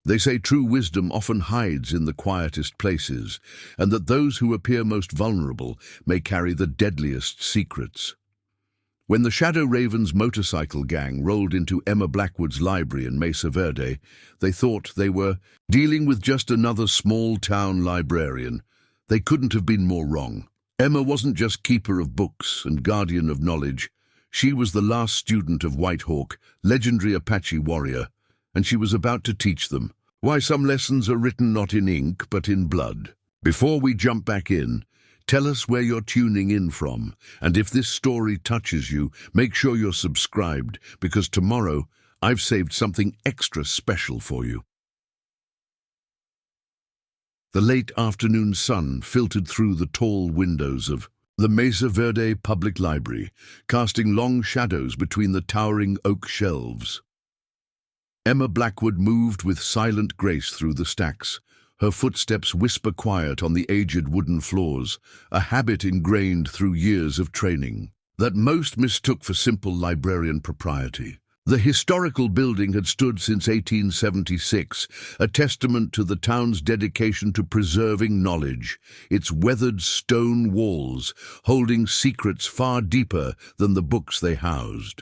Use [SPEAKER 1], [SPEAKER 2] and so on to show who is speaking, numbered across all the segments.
[SPEAKER 1] They say true wisdom often hides in the quietest places, and that those who appear most vulnerable may carry the deadliest secrets. When the Shadow Ravens motorcycle gang rolled into Emma Blackwood's library in Mesa Verde, they thought they were dealing with just another small-town librarian. They couldn't have been more wrong. Emma wasn't just keeper of books and guardian of knowledge. She was the last student of Whitehawk, legendary Apache warrior, and she was about to teach them why some lessons are written not in ink but in blood. Before we jump back in, tell us where you're tuning in from, and if this story touches you, make sure you're subscribed, because tomorrow I've saved something extra special for you. The late afternoon sun filtered through the tall windows of the Mesa Verde Public Library, casting long shadows between the towering oak shelves. Emma Blackwood moved with silent grace through the stacks, her footsteps whisper quiet on the aged wooden floors, a habit ingrained through years of training that most mistook for simple librarian propriety. The historical building had stood since 1876, a testament to the town's dedication to preserving knowledge, its weathered stone walls holding secrets far deeper than the books they housed.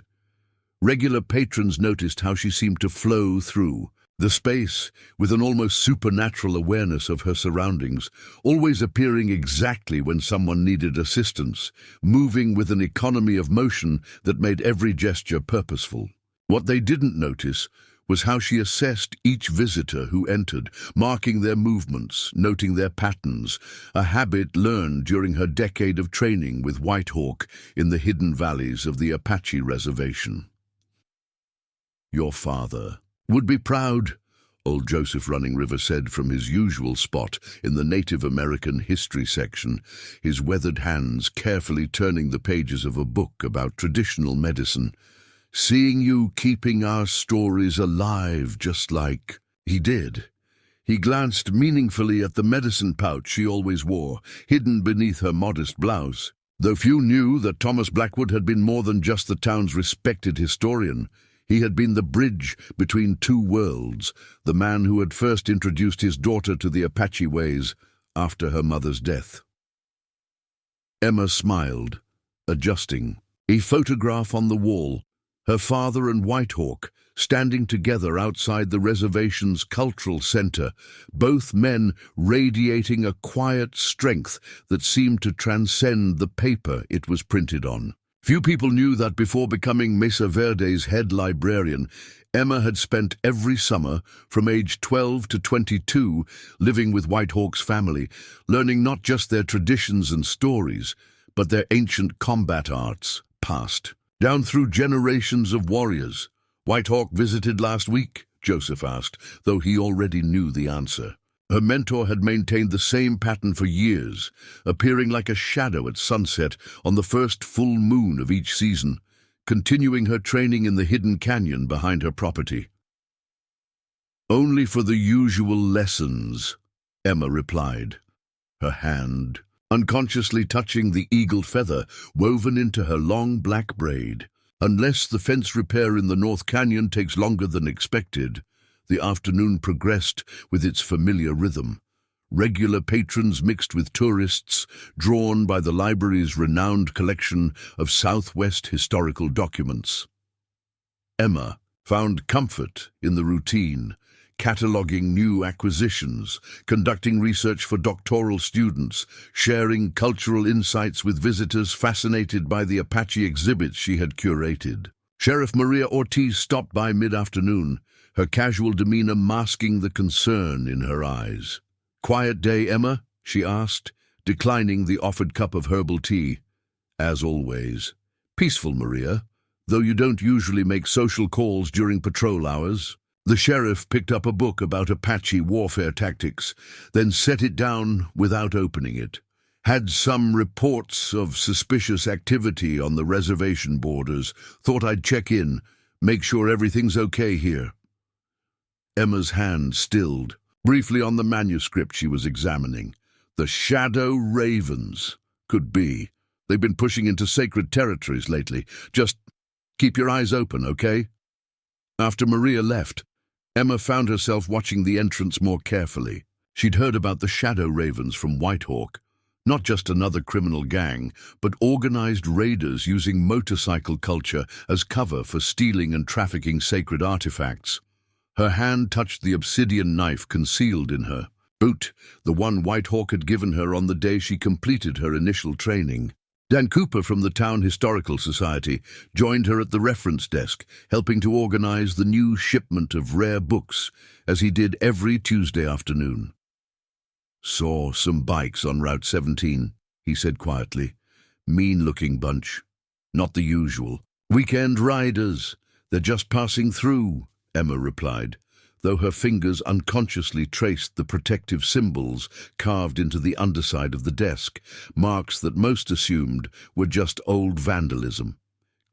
[SPEAKER 1] Regular patrons noticed how she seemed to flow through the space with an almost supernatural awareness of her surroundings, always appearing exactly when someone needed assistance, moving with an economy of motion that made every gesture purposeful. What they didn't notice was how she assessed each visitor who entered, marking their movements, noting their patterns, a habit learned during her decade of training with Whitehawk in the hidden valleys of the Apache reservation. "Your father would be proud," old Joseph Running River said from his usual spot in the Native American history section, his weathered hands carefully turning the pages of a book about traditional medicine. "Seeing you keeping our stories alive just like he did." He glanced meaningfully at the medicine pouch she always wore, hidden beneath her modest blouse. Though few knew that Thomas Blackwood had been more than just the town's respected historian, he had been the bridge between two worlds, the man who had first introduced his daughter to the Apache ways after her mother's death. Emma smiled, adjusting. A photograph on the wall, her father and Whitehawk standing together outside the reservation's cultural center, both men radiating a quiet strength that seemed to transcend the paper it was printed on. Few people knew that before becoming Mesa Verde's head librarian, Emma had spent every summer, from age 12 to 22, living with Whitehawk's family, learning not just their traditions and stories, but their ancient combat arts, passed down through generations of warriors. "Whitehawk visited last week?" Joseph asked, though he already knew the answer. Her mentor had maintained the same pattern for years, appearing like a shadow at sunset on the first full moon of each season, continuing her training in the hidden canyon behind her property. "Only for the usual lessons," Emma replied, her hand unconsciously touching the eagle feather woven into her long black braid. "Unless the fence repair in the North Canyon takes longer than expected." The afternoon progressed with its familiar rhythm. Regular patrons mixed with tourists, drawn by the library's renowned collection of Southwest historical documents. Emma found comfort in the routine, cataloging new acquisitions, conducting research for doctoral students, sharing cultural insights with visitors fascinated by the Apache exhibits she had curated. Sheriff Maria Ortiz stopped by mid-afternoon, her casual demeanor masking the concern in her eyes. "Quiet day, Emma?" she asked, declining the offered cup of herbal tea. "As always." "Peaceful, Maria, though you don't usually make social calls during patrol hours." The sheriff picked up a book about Apache warfare tactics, then set it down without opening it. "Had some reports of suspicious activity on the reservation borders. Thought I'd check in, make sure everything's okay here." Emma's hand stilled, briefly on the manuscript she was examining. The Shadow Ravens. Could be. They've been pushing into sacred territories lately. Just keep your eyes open, okay? After Maria left, Emma found herself watching the entrance more carefully. She'd heard about the Shadow Ravens from Whitehawk, not just another criminal gang, but organized raiders using motorcycle culture as cover for stealing and trafficking sacred artifacts. Her hand touched the obsidian knife concealed in her boot, the one Whitehawk had given her on the day she completed her initial training. Dan Cooper from the Town Historical Society joined her at the reference desk, helping to organize the new shipment of rare books, as he did every Tuesday afternoon. "Saw some bikes on Route 17, he said quietly. "Mean-looking bunch. Not the usual. Weekend riders. They're just passing through," Emma replied, though her fingers unconsciously traced the protective symbols carved into the underside of the desk, marks that most assumed were just old vandalism.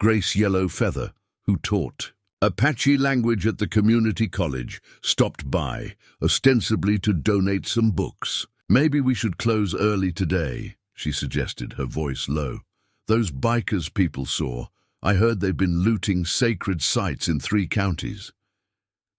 [SPEAKER 1] Grace Yellow Feather, who taught Apache language at the community college, stopped by, ostensibly to donate some books. "Maybe we should close early today," she suggested, her voice low. "Those bikers people saw, I heard they've been looting sacred sites in 3 counties.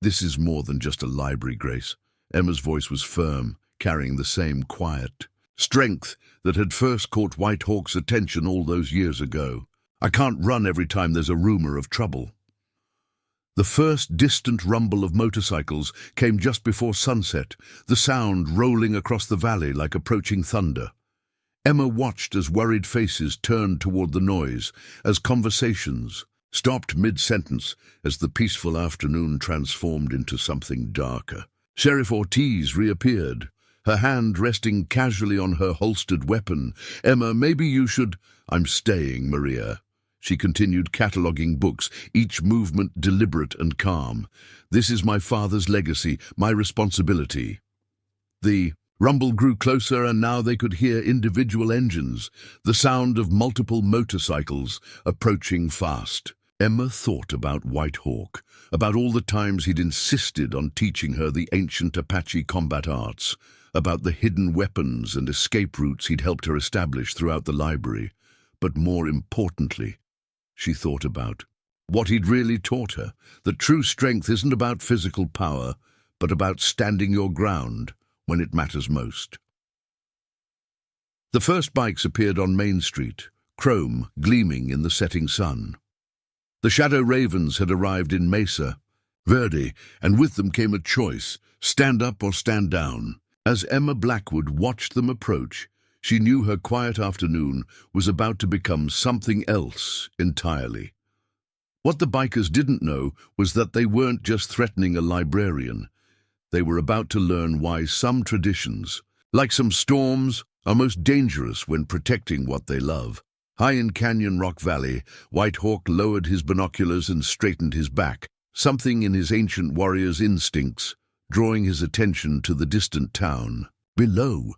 [SPEAKER 1] "This is more than just a library, Grace." Emma's voice was firm, carrying the same quiet strength that had first caught Whitehawk's attention all those years ago. "I can't run every time there's a rumor of trouble." The first distant rumble of motorcycles came just before sunset, the sound rolling across the valley like approaching thunder. Emma watched as worried faces turned toward the noise, as conversations stopped mid-sentence, as the peaceful afternoon transformed into something darker. Sheriff Ortiz reappeared, her hand resting casually on her holstered weapon. "Emma, maybe you should—" "I'm staying, Maria." She continued cataloguing books, each movement deliberate and calm. "This is my father's legacy, my responsibility." The rumble grew closer, and now they could hear individual engines, the sound of multiple motorcycles approaching fast. Emma thought about Whitehawk, about all the times he'd insisted on teaching her the ancient Apache combat arts, about the hidden weapons and escape routes he'd helped her establish throughout the library. But more importantly, she thought about what he'd really taught her, that true strength isn't about physical power, but about standing your ground when it matters most. The first bikes appeared on Main Street, chrome gleaming in the setting sun. The Shadow Ravens had arrived in Mesa Verde, and with them came a choice: stand up or stand down. As Emma Blackwood watched them approach, she knew her quiet afternoon was about to become something else entirely. What the bikers didn't know was that they weren't just threatening a librarian. They were about to learn why some traditions, like some storms, are most dangerous when protecting what they love. High in Canyon Rock Valley, Whitehawk lowered his binoculars and straightened his back, something in his ancient warrior's instincts drawing his attention to the distant town. Below,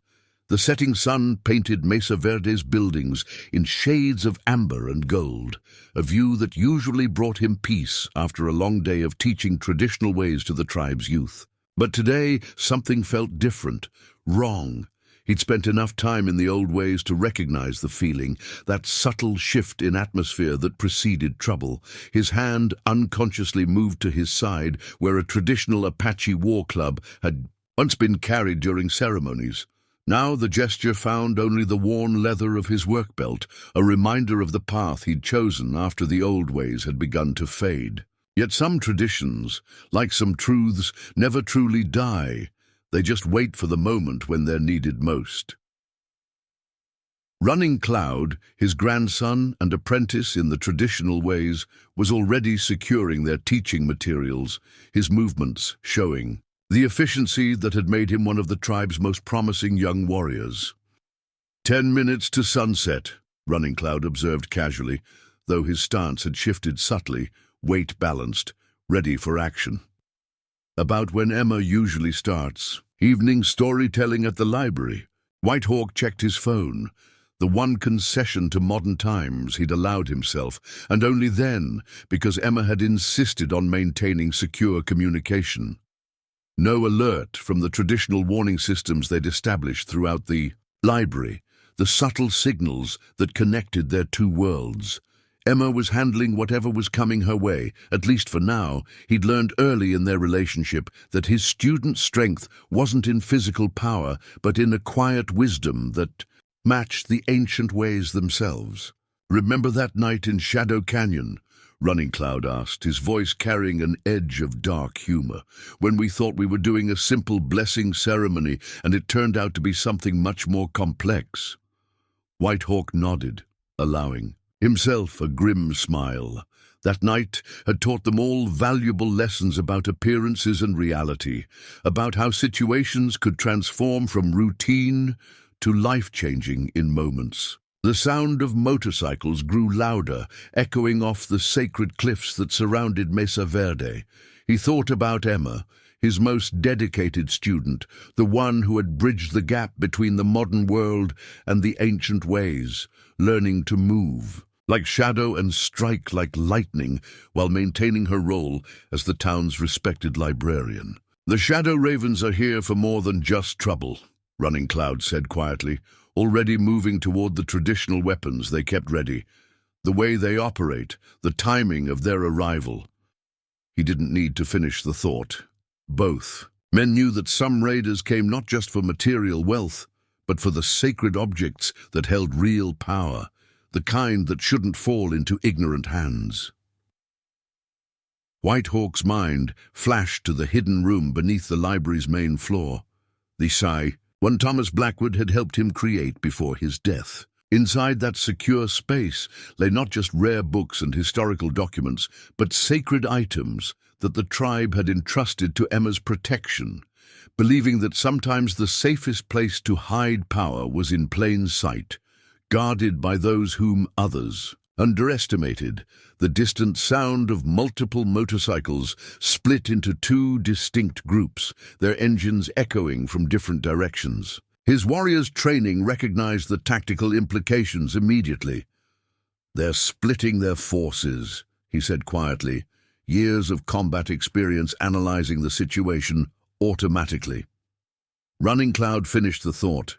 [SPEAKER 1] the setting sun painted Mesa Verde's buildings in shades of amber and gold, a view that usually brought him peace after a long day of teaching traditional ways to the tribe's youth. But today, something felt different, wrong. He'd spent enough time in the old ways to recognize the feeling, that subtle shift in atmosphere that preceded trouble. His hand unconsciously moved to his side, where a traditional Apache war club had once been carried during ceremonies. Now the gesture found only the worn leather of his work belt, a reminder of the path he'd chosen after the old ways had begun to fade. Yet some traditions, like some truths, never truly die. They just wait for the moment when they're needed most. Running Cloud, his grandson and apprentice in the traditional ways, was already securing their teaching materials, his movements showing the efficiency that had made him one of the tribe's most promising young warriors. 10 minutes to sunset, Running Cloud observed casually, though his stance had shifted subtly, weight balanced, ready for action. About when Emma usually starts. Evening storytelling at the library. Whitehawk checked his phone, the one concession to modern times he'd allowed himself, and only then, because Emma had insisted on maintaining secure communication. No alert from the traditional warning systems they'd established throughout the library, the subtle signals that connected their two worlds. Emma was handling whatever was coming her way. At least for now, he'd learned early in their relationship that his student's strength wasn't in physical power, but in a quiet wisdom that matched the ancient ways themselves. "Remember that night in Shadow Canyon?" Running Cloud asked, his voice carrying an edge of dark humor, "when we thought we were doing a simple blessing ceremony and it turned out to be something much more complex?" White Hawk nodded, allowing himself a grim smile. That night had taught them all valuable lessons about appearances and reality, about how situations could transform from routine to life-changing in moments. The sound of motorcycles grew louder, echoing off the sacred cliffs that surrounded Mesa Verde. He thought about Emma, his most dedicated student, the one who had bridged the gap between the modern world and the ancient ways, learning to move like shadow and strike like lightning while maintaining her role as the town's respected librarian. "The Shadow Ravens are here for more than just trouble," Running Cloud said quietly, already moving toward the traditional weapons they kept ready. The way they operate, the timing of their arrival. He didn't need to finish the thought. Both. Men knew that some raiders came not just for material wealth, but for the sacred objects that held real power, the kind that shouldn't fall into ignorant hands. White Hawk's mind flashed to the hidden room beneath the library's main floor. The one Thomas Blackwood had helped him create before his death. Inside that secure space lay not just rare books and historical documents, but sacred items that the tribe had entrusted to Emma's protection, believing that sometimes the safest place to hide power was in plain sight, guarded by those whom others underestimated. The distant sound of multiple motorcycles split into two distinct groups, their engines echoing from different directions. His warrior's training recognized the tactical implications immediately. "They're splitting their forces," he said quietly, years of combat experience analyzing the situation automatically. Running Cloud finished the thought.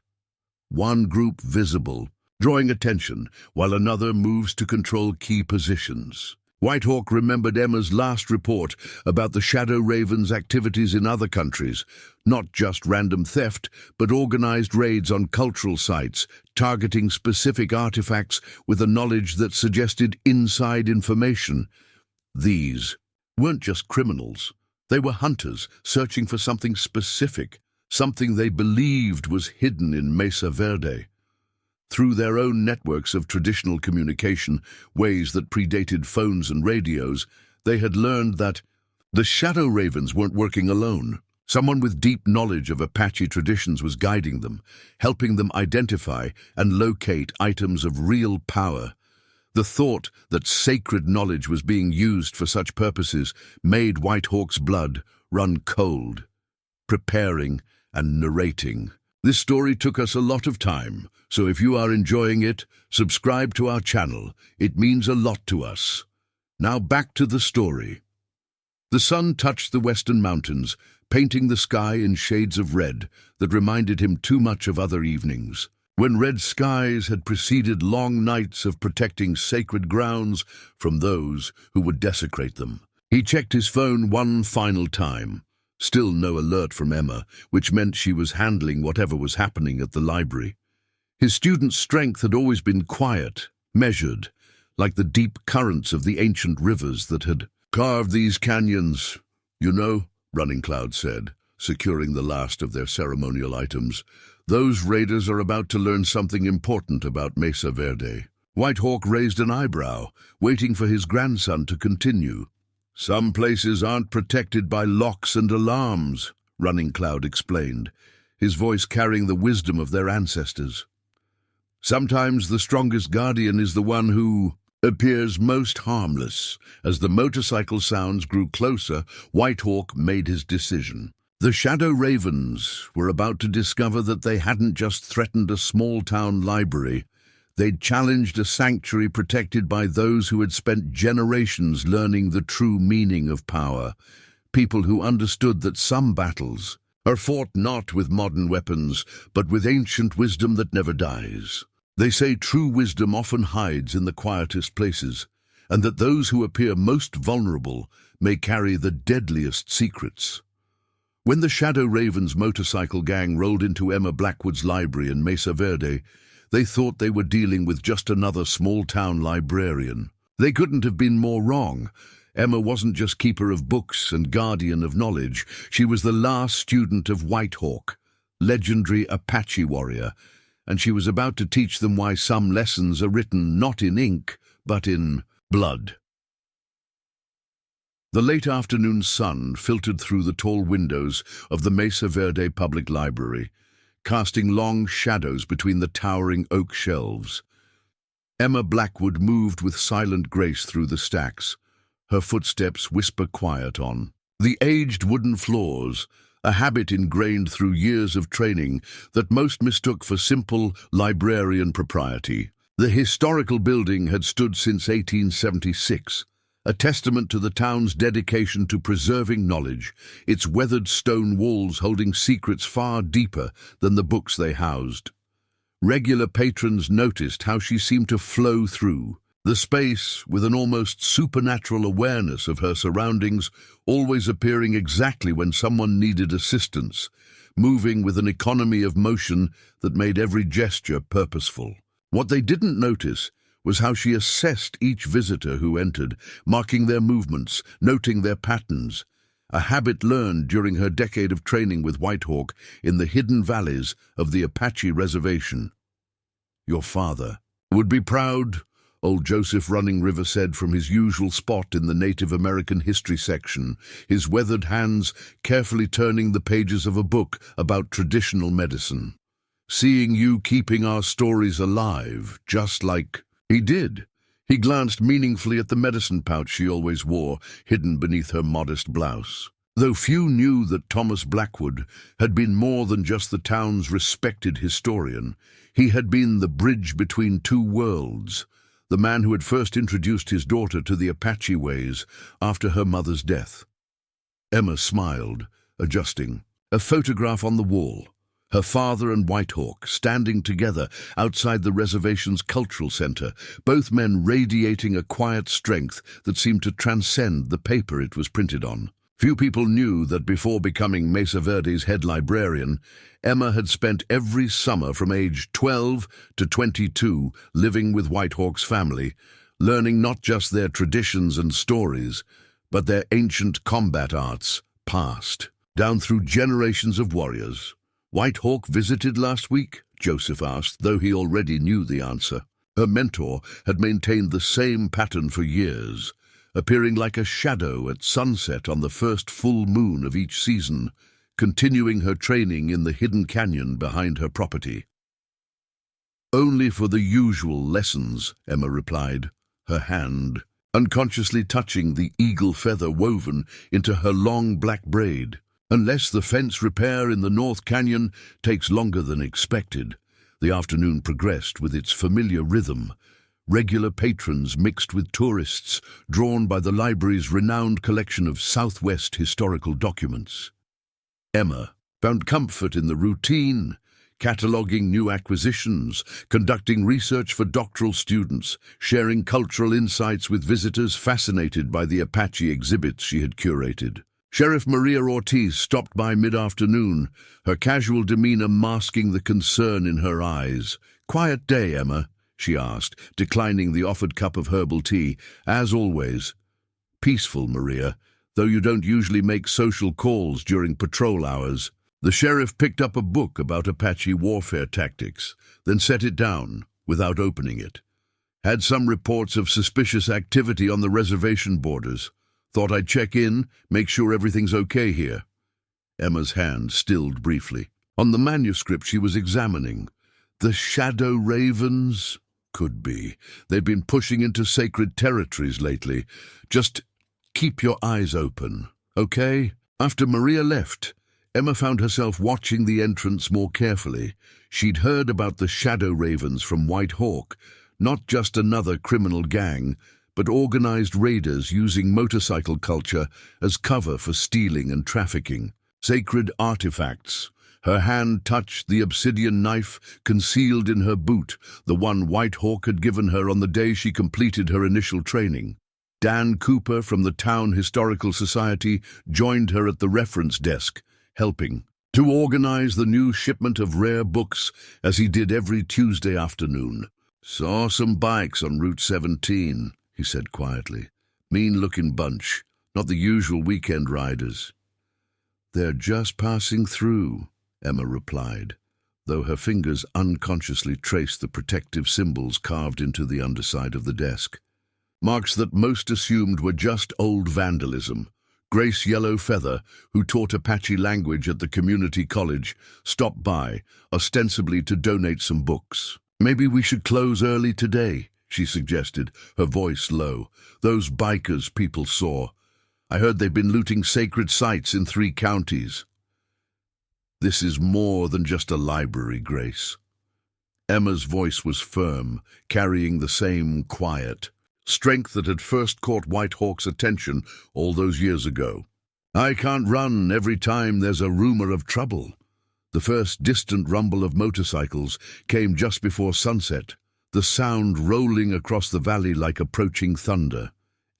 [SPEAKER 1] One group visible, drawing attention, while another moves to control key positions. White Hawk remembered Emma's last report about the Shadow Ravens' activities in other countries, not just random theft, but organized raids on cultural sites, targeting specific artifacts with a knowledge that suggested inside information. These weren't just criminals. They were hunters searching for something specific, something they believed was hidden in Mesa Verde. Through their own networks of traditional communication, ways that predated phones and radios, they had learned that the Shadow Ravens weren't working alone. Someone with deep knowledge of Apache traditions was guiding them, helping them identify and locate items of real power. The thought that sacred knowledge was being used for such purposes made White Hawk's blood run cold. Preparing and narrating. This story took us a lot of time, so if you are enjoying it, subscribe to our channel. It means a lot to us. Now back to the story. The sun touched the western mountains, painting the sky in shades of red that reminded him too much of other evenings, when red skies had preceded long nights of protecting sacred grounds from those who would desecrate them. He checked his phone one final time. Still no alert from Emma, which meant she was handling whatever was happening at the library. His student's strength had always been quiet, measured, like the deep currents of the ancient rivers that had carved these canyons. "You know," Running Cloud said, securing the last of their ceremonial items, "those raiders are about to learn something important about Mesa Verde." White Hawk raised an eyebrow, waiting for his grandson to continue. "Some places aren't protected by locks and alarms," Running Cloud explained, his voice carrying the wisdom of their ancestors. "Sometimes the strongest guardian is the one who appears most harmless." As the motorcycle sounds grew closer, White Hawk made his decision. The Shadow Ravens were about to discover that they hadn't just threatened a small-town library. They'd challenged a sanctuary protected by those who had spent generations learning the true meaning of power, people who understood that some battles are fought not with modern weapons, but with ancient wisdom that never dies. They say true wisdom often hides in the quietest places, and that those who appear most vulnerable may carry the deadliest secrets. When the Shadow Ravens motorcycle gang rolled into Emma Blackwood's library in Mesa Verde, they thought they were dealing with just another small-town librarian. They couldn't have been more wrong. Emma wasn't just keeper of books and guardian of knowledge. She was the last student of Whitehawk, legendary Apache warrior, and she was about to teach them why some lessons are written not in ink, but in blood. The late afternoon sun filtered through the tall windows of the Mesa Verde Public Library, casting long shadows between the towering oak shelves. Emma Blackwood moved with silent grace through the stacks, her footsteps whisper quiet on the aged wooden floors, a habit ingrained through years of training that most mistook for simple librarian propriety. The historical building had stood since 1876, a testament to the town's dedication to preserving knowledge, its weathered stone walls holding secrets far deeper than the books they housed. Regular patrons noticed how she seemed to flow through the space with an almost supernatural awareness of her surroundings, always appearing exactly when someone needed assistance, moving with an economy of motion that made every gesture purposeful. What they didn't notice was how she assessed each visitor who entered, marking their movements, noting their patterns, a habit learned during her decade of training with Whitehawk in the hidden valleys of the Apache reservation. "Your father would be proud," old Joseph Running River said from his usual spot in the Native American history section, his weathered hands carefully turning the pages of a book about traditional medicine. "Seeing you keeping our stories alive, just like..." He did. He glanced meaningfully at the medicine pouch she always wore, hidden beneath her modest blouse. Though few knew that Thomas Blackwood had been more than just the town's respected historian, he had been the bridge between two worlds, the man who had first introduced his daughter to the Apache ways after her mother's death. Emma smiled, adjusting. A photograph on the wall, her father and Whitehawk standing together outside the reservation's cultural center, both men radiating a quiet strength that seemed to transcend the paper it was printed on. Few people knew that before becoming Mesa Verde's head librarian, Emma had spent every summer from age 12 to 22 living with Whitehawk's family, learning not just their traditions and stories, but their ancient combat arts, passed down through generations of warriors. "Whitehawk visited last week?" Joseph asked, though he already knew the answer. Her mentor had maintained the same pattern for years, appearing like a shadow at sunset on the first full moon of each season, continuing her training in the hidden canyon behind her property. "Only for the usual lessons," Emma replied, her hand unconsciously touching the eagle feather woven into her long black braid. "Unless the fence repair in the North Canyon takes longer than expected." The afternoon progressed with its familiar rhythm, regular patrons mixed with tourists drawn by the library's renowned collection of Southwest historical documents. Emma found comfort in the routine, cataloging new acquisitions, conducting research for doctoral students, sharing cultural insights with visitors fascinated by the Apache exhibits she had curated. Sheriff Maria Ortiz stopped by mid-afternoon, her casual demeanor masking the concern in her eyes. "Quiet day, Emma?" she asked, declining the offered cup of herbal tea. "As always." "Peaceful, Maria, though you don't usually make social calls during patrol hours." The sheriff picked up a book about Apache warfare tactics, then set it down without opening it. "Had some reports of suspicious activity on the reservation borders. Thought I'd check in, make sure everything's okay here." Emma's hand stilled briefly. On the manuscript she was examining. The Shadow Ravens? Could be. They'd been pushing into sacred territories lately. Just keep your eyes open, okay? After Maria left, Emma found herself watching the entrance more carefully. She'd heard about the Shadow Ravens from Whitehawk, not just another criminal gang, but organized raiders using motorcycle culture as cover for stealing and trafficking. Sacred artifacts, Her hand touched the obsidian knife concealed in her boot, the one White Hawk had given her on the day she completed her initial training. Dan Cooper from the Town Historical Society joined her at the reference desk, helping to organize the new shipment of rare books as he did every Tuesday afternoon. "Saw some bikes on Route 17, he said quietly. "Mean-looking bunch, not the usual weekend riders." "They're just passing through," Emma replied, though her fingers unconsciously traced the protective symbols carved into the underside of the desk. Marks that most assumed were just old vandalism. Grace Yellowfeather, who taught Apache language at the community college, stopped by, ostensibly to donate some books. "Maybe we should close early today," she suggested, her voice low. "Those bikers people saw. I heard they've been looting sacred sites in 3 counties. "This is more than just a library, Grace." Emma's voice was firm, carrying the same quiet strength that had first caught White Hawk's attention all those years ago. "I can't run every time there's a rumor of trouble." The first distant rumble of motorcycles came just before sunset, the sound rolling across the valley like approaching thunder.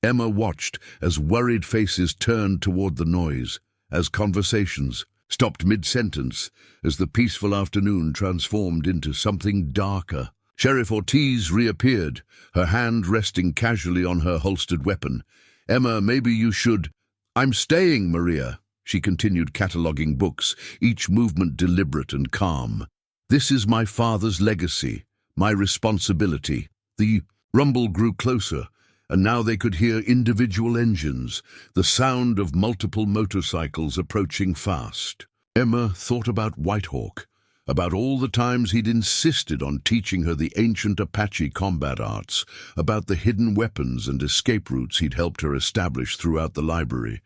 [SPEAKER 1] Emma watched as worried faces turned toward the noise, as conversations stopped mid-sentence, as the peaceful afternoon transformed into something darker. Sheriff Ortiz reappeared, her hand resting casually on her holstered weapon. "Emma, maybe you should—" "I'm staying, Maria," she continued, cataloguing books, each movement deliberate and calm. "This is my father's legacy, my responsibility." The rumble grew closer, and now they could hear individual engines, the sound of multiple motorcycles approaching fast. Emma thought about White Hawk, about all the times he'd insisted on teaching her the ancient Apache combat arts, about the hidden weapons and escape routes he'd helped her establish throughout the library.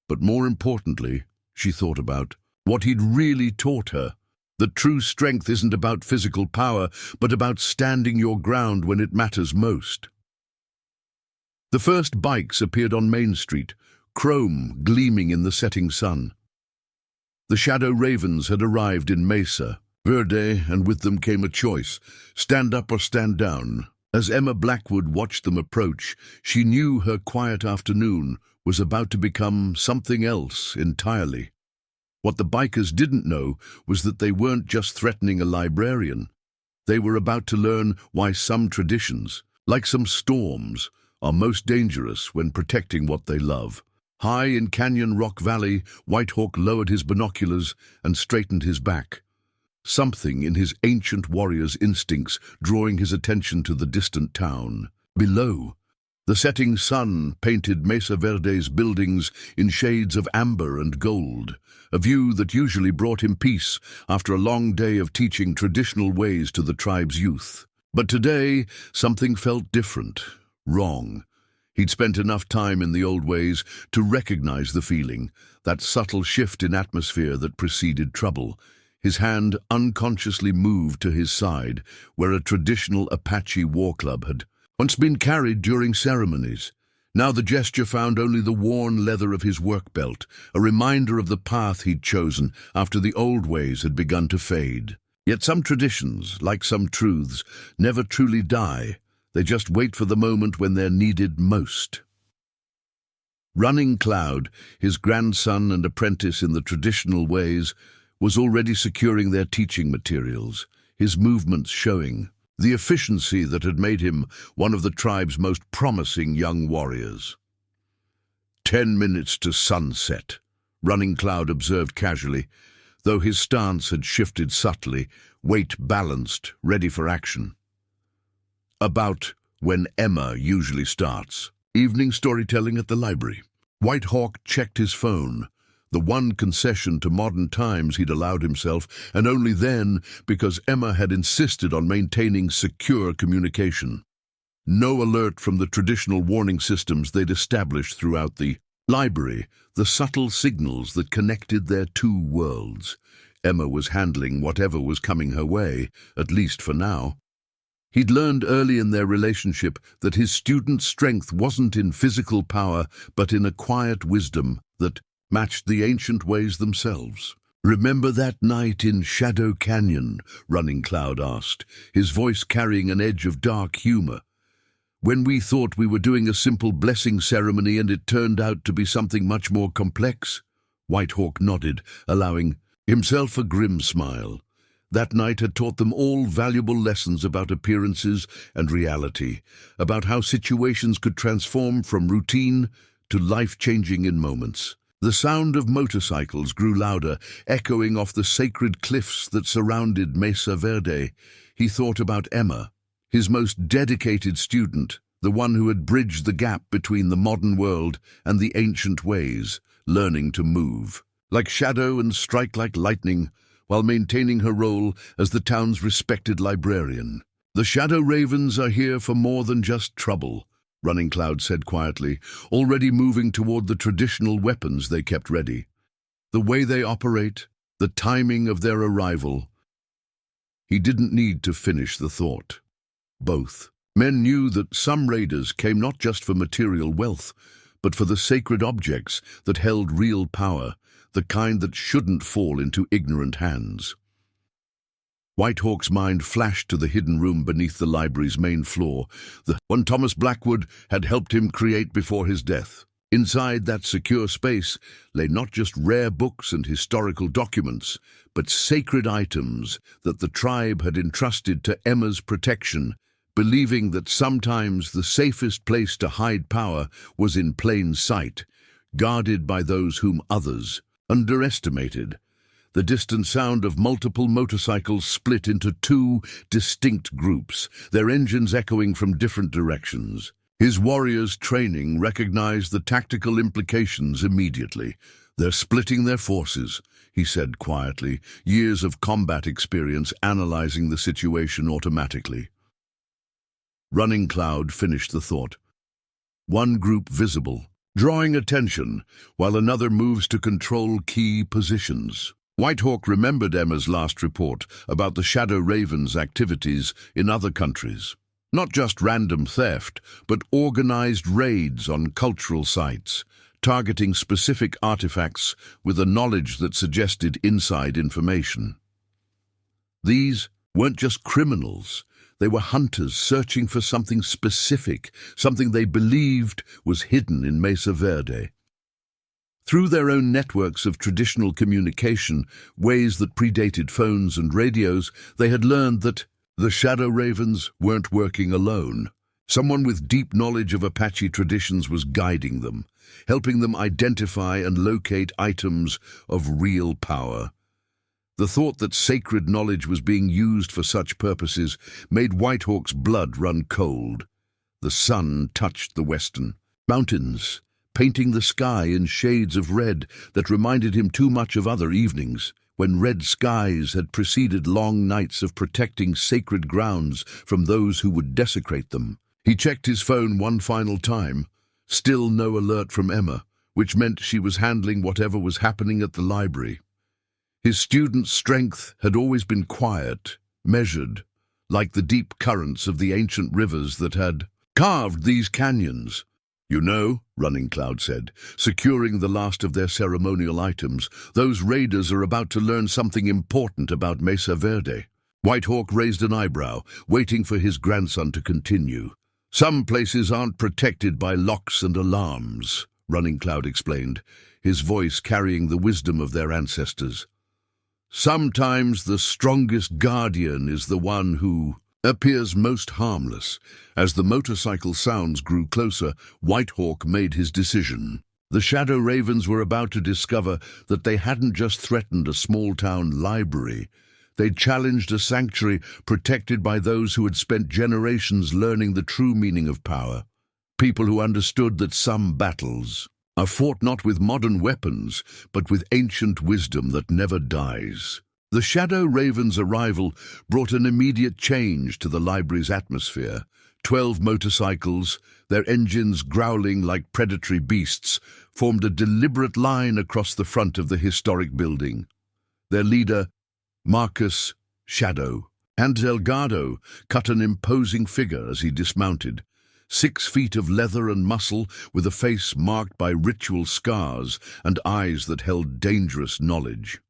[SPEAKER 1] But more importantly, she thought about what he'd really taught her. That true strength isn't about physical power, but about standing your ground when it matters most. The first bikes appeared on Main Street, chrome gleaming in the setting sun. The Shadow Ravens had arrived in Mesa Verde, and with them came a choice: stand up or stand down. As Emma Blackwood watched them approach, she knew her quiet afternoon was about to become something else entirely. What the bikers didn't know was that they weren't just threatening a librarian. They were about to learn why some traditions, like some storms, are most dangerous when protecting what they love. High in Canyon Rock Valley, White Hawk lowered his binoculars and straightened his back, something in his ancient warrior's instincts drawing his attention to the distant town. Below, the setting sun painted Mesa Verde's buildings in shades of amber and gold, a view that usually brought him peace after a long day of teaching traditional ways to the tribe's youth. But today, something felt different, wrong. He'd spent enough time in the old ways to recognize the feeling, that subtle shift in atmosphere that preceded trouble. His hand unconsciously moved to his side, where a traditional Apache war club had once been carried during ceremonies. Now the gesture found only the worn leather of his work belt, a reminder of the path he'd chosen after the old ways had begun to fade. Yet some traditions, like some truths, never truly die. They just wait for the moment when they're needed most. Running Cloud, his grandson and apprentice in the traditional ways, was already securing their teaching materials, his movements showing the efficiency that had made him one of the tribe's most promising young warriors. 10 minutes to sunset, Running Cloud observed casually, though his stance had shifted subtly, weight balanced, ready for action. About when Emma usually starts. Evening storytelling at the library. White Hawk checked his phone, the one concession to modern times he'd allowed himself, and only then because Emma had insisted on maintaining secure communication. No alert from the traditional warning systems they'd established throughout the library, the subtle signals that connected their 2 worlds. Emma was handling whatever was coming her way, at least for now. He'd learned early in their relationship that his student's strength wasn't in physical power, but in a quiet wisdom that matched the ancient ways themselves. "Remember that night in Shadow Canyon?" Running Cloud asked, his voice carrying an edge of dark humor. "When we thought we were doing a simple blessing ceremony and it turned out to be something much more complex?" Whitehawk nodded, allowing himself a grim smile. That night had taught them all valuable lessons about appearances and reality, about how situations could transform from routine to life-changing in moments. The sound of motorcycles grew louder, echoing off the sacred cliffs that surrounded Mesa Verde. He thought about Emma, his most dedicated student, the one who had bridged the gap between the modern world and the ancient ways, learning to move like shadow and strike like lightning, while maintaining her role as the town's respected librarian. "The Shadow Ravens are here for more than just trouble," Running Cloud said quietly, already moving toward the traditional weapons they kept ready. The way they operate, the timing of their arrival. He didn't need to finish the thought. Both men knew that some raiders came not just for material wealth, but for the sacred objects that held real power, the kind that shouldn't fall into ignorant hands. Whitehawk's mind flashed to the hidden room beneath the library's main floor, the one Thomas Blackwood had helped him create before his death. Inside that secure space lay not just rare books and historical documents, but sacred items that the tribe had entrusted to Emma's protection, believing that sometimes the safest place to hide power was in plain sight, guarded by those whom others underestimated. The distant sound of multiple motorcycles split into two distinct groups, their engines echoing from different directions. His warriors' training recognized the tactical implications immediately. "They're splitting their forces," he said quietly, years of combat experience analyzing the situation automatically. Running Cloud finished the thought. One group visible, drawing attention, while another moves to control key positions. Whitehawk remembered Emma's last report about the Shadow Ravens' activities in other countries. Not just random theft, but organized raids on cultural sites, targeting specific artifacts with a knowledge that suggested inside information. These weren't just criminals. They were hunters searching for something specific, something they believed was hidden in Mesa Verde. Through their own networks of traditional communication, ways that predated phones and radios, they had learned that the Shadow Ravens weren't working alone. Someone with deep knowledge of Apache traditions was guiding them, helping them identify and locate items of real power. The thought that sacred knowledge was being used for such purposes made Whitehawk's blood run cold. The sun touched the western mountains, painting the sky in shades of red that reminded him too much of other evenings, when red skies had preceded long nights of protecting sacred grounds from those who would desecrate them. He checked his phone one final time. Still no alert from Emma, which meant she was handling whatever was happening at the library. His student's strength had always been quiet, measured, like the deep currents of the ancient rivers that had carved these canyons. "You know," Running Cloud said, securing the last of their ceremonial items, "those raiders are about to learn something important about Mesa Verde." Whitehawk raised an eyebrow, waiting for his grandson to continue. "Some places aren't protected by locks and alarms," Running Cloud explained, his voice carrying the wisdom of their ancestors. "Sometimes the strongest guardian is the one who appears most harmless." As the motorcycle sounds grew closer, Whitehawk made his decision. The Shadow Ravens were about to discover that they hadn't just threatened a small-town library. They'd challenged a sanctuary protected by those who had spent generations learning the true meaning of power. People who understood that some battles are fought not with modern weapons, but with ancient wisdom that never dies. The Shadow Ravens' arrival brought an immediate change to the library's atmosphere. 12 motorcycles, their engines growling like predatory beasts, formed a deliberate line across the front of the historic building. Their leader, Marcus Shadow, and Delgado, cut an imposing figure as he dismounted. 6 feet of leather and muscle, with a face marked by ritual scars and eyes that held dangerous knowledge.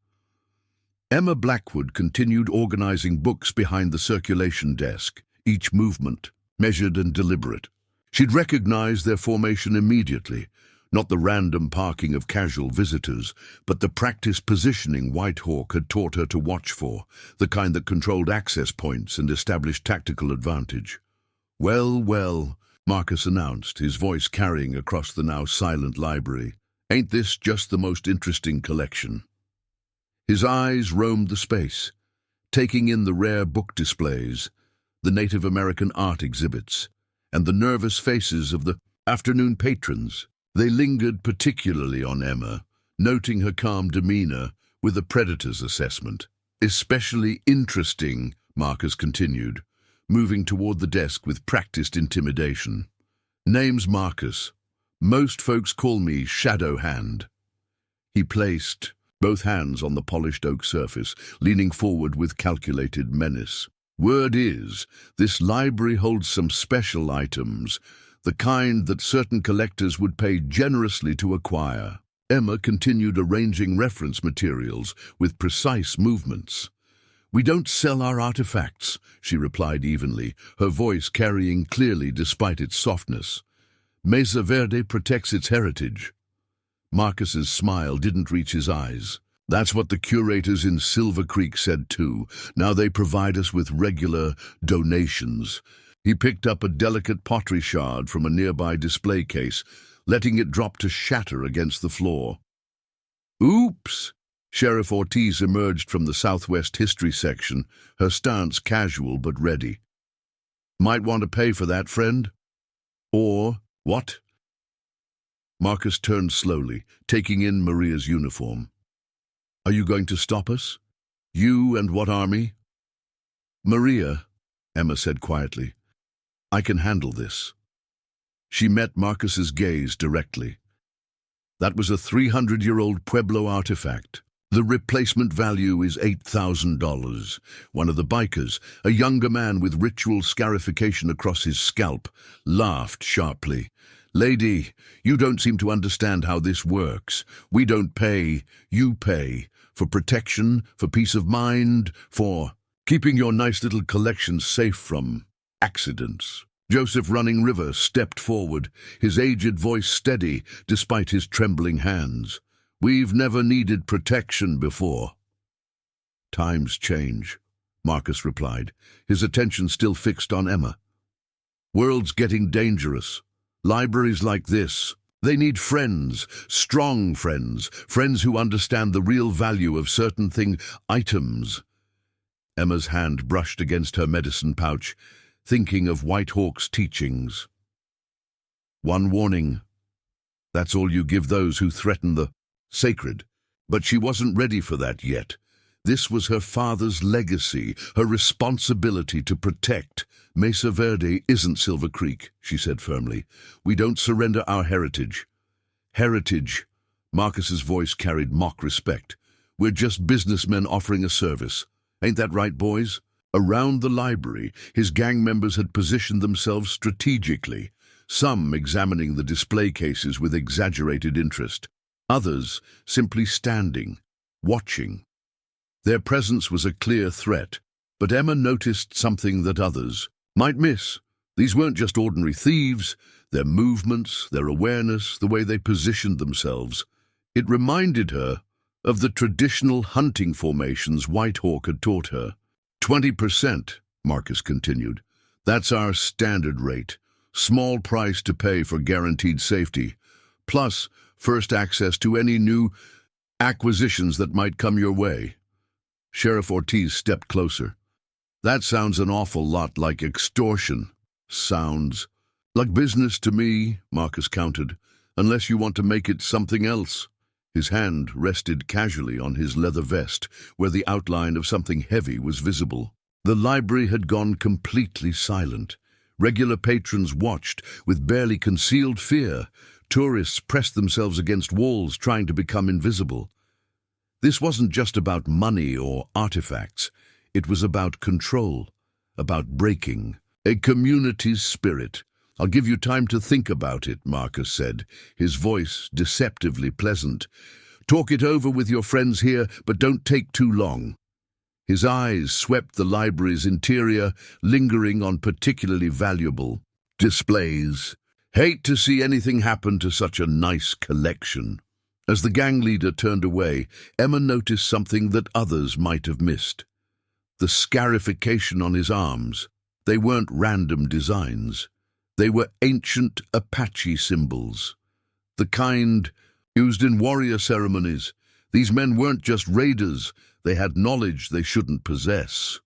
[SPEAKER 1] Emma Blackwood continued organizing books behind the circulation desk, each movement measured and deliberate. She'd recognized their formation immediately, not the random parking of casual visitors, but the practiced positioning Whitehawk had taught her to watch for, the kind that controlled access points and established tactical advantage. "Well, well," Marcus announced, his voice carrying across the now silent library. "Ain't this just the most interesting collection?" His eyes roamed the space, taking in the rare book displays, the Native American art exhibits, and the nervous faces of the afternoon patrons. They lingered particularly on Emma, noting her calm demeanor with a predator's assessment. "Especially interesting," Marcus continued, moving toward the desk with practiced intimidation. "Name's Marcus. Most folks call me Shadow Hand." He placed both hands on the polished oak surface, leaning forward with calculated menace. "Word is, this library holds some special items, the kind that certain collectors would pay generously to acquire." Emma continued arranging reference materials with precise movements. "We don't sell our artifacts," she replied evenly, her voice carrying clearly despite its softness. "Mesa Verde protects its heritage." Marcus's smile didn't reach his eyes. "That's what the curators in Silver Creek said too. Now they provide us with regular donations." He picked up a delicate pottery shard from a nearby display case, letting it drop to shatter against the floor. "Oops!" Sheriff Ortiz emerged from the Southwest History section, her stance casual but ready. "Might want to pay for that, friend?" "Or what?" Marcus turned slowly, taking in Maria's uniform. "Are you going to stop us? You and what army?" "Maria," Emma said quietly. "I can handle this." She met Marcus's gaze directly. "That was a 300-year-old Pueblo artifact. The replacement value is $8,000. One of the bikers, a younger man with ritual scarification across his scalp, laughed sharply. "Lady, you don't seem to understand how this works. We don't pay, you pay. For protection, for peace of mind, for keeping your nice little collection safe from accidents." Joseph Running River stepped forward, his aged voice steady despite his trembling hands. "We've never needed protection before." "Times change," Marcus replied, his attention still fixed on Emma. "World's getting dangerous. Libraries like this, they need friends, strong friends, friends who understand the real value of certain items." Emma's hand brushed against her medicine pouch, thinking of Whitehawk's teachings. "One warning. That's all you give those who threaten the sacred." But she wasn't ready for that yet. This was her father's legacy, her responsibility to protect. "Mesa Verde isn't Silver Creek," she said firmly. "We don't surrender our heritage." "Heritage," Marcus's voice carried mock respect. "We're just businessmen offering a service. Ain't that right, boys?" Around the library, his gang members had positioned themselves strategically, some examining the display cases with exaggerated interest, others simply standing, watching. Their presence was a clear threat, but Emma noticed something that others might miss. These weren't just ordinary thieves. Their movements, their awareness, the way they positioned themselves. It reminded her of the traditional hunting formations Whitehawk had taught her. 20%, Marcus continued. "That's our standard rate. Small price to pay for guaranteed safety. Plus, first access to any new acquisitions that might come your way." Sheriff Ortiz stepped closer. "That sounds an awful lot like extortion." "Sounds like business to me," Marcus countered, "unless you want to make it something else." His hand rested casually on his leather vest, where the outline of something heavy was visible. The library had gone completely silent. Regular patrons watched with barely concealed fear. Tourists pressed themselves against walls, trying to become invisible. This wasn't just about money or artifacts. It was about control, about breaking a community's spirit. "I'll give you time to think about it," Marcus said, his voice deceptively pleasant. Talk it over with your friends here, but don't take too long." His eyes swept the library's interior, lingering on particularly valuable displays. "Hate to see anything happen to such a nice collection." As the gang leader turned away, Emma noticed something that others might have missed. The scarification on his arms. They weren't random designs. They were ancient Apache symbols. The kind used in warrior ceremonies. These men weren't just raiders. They had knowledge they shouldn't possess.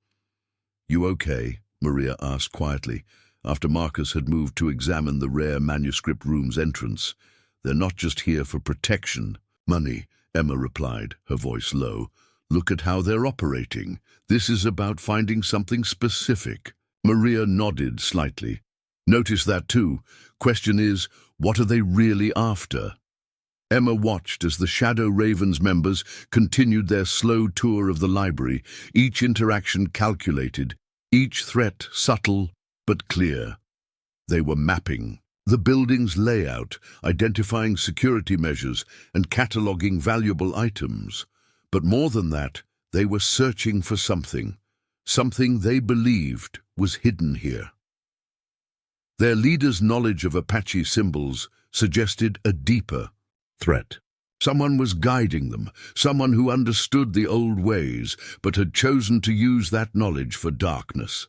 [SPEAKER 1] "You okay?" Maria asked quietly, after Marcus had moved to examine the rare manuscript room's entrance. "They're not just here for protection. Money," Emma replied, her voice low. "Look at how they're operating. This is about finding something specific." Maria nodded slightly. "Notice that too. Question is, what are they really after?" Emma watched as the Shadow Ravens members continued their slow tour of the library, each interaction calculated, each threat subtle but clear. They were mapping the building's layout, identifying security measures, and cataloging valuable items. But more than that, they were searching for something they believed was hidden here. Their leader's knowledge of Apache symbols suggested a deeper threat. Someone was guiding them, someone who understood the old ways, but had chosen to use that knowledge for darkness.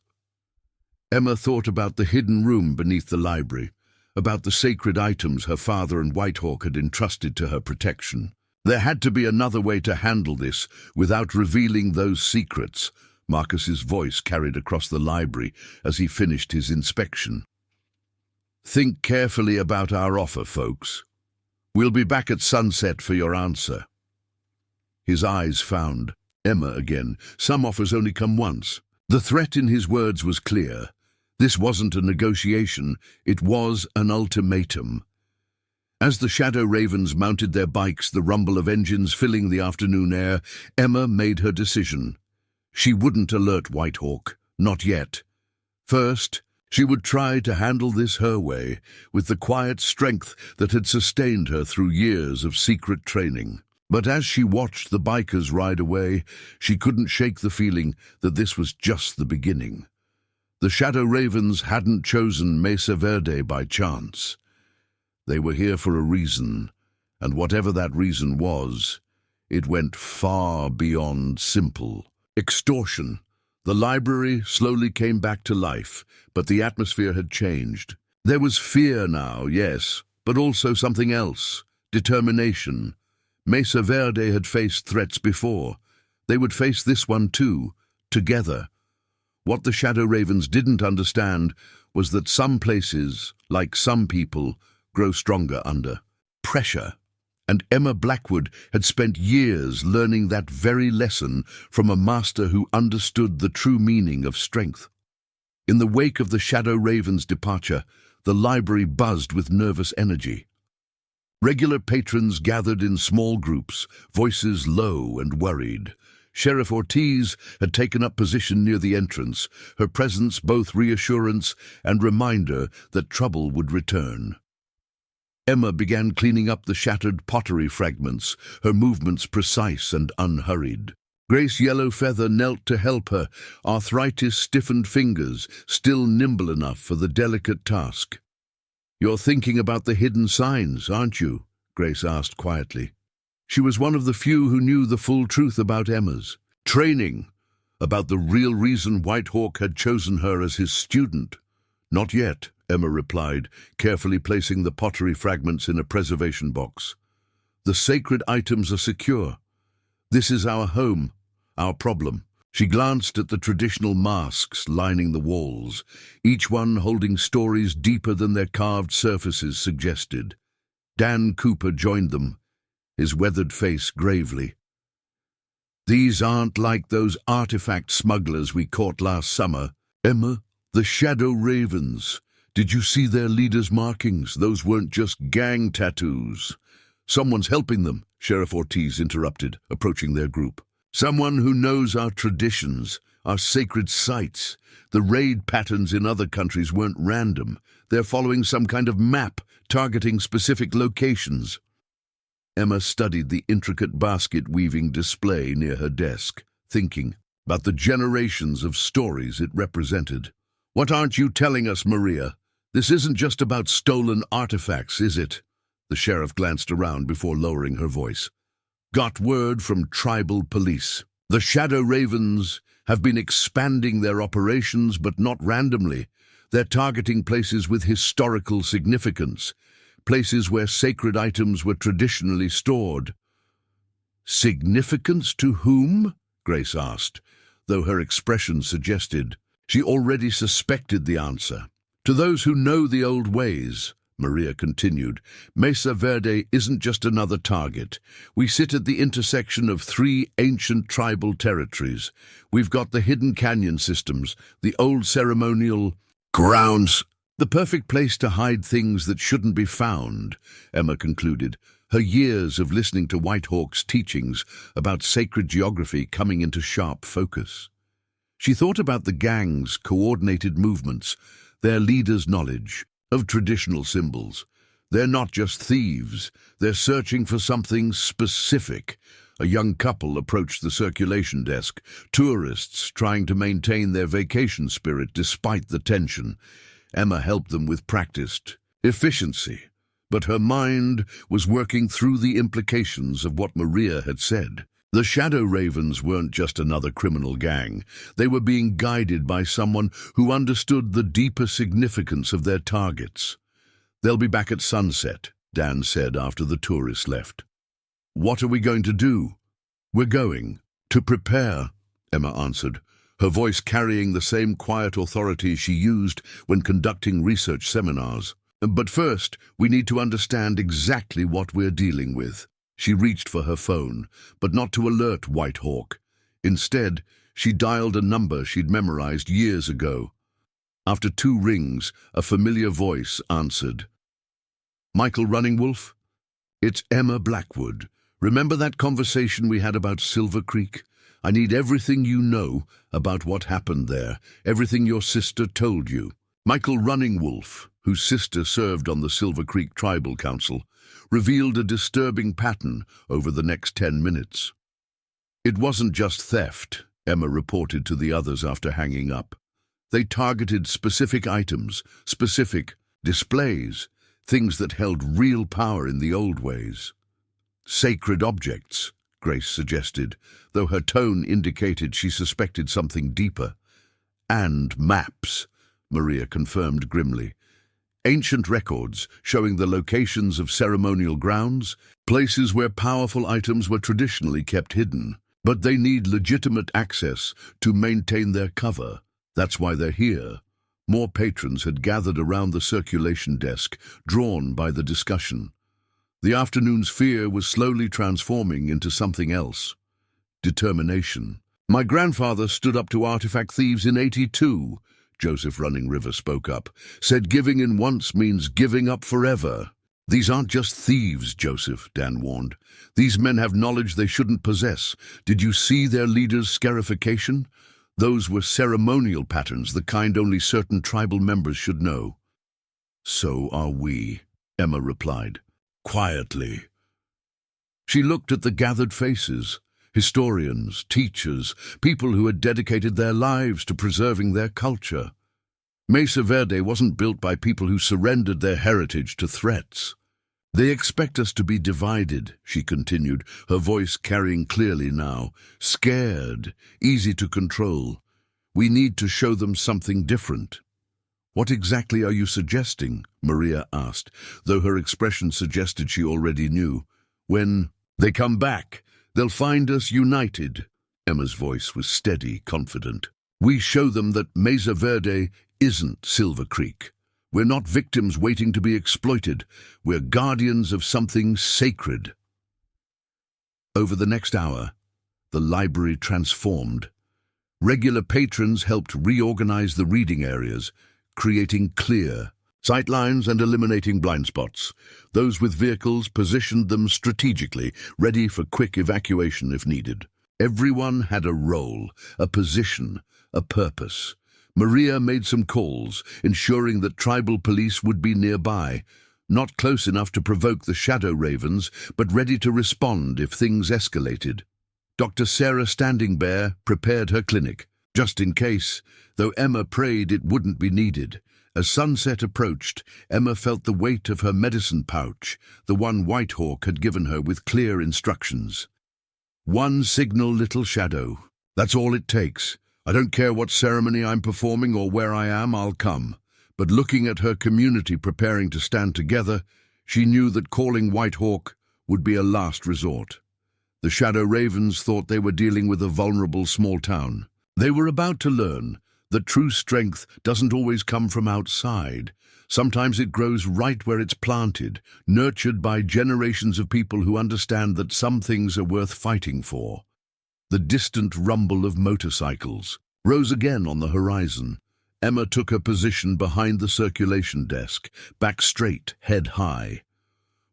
[SPEAKER 1] Emma thought about the hidden room beneath the library, about the sacred items her father and Whitehawk had entrusted to her protection. There had to be another way to handle this without revealing those secrets. Marcus's voice carried across the library as he finished his inspection. "Think carefully about our offer, folks. We'll be back at sunset for your answer." His eyes found Emma again. Some offers only come once. The threat in his words was clear. This wasn't a negotiation, it was an ultimatum. As the Shadow Ravens mounted their bikes, the rumble of engines filling the afternoon air, Emma made her decision. She wouldn't alert Whitehawk, not yet. First, she would try to handle this her way, with the quiet strength that had sustained her through years of secret training. But as she watched the bikers ride away, she couldn't shake the feeling that this was just the beginning. The Shadow Ravens hadn't chosen Mesa Verde by chance. They were here for a reason, and whatever that reason was, it went far beyond simple extortion. The library slowly came back to life, but the atmosphere had changed. There was fear now, yes, but also something else, determination. Mesa Verde had faced threats before. They would face this one too, together. What the Shadow Ravens didn't understand was that some places, like some people, grow stronger under pressure. And Emma Blackwood had spent years learning that very lesson from a master who understood the true meaning of strength. In the wake of the Shadow Raven's departure, the library buzzed with nervous energy. Regular patrons gathered in small groups, voices low and worried. Sheriff Ortiz had taken up position near the entrance, her presence both reassurance and reminder that trouble would return. Emma began cleaning up the shattered pottery fragments, her movements precise and unhurried. Grace Yellowfeather knelt to help her, arthritis-stiffened fingers still nimble enough for the delicate task. "You're thinking about the hidden signs, aren't you?" Grace asked quietly. She was one of the few who knew the full truth about Emma's training, about the real reason Whitehawk had chosen her as his student. "Not yet," Emma replied, carefully placing the pottery fragments in a preservation box. "The sacred items are secure. This is our home, our problem." She glanced at the traditional masks lining the walls, each one holding stories deeper than their carved surfaces suggested. Dan Cooper joined them, his weathered face gravely. "These aren't like those artifact smugglers we caught last summer. Emma, the Shadow Ravens. Did you see their leaders' markings? Those weren't just gang tattoos." "Someone's helping them," Sheriff Ortiz interrupted, approaching their group. "Someone who knows our traditions, our sacred sites. The raid patterns in other countries weren't random. They're following some kind of map, targeting specific locations." Emma studied the intricate basket-weaving display near her desk, thinking about the generations of stories it represented. "What aren't you telling us, Maria? This isn't just about stolen artifacts, is it?" The sheriff glanced around before lowering her voice. "Got word from tribal police. The Shadow Ravens have been expanding their operations, but not randomly. They're targeting places with historical significance, places where sacred items were traditionally stored." "Significance to whom?" Grace asked, though her expression suggested she already suspected the answer. "To those who know the old ways," Maria continued. "Mesa Verde isn't just another target. We sit at the intersection of three ancient tribal territories. We've got the hidden canyon systems, the old ceremonial grounds, the perfect place to hide things that shouldn't be found," Emma concluded, her years of listening to Whitehawk's teachings about sacred geography coming into sharp focus. She thought about the gang's coordinated movements, their leaders' knowledge of traditional symbols. They're not just thieves, they're searching for something specific. A young couple approached the circulation desk, tourists trying to maintain their vacation spirit despite the tension. Emma helped them with practiced efficiency, but her mind was working through the implications of what Maria had said. The Shadow Ravens weren't just another criminal gang. They were being guided by someone who understood the deeper significance of their targets. "They'll be back at sunset," Dan said after the tourists left. "What are we going to do?" "We're going to prepare," Emma answered, her voice carrying the same quiet authority she used when conducting research seminars. "But first, we need to understand exactly what we're dealing with." She reached for her phone, but not to alert Whitehawk. Instead, she dialed a number she'd memorized years ago. After 2 rings, a familiar voice answered. "Michael Runningwolf? It's Emma Blackwood. Remember that conversation we had about Silver Creek? I need everything you know about what happened there, everything your sister told you." Michael Runningwolf, whose sister served on the Silver Creek Tribal Council, revealed a disturbing pattern over the next 10 minutes. "It wasn't just theft," Emma reported to the others after hanging up. "They targeted specific items, specific displays, things that held real power in the old ways." "Sacred objects," Grace suggested, though her tone indicated she suspected something deeper. "And maps," Maria confirmed grimly. "Ancient records showing the locations of ceremonial grounds, places where powerful items were traditionally kept hidden. But they need legitimate access to maintain their cover. That's why they're here." More patrons had gathered around the circulation desk, drawn by the discussion. The afternoon's fear was slowly transforming into something else. Determination. "My grandfather stood up to artifact thieves in '82, Joseph Running River spoke up. "Said giving in once means giving up forever." "These aren't just thieves, Joseph," Dan warned. "These men have knowledge they shouldn't possess. Did you see their leaders' scarification? Those were ceremonial patterns, the kind only certain tribal members should know." "So are we," Emma replied, quietly. She looked at the gathered faces. Historians, teachers, people who had dedicated their lives to preserving their culture. Mesa Verde wasn't built by people who surrendered their heritage to threats. "They expect us to be divided," she continued, her voice carrying clearly now. "Scared, easy to control. We need to show them something different." "What exactly are you suggesting?" Maria asked, though her expression suggested she already knew. "When they come back, they'll find us united." Emma's voice was steady, confident. "We show them that Mesa Verde isn't Silver Creek. We're not victims waiting to be exploited. We're guardians of something sacred." Over the next hour, the library transformed. Regular patrons helped reorganize the reading areas, creating clear sightlines and eliminating blind spots. Those with vehicles positioned them strategically, ready for quick evacuation if needed. Everyone had a role, a position, a purpose. Maria made some calls, ensuring that tribal police would be nearby. not close enough to provoke the shadow ravens, but ready to respond if things escalated. Dr. Sarah Standing Bear prepared her clinic, just in case, though Emma prayed it wouldn't be needed. As sunset approached, Emma felt the weight of her medicine pouch, the one Whitehawk had given her with clear instructions. One signal, little shadow. That's all it takes. I don't care what ceremony I'm performing or where I am, I'll come. But looking at her community preparing to stand together, she knew that calling Whitehawk would be a last resort. The Shadow Ravens thought they were dealing with a vulnerable small town. They were about to learn that true strength doesn't always come from outside. Sometimes it grows right where it's planted, nurtured by generations of people who understand that some things are worth fighting for. The distant rumble of motorcycles rose again on the horizon. Emma took her position behind the circulation desk, back straight, head high.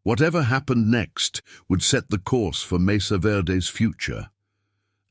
[SPEAKER 1] Whatever happened next would set the course for Mesa Verde's future.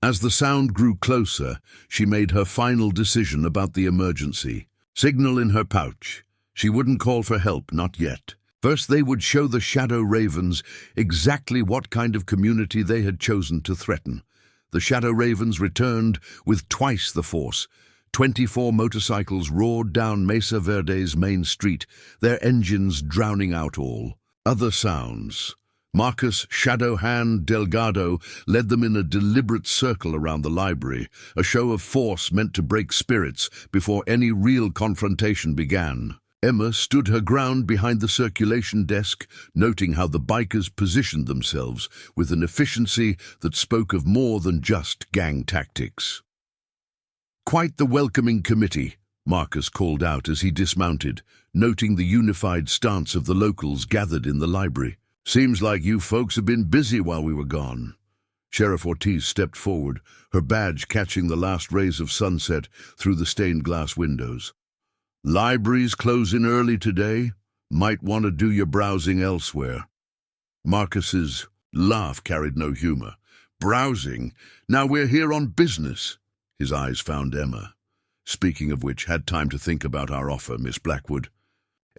[SPEAKER 1] As the sound grew closer, she made her final decision about the emergency. Signal in her pouch. She wouldn't call for help, not yet. First, they would show the Shadow Ravens exactly what kind of community they had chosen to threaten. The Shadow Ravens returned with twice the force. 24 motorcycles roared down Mesa Verde's main street, their engines drowning out all other sounds. Marcus Shadow Hand Delgado led them in a deliberate circle around the library, a show of force meant to break spirits before any real confrontation began. Emma stood her ground behind the circulation desk, noting how the bikers positioned themselves with an efficiency that spoke of more than just gang tactics. "Quite the welcoming committee," Marcus called out as he dismounted, noting the unified stance of the locals gathered in the library. "Seems like you folks have been busy while we were gone." Sheriff Ortiz stepped forward, her badge catching the last rays of sunset through the stained glass windows. "Libraries closing early today. Might want to do your browsing elsewhere." Marcus's laugh carried no humor. "Browsing? Now we're here on business." His eyes found Emma. "Speaking of which, had time to think about our offer, Miss Blackwood."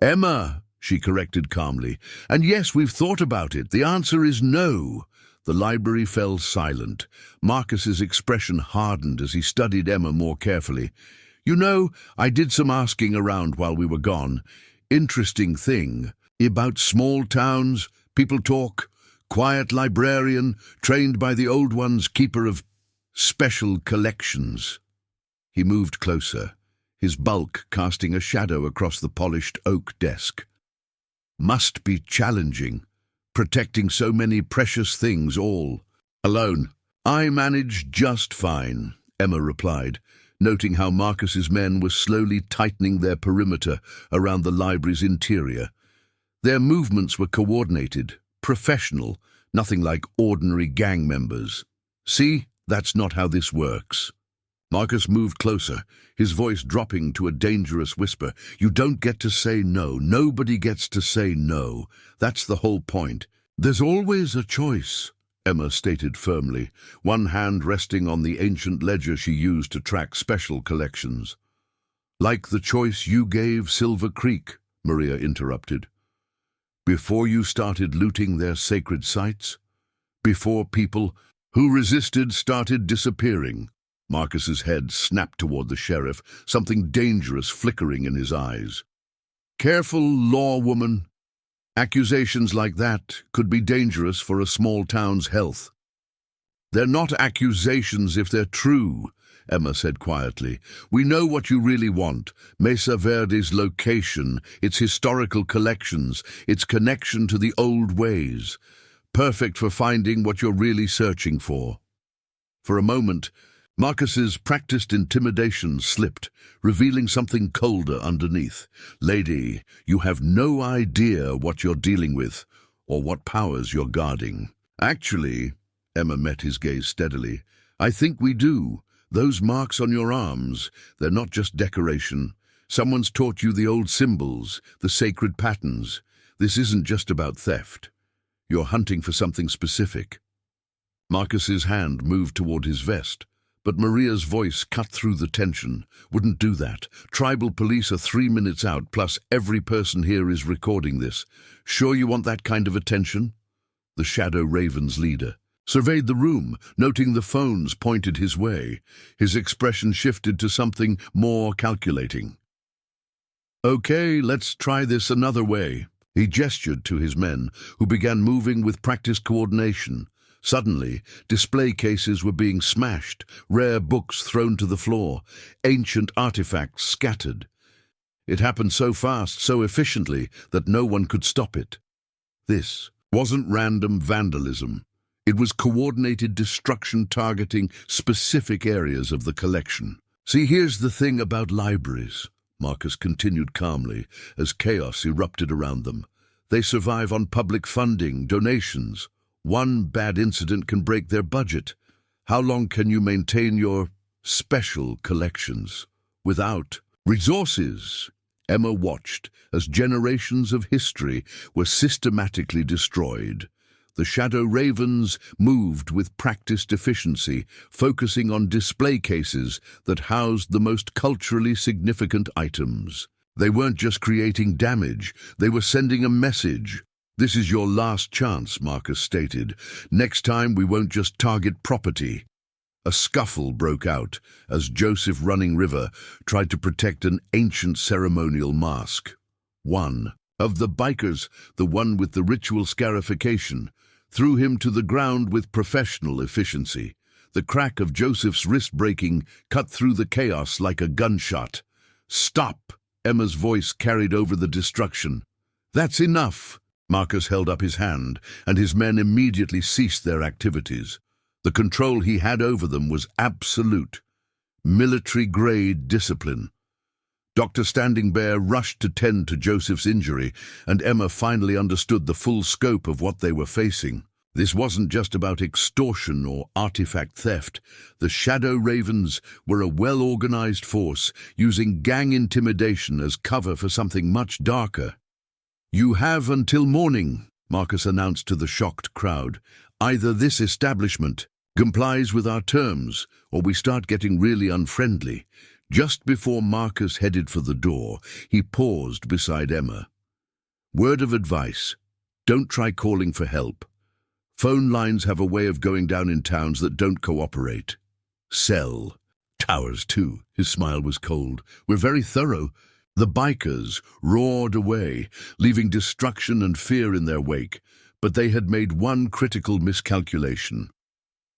[SPEAKER 1] "Emma," she corrected calmly. "And yes, we've thought about it. The answer is no." The library fell silent. Marcus's expression hardened as he studied Emma more carefully. "You know, I did some asking around while we were gone. Interesting thing. About small towns, people talk. Quiet librarian, trained by the old ones, keeper of special collections." He moved closer, his bulk casting a shadow across the polished oak desk. "Must be challenging, protecting so many precious things all alone." "I manage just fine," Emma replied, noting how Marcus's men were slowly tightening their perimeter around the library's interior. Their movements were coordinated, professional, nothing like ordinary gang members. "See, that's not how this works." Marcus moved closer, his voice dropping to a dangerous whisper. "You don't get to say no. Nobody gets to say no. That's the whole point. There's always a choice," Emma stated firmly, one hand resting on the ancient ledger she used to track special collections. "Like the choice you gave Silver Creek," Maria interrupted. "Before you started looting their sacred sites? Before people who resisted started disappearing?" Marcus's head snapped toward the sheriff, something dangerous flickering in his eyes. "Careful, law woman. Accusations like that could be dangerous for a small town's health." "They're not accusations if they're true," Emma said quietly. "We know what you really want. Mesa Verde's location, its historical collections, its connection to the old ways. Perfect for finding what you're really searching for." For a moment, Marcus's practiced intimidation slipped, revealing something colder underneath. "Lady, you have no idea what you're dealing with, or what powers you're guarding." "Actually," Emma met his gaze steadily, "I think we do. Those marks on your arms, they're not just decoration. Someone's taught you the old symbols, the sacred patterns. This isn't just about theft. You're hunting for something specific." Marcus's hand moved toward his vest, But Maria's voice cut through the tension. Wouldn't do that. Tribal police are 3 minutes out, plus every person here is recording this. Sure you want that kind of attention? The Shadow Raven's leader surveyed the room, noting the phones pointed his way. His expression shifted to something more calculating. Okay, let's try this another way. He gestured to his men, who began moving with practiced coordination. Suddenly, display cases were being smashed, rare books thrown to the floor, ancient artifacts scattered. It happened so fast, so efficiently, that no one could stop it. This wasn't random vandalism. It was coordinated destruction targeting specific areas of the collection. See, here's the thing about libraries, Marcus continued calmly as chaos erupted around them. They survive on public funding, donations. One bad incident can break their budget. How long can you maintain your special collections without resources? Emma watched as generations of history were systematically destroyed. The Shadow Ravens moved with practiced efficiency, focusing on display cases that housed the most culturally significant items. They weren't just creating damage, they were sending a message. This is your last chance, Marcus stated. Next time we won't just target property. A scuffle broke out as Joseph Running River tried to protect an ancient ceremonial mask. One of the bikers, the one with the ritual scarification, threw him to the ground with professional efficiency. The crack of Joseph's wrist breaking cut through the chaos like a gunshot. Stop! Emma's voice carried over the destruction. That's enough! Marcus held up his hand, and his men immediately ceased their activities. The control he had over them was absolute. Military-grade discipline. Dr. Standing Bear rushed to tend to Joseph's injury, and Emma finally understood the full scope of what they were facing. This wasn't just about extortion or artifact theft. The Shadow Ravens were a well-organized force, using gang intimidation as cover for something much darker. You have until morning, Marcus announced to the shocked crowd. Either this establishment complies with our terms, or we start getting really unfriendly. Just before Marcus headed for the door, he paused beside Emma. Word of advice: don't try calling for help. Phone lines have a way of going down in towns that don't cooperate. Cell towers, too. His smile was cold. We're very thorough. The bikers roared away, leaving destruction and fear in their wake, but they had made one critical miscalculation.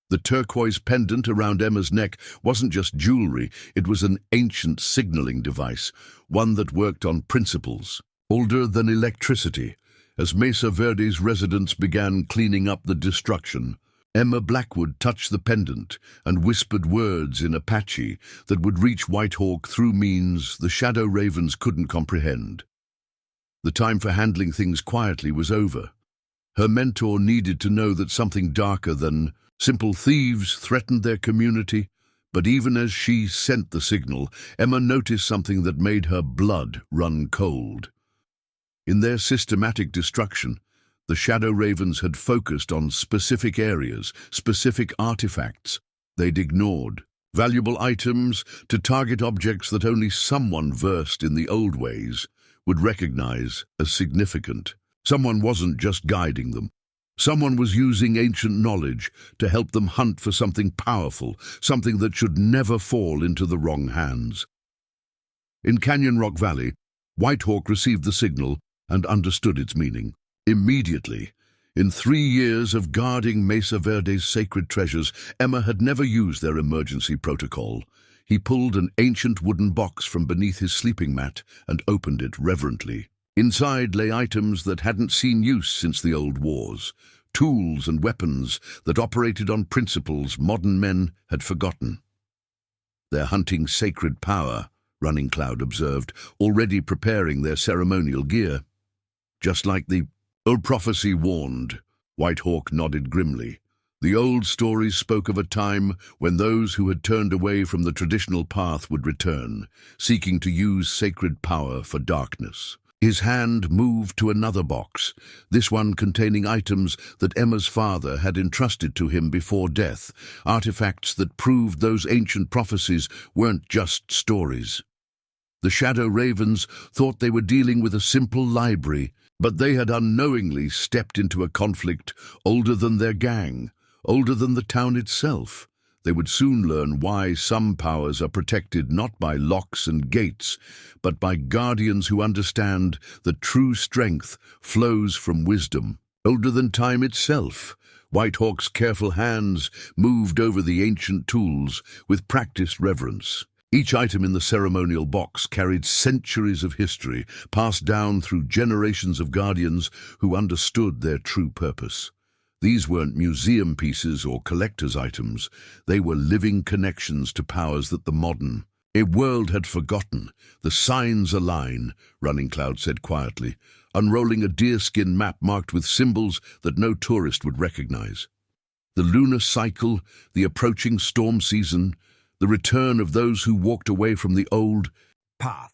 [SPEAKER 1] The turquoise pendant around Emma's neck wasn't just jewelry, it was an ancient signaling device, one that worked on principles, older than electricity. As Mesa Verde's residents began cleaning up the destruction, Emma Blackwood touched the pendant and whispered words in Apache that would reach Whitehawk through means the Shadow Ravens couldn't comprehend. The time for handling things quietly was over. Her mentor needed to know that something darker than simple thieves threatened their community, but even as she sent the signal, Emma noticed something that made her blood run cold. In their systematic destruction, the Shadow Ravens had focused on specific areas, specific artifacts. They'd ignored valuable items to target objects that only someone versed in the old ways would recognize as significant. Someone wasn't just guiding them. Someone was using ancient knowledge to help them hunt for something powerful, something that should never fall into the wrong hands. In Canyon Rock Valley, Whitehawk received the signal and understood its meaning. Immediately, in 3 years of guarding Mesa Verde's sacred treasures, Emma had never used their emergency protocol. He pulled an ancient wooden box from beneath his sleeping mat and opened it reverently. Inside lay items that hadn't seen use since the old wars, tools and weapons that operated on principles modern men had forgotten. They're hunting sacred power, Running Cloud observed, already preparing their ceremonial gear. Just like the old prophecy warned, Whitehawk nodded grimly. The old stories spoke of a time when those who had turned away from the traditional path would return, seeking to use sacred power for darkness. His hand moved to another box, this one containing items that Emma's father had entrusted to him before death, artifacts that proved those ancient prophecies weren't just stories. The Shadow Ravens thought they were dealing with a simple library, but they had unknowingly stepped into a conflict older than their gang, older than the town itself. They would soon learn why some powers are protected not by locks and gates, but by guardians who understand that true strength flows from wisdom. Older than time itself, Whitehawk's careful hands moved over the ancient tools with practiced reverence. Each item in the ceremonial box carried centuries of history, passed down through generations of guardians who understood their true purpose. These weren't museum pieces or collector's items. They were living connections to powers that the modern world had forgotten. The signs align, Running Cloud said quietly, unrolling a deerskin map marked with symbols that no tourist would recognize. The lunar cycle, the approaching storm season, the return of those who walked away from the old
[SPEAKER 2] path.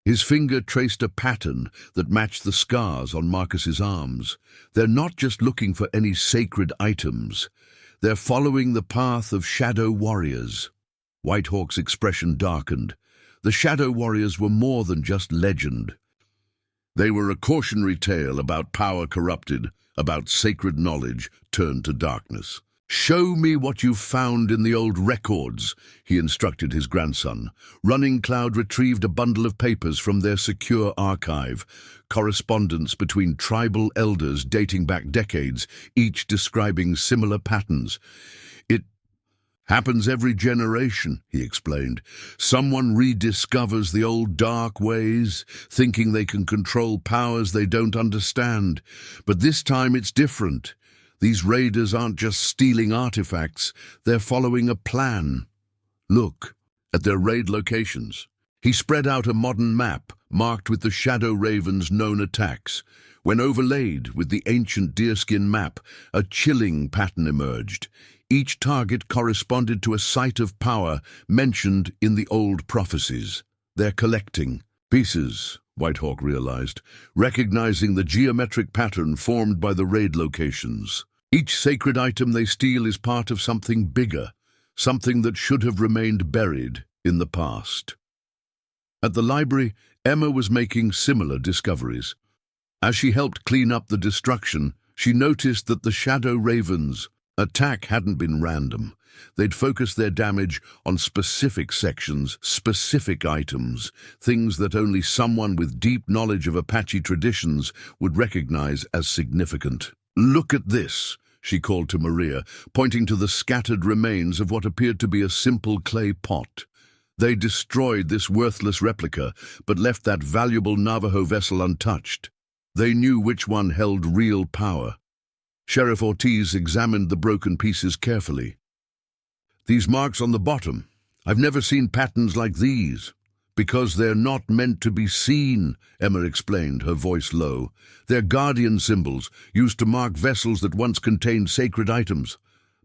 [SPEAKER 1] His finger traced a pattern that matched the scars on Marcus's arms. They're not just looking for any sacred items. They're following the path of shadow warriors. Whitehawk's expression darkened. The shadow warriors were more than just legend. They were a cautionary tale about power corrupted, about sacred knowledge turned to darkness. "Show me what you found in the old records," he instructed his grandson. Running Cloud retrieved a bundle of papers from their secure archive, correspondence between tribal elders dating back decades, each describing similar patterns. "It happens every generation," he explained. "Someone rediscovers the old dark ways, thinking they can control powers they don't understand. But this time it's different. These raiders aren't just stealing artifacts, they're following a plan. Look at their raid locations." He spread out a modern map, marked with the Shadow Ravens' known attacks. When overlaid with the ancient deerskin map, a chilling pattern emerged. Each target corresponded to a site of power mentioned in the old prophecies. "They're collecting pieces," Whitehawk realized, recognizing the geometric pattern formed by the raid locations. Each sacred item they steal is part of something bigger, something that should have remained buried in the past. At the library, Emma was making similar discoveries. As she helped clean up the destruction, she noticed that the Shadow Ravens' attack hadn't been random. They'd focused their damage on specific sections, specific items, things that only someone with deep knowledge of Apache traditions would recognize as significant. "Look at this," she called to Maria, pointing to the scattered remains of what appeared to be a simple clay pot. They destroyed this worthless replica, but left that valuable Navajo vessel untouched. They knew which one held real power. Sheriff Ortiz examined the broken pieces carefully. "These marks on the bottom, I've never seen patterns like these." "Because they're not meant to be seen," Emma explained, her voice low. "They're guardian symbols, used to mark vessels that once contained sacred items.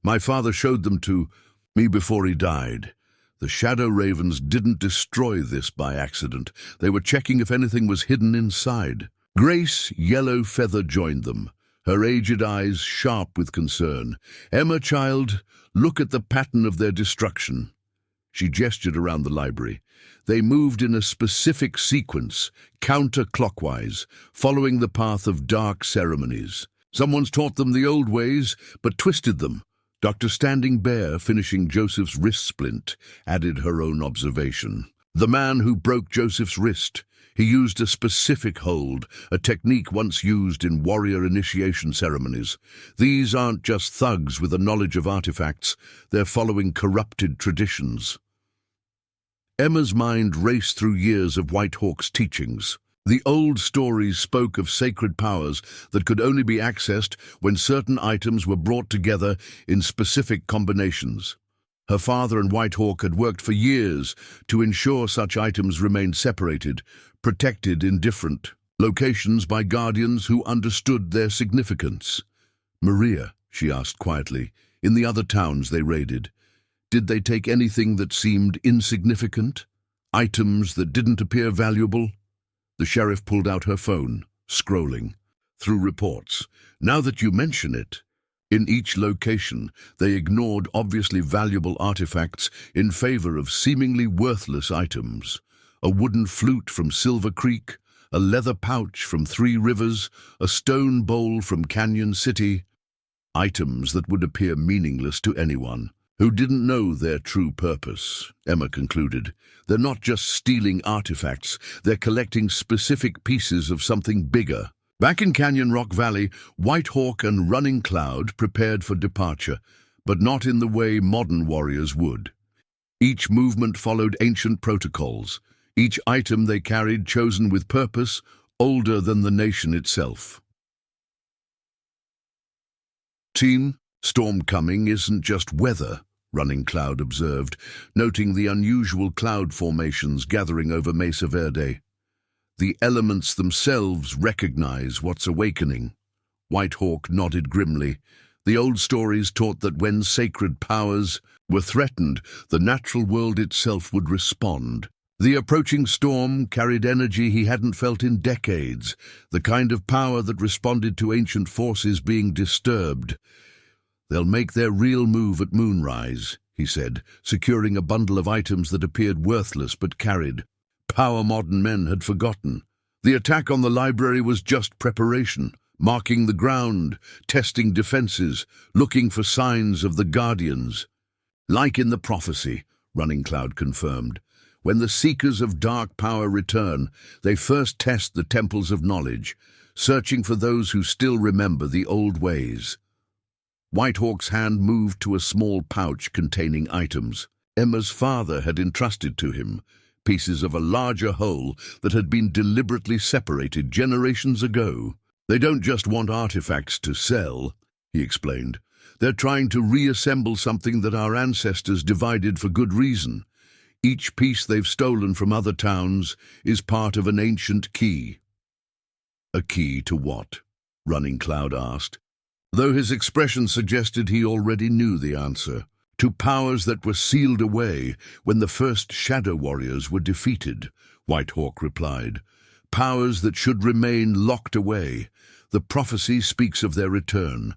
[SPEAKER 1] My father showed them to me before he died. The Shadow Ravens didn't destroy this by accident. They were checking if anything was hidden inside." Grace Yellow Feather joined them, her aged eyes sharp with concern. "Emma, child, look at the pattern of their destruction." She gestured around the library. They moved in a specific sequence, counterclockwise, following the path of dark ceremonies. "Someone's taught them the old ways, but twisted them." Dr. Standing Bear, finishing Joseph's wrist splint, added her own observation. "The man who broke Joseph's wrist. He used a specific hold, a technique once used in warrior initiation ceremonies. These aren't just thugs with a knowledge of artifacts, they're following corrupted traditions." Emma's mind raced through years of Whitehawk's teachings. The old stories spoke of sacred powers that could only be accessed when certain items were brought together in specific combinations. Her father and Whitehawk had worked for years to ensure such items remained separated, protected in different locations by guardians who understood their significance. "Maria," she asked quietly, "in the other towns they raided, did they take anything that seemed insignificant? Items that didn't appear valuable?" The sheriff pulled out her phone, scrolling through reports. Now that you mention it, in each location, they ignored obviously valuable artifacts in favor of seemingly worthless items. A wooden flute from Silver Creek, a leather pouch from Three Rivers, a stone bowl from Canyon City. Items that would appear meaningless to anyone who didn't know their true purpose, Emma concluded. They're not just stealing artifacts, they're collecting specific pieces of something bigger. Back in Canyon Rock Valley, White Hawk and Running Cloud prepared for departure, but not in the way modern warriors would. Each movement followed ancient protocols, each item they carried chosen with purpose, older than the nation itself. Team, storm coming isn't just weather, Running Cloud observed, noting the unusual cloud formations gathering over Mesa Verde. The elements themselves recognize what's awakening. White Hawk nodded grimly. The old stories taught that when sacred powers were threatened, the natural world itself would respond. The approaching storm carried energy he hadn't felt in decades, the kind of power that responded to ancient forces being disturbed. They'll make their real move at moonrise, he said, securing a bundle of items that appeared worthless but carried power modern men had forgotten. The attack on the library was just preparation, marking the ground, testing defenses, looking for signs of the Guardians. Like in the prophecy, Running Cloud confirmed, when the seekers of dark power return, they first test the temples of knowledge, searching for those who still remember the old ways. White Hawk's hand moved to a small pouch containing items Emma's father had entrusted to him, pieces of a larger whole that had been deliberately separated generations ago. They don't just want artifacts to sell, he explained. They're trying to reassemble something that our ancestors divided for good reason. Each piece they've stolen from other towns is part of an ancient key. A key to what? Running Cloud asked, though his expression suggested he already knew the answer. To powers that were sealed away when the first Shadow Warriors were defeated, White Hawk replied. Powers that should remain locked away. The prophecy speaks of their return,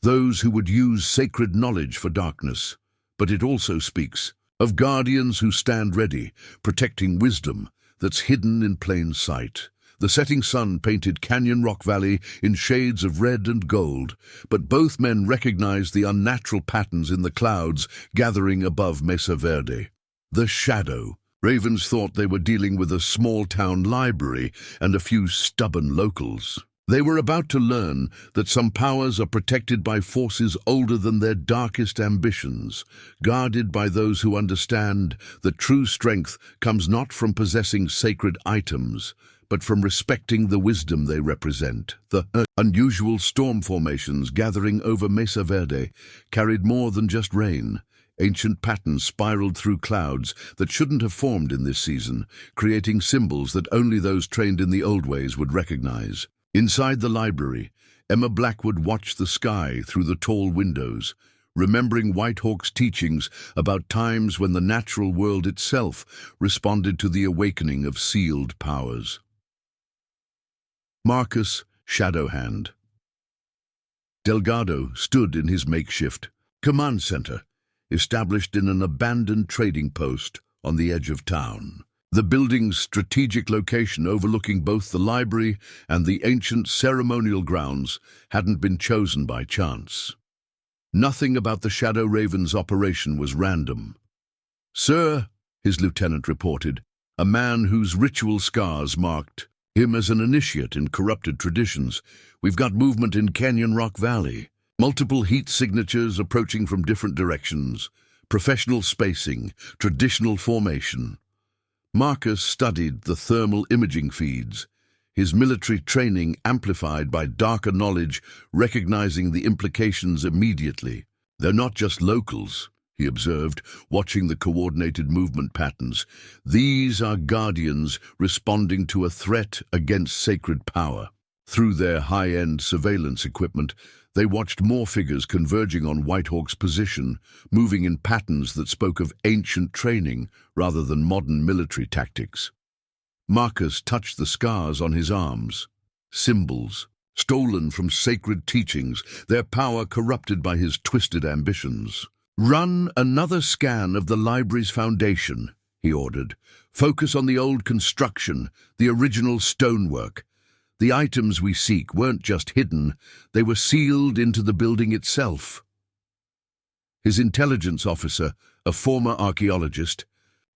[SPEAKER 1] those who would use sacred knowledge for darkness. But it also speaks of guardians who stand ready, protecting wisdom that's hidden in plain sight. The setting sun painted Canyon Rock Valley in shades of red and gold, but both men recognized the unnatural patterns in the clouds gathering above Mesa Verde. The shadow. Ravens thought they were dealing with a small-town library and a few stubborn locals. They were about to learn that some powers are protected by forces older than their darkest ambitions, guarded by those who understand that true strength comes not from possessing sacred items, but from respecting the wisdom they represent. The unusual storm formations gathering over Mesa Verde carried more than just rain. Ancient patterns spiraled through clouds that shouldn't have formed in this season, creating symbols that only those trained in the old ways would recognize. Inside the library, Emma Blackwood watched the sky through the tall windows, remembering White Hawk's teachings about times when the natural world itself responded to the awakening of sealed powers. Marcus, Shadowhand. Delgado stood in his makeshift command center, established in an abandoned trading post on the edge of town. The building's strategic location overlooking both the library and the ancient ceremonial grounds hadn't been chosen by chance. Nothing about the Shadow Raven's operation was random. "Sir," his lieutenant reported, a man whose ritual scars marked him as an initiate in corrupted traditions. "We've got movement in Canyon Rock Valley. Multiple heat signatures approaching from different directions. Professional spacing, traditional formation." Marcus studied the thermal imaging feeds, his military training amplified by darker knowledge, recognizing the implications immediately. "They're not just locals," he observed, watching the coordinated movement patterns. "These are guardians responding to a threat against sacred power." Through their high-end surveillance equipment, they watched more figures converging on White Hawk's position, moving in patterns that spoke of ancient training rather than modern military tactics. Marcus touched the scars on his arms. Symbols, stolen from sacred teachings, their power corrupted by his twisted ambitions. "Run another scan of the library's foundation," he ordered. "Focus on the old construction, the original stonework. The items we seek weren't just hidden, they were sealed into the building itself." His intelligence officer, a former archaeologist,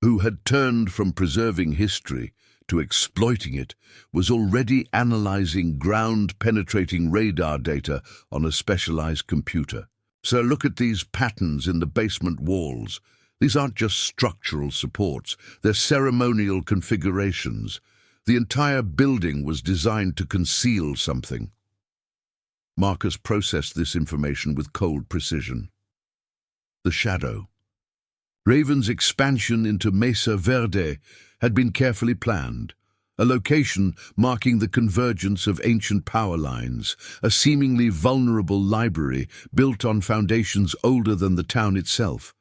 [SPEAKER 1] who had turned from preserving history to exploiting it, was already analyzing ground-penetrating radar data on a specialized computer. "Sir, look at these patterns in the basement walls. These aren't just structural supports, they're ceremonial configurations. The entire building was designed to conceal something." Marcus processed this information with cold precision. The shadow. Raven's expansion into Mesa Verde had been carefully planned, a location marking the convergence of ancient power lines, a seemingly vulnerable library built on foundations older than the town itself.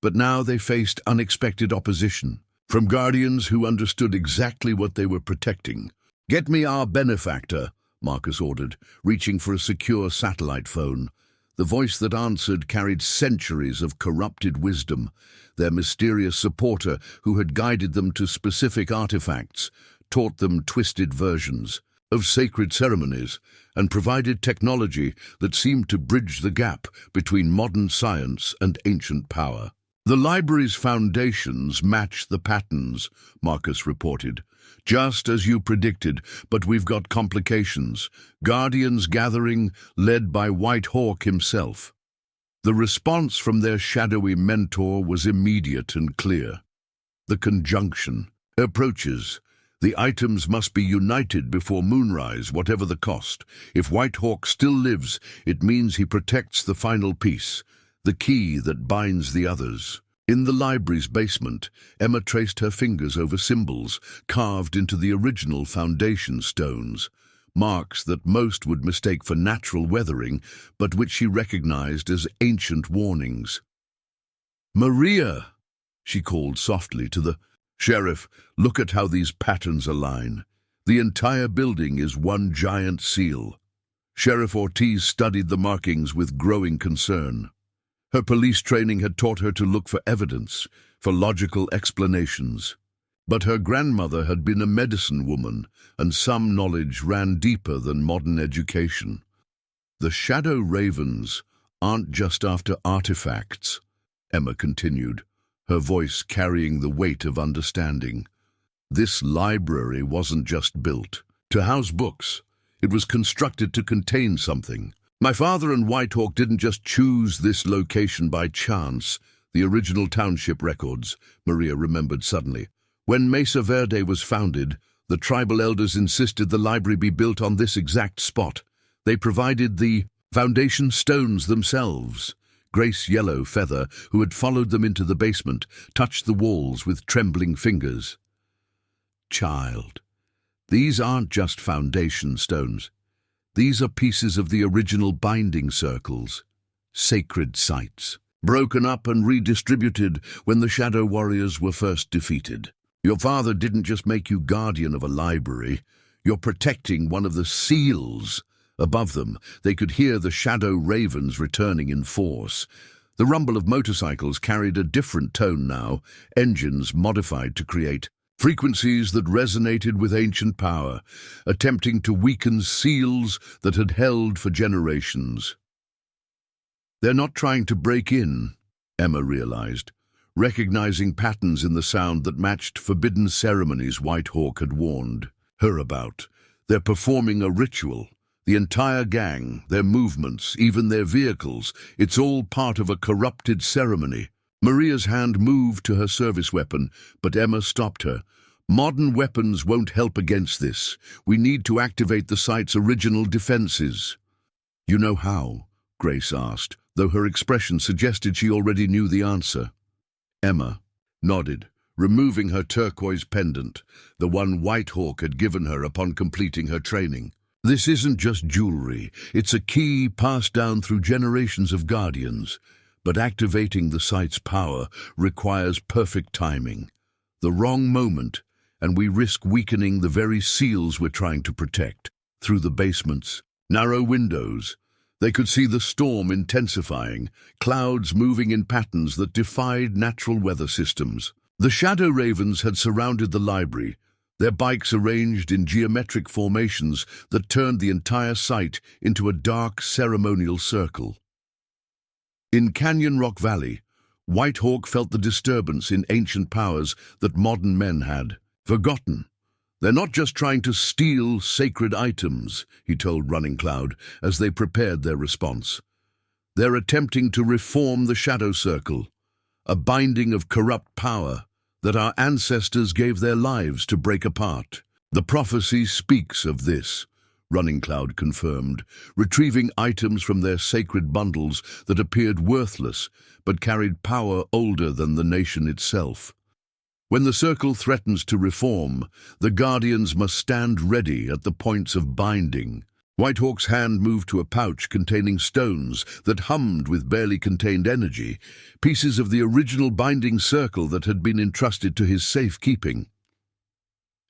[SPEAKER 1] But now they faced unexpected opposition from guardians who understood exactly what they were protecting. "Get me our benefactor," Marcus ordered, reaching for a secure satellite phone. The voice that answered carried centuries of corrupted wisdom, their mysterious supporter who had guided them to specific artifacts, taught them twisted versions of sacred ceremonies, and provided technology that seemed to bridge the gap between modern science and ancient power. "The library's foundations match the patterns," Marcus reported. "Just as you predicted, but we've got complications. Guardians gathering, led by White Hawk himself." The response from their shadowy mentor was immediate and clear. The conjunction approaches. The items must be united before moonrise, whatever the cost. If White Hawk still lives, it means he protects the final piece, the key that binds the others. In the library's basement, Emma traced her fingers over symbols carved into the original foundation stones, marks that most would mistake for natural weathering, but which she recognized as ancient warnings. "Maria!" she called softly to the sheriff. "Look at how these patterns align. The entire building is one giant seal." Sheriff Ortiz studied the markings with growing concern. Her police training had taught her to look for evidence, for logical explanations. But her grandmother had been a medicine woman, and some knowledge ran deeper than modern education. "The Shadow Ravens aren't just after artifacts," Emma continued, her voice carrying the weight of understanding. "This library wasn't just built to house books. It was constructed to contain something. My father and Whitehawk didn't just choose this location by chance. The original township records," Maria remembered suddenly. "When Mesa Verde was founded, the tribal elders insisted the library be built on this exact spot. They provided the foundation stones themselves." Grace Yellow Feather, who had followed them into the basement, touched the walls with trembling fingers. "Child, these aren't just foundation stones. These are pieces of the original binding circles, sacred sites, broken up and redistributed when the Shadow Warriors were first defeated. Your father didn't just make you guardian of a library. You're protecting one of the seals." Above them, they could hear the Shadow Ravens returning in force. The rumble of motorcycles carried a different tone now, engines modified to create frequencies that resonated with ancient power, attempting to weaken seals that had held for generations. "They're not trying to break in," Emma realized, recognizing patterns in the sound that matched forbidden ceremonies White Hawk had warned her about. "They're performing a ritual. The entire gang, their movements, even their vehicles, it's all part of a corrupted ceremony." Maria's hand moved to her service weapon, but Emma stopped her. "Modern weapons won't help against this. We need to activate the site's original defenses." "You know how?" Grace asked, though her expression suggested she already knew the answer. Emma nodded, removing her turquoise pendant, the one White Hawk had given her upon completing her training. "This isn't just jewelry. It's a key passed down through generations of guardians. But activating the site's power requires perfect timing. The wrong moment, and we risk weakening the very seals we're trying to protect. Through the basement's narrow windows, they could see the storm intensifying, clouds moving in patterns that defied natural weather systems. The shadow ravens had surrounded the library, their bikes arranged in geometric formations that turned the entire site into a dark ceremonial circle. In Canyon Rock Valley, Whitehawk felt the disturbance in ancient powers that modern men had forgotten. They're not just trying to steal sacred items, he told Running Cloud as they prepared their response. They're attempting to reform the Shadow Circle, a binding of corrupt power that our ancestors gave their lives to break apart. The prophecy speaks of this, Running Cloud confirmed, retrieving items from their sacred bundles that appeared worthless but carried power older than the nation itself. When the circle threatens to reform, the Guardians must stand ready at the points of binding. Whitehawk's hand moved to a pouch containing stones that hummed with barely contained energy, pieces of the original binding circle that had been entrusted to his safekeeping.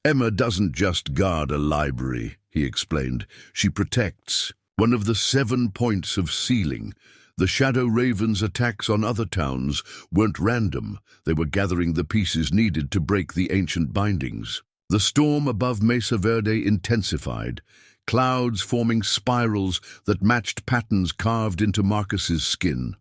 [SPEAKER 1] Emma doesn't just guard a library, he explained. She protects one of the 7 points of sealing. The Shadow Raven's attacks on other towns weren't random. They were gathering the pieces needed to break the ancient bindings. The storm above Mesa Verde intensified, clouds forming spirals that matched patterns carved into Marcus's skin.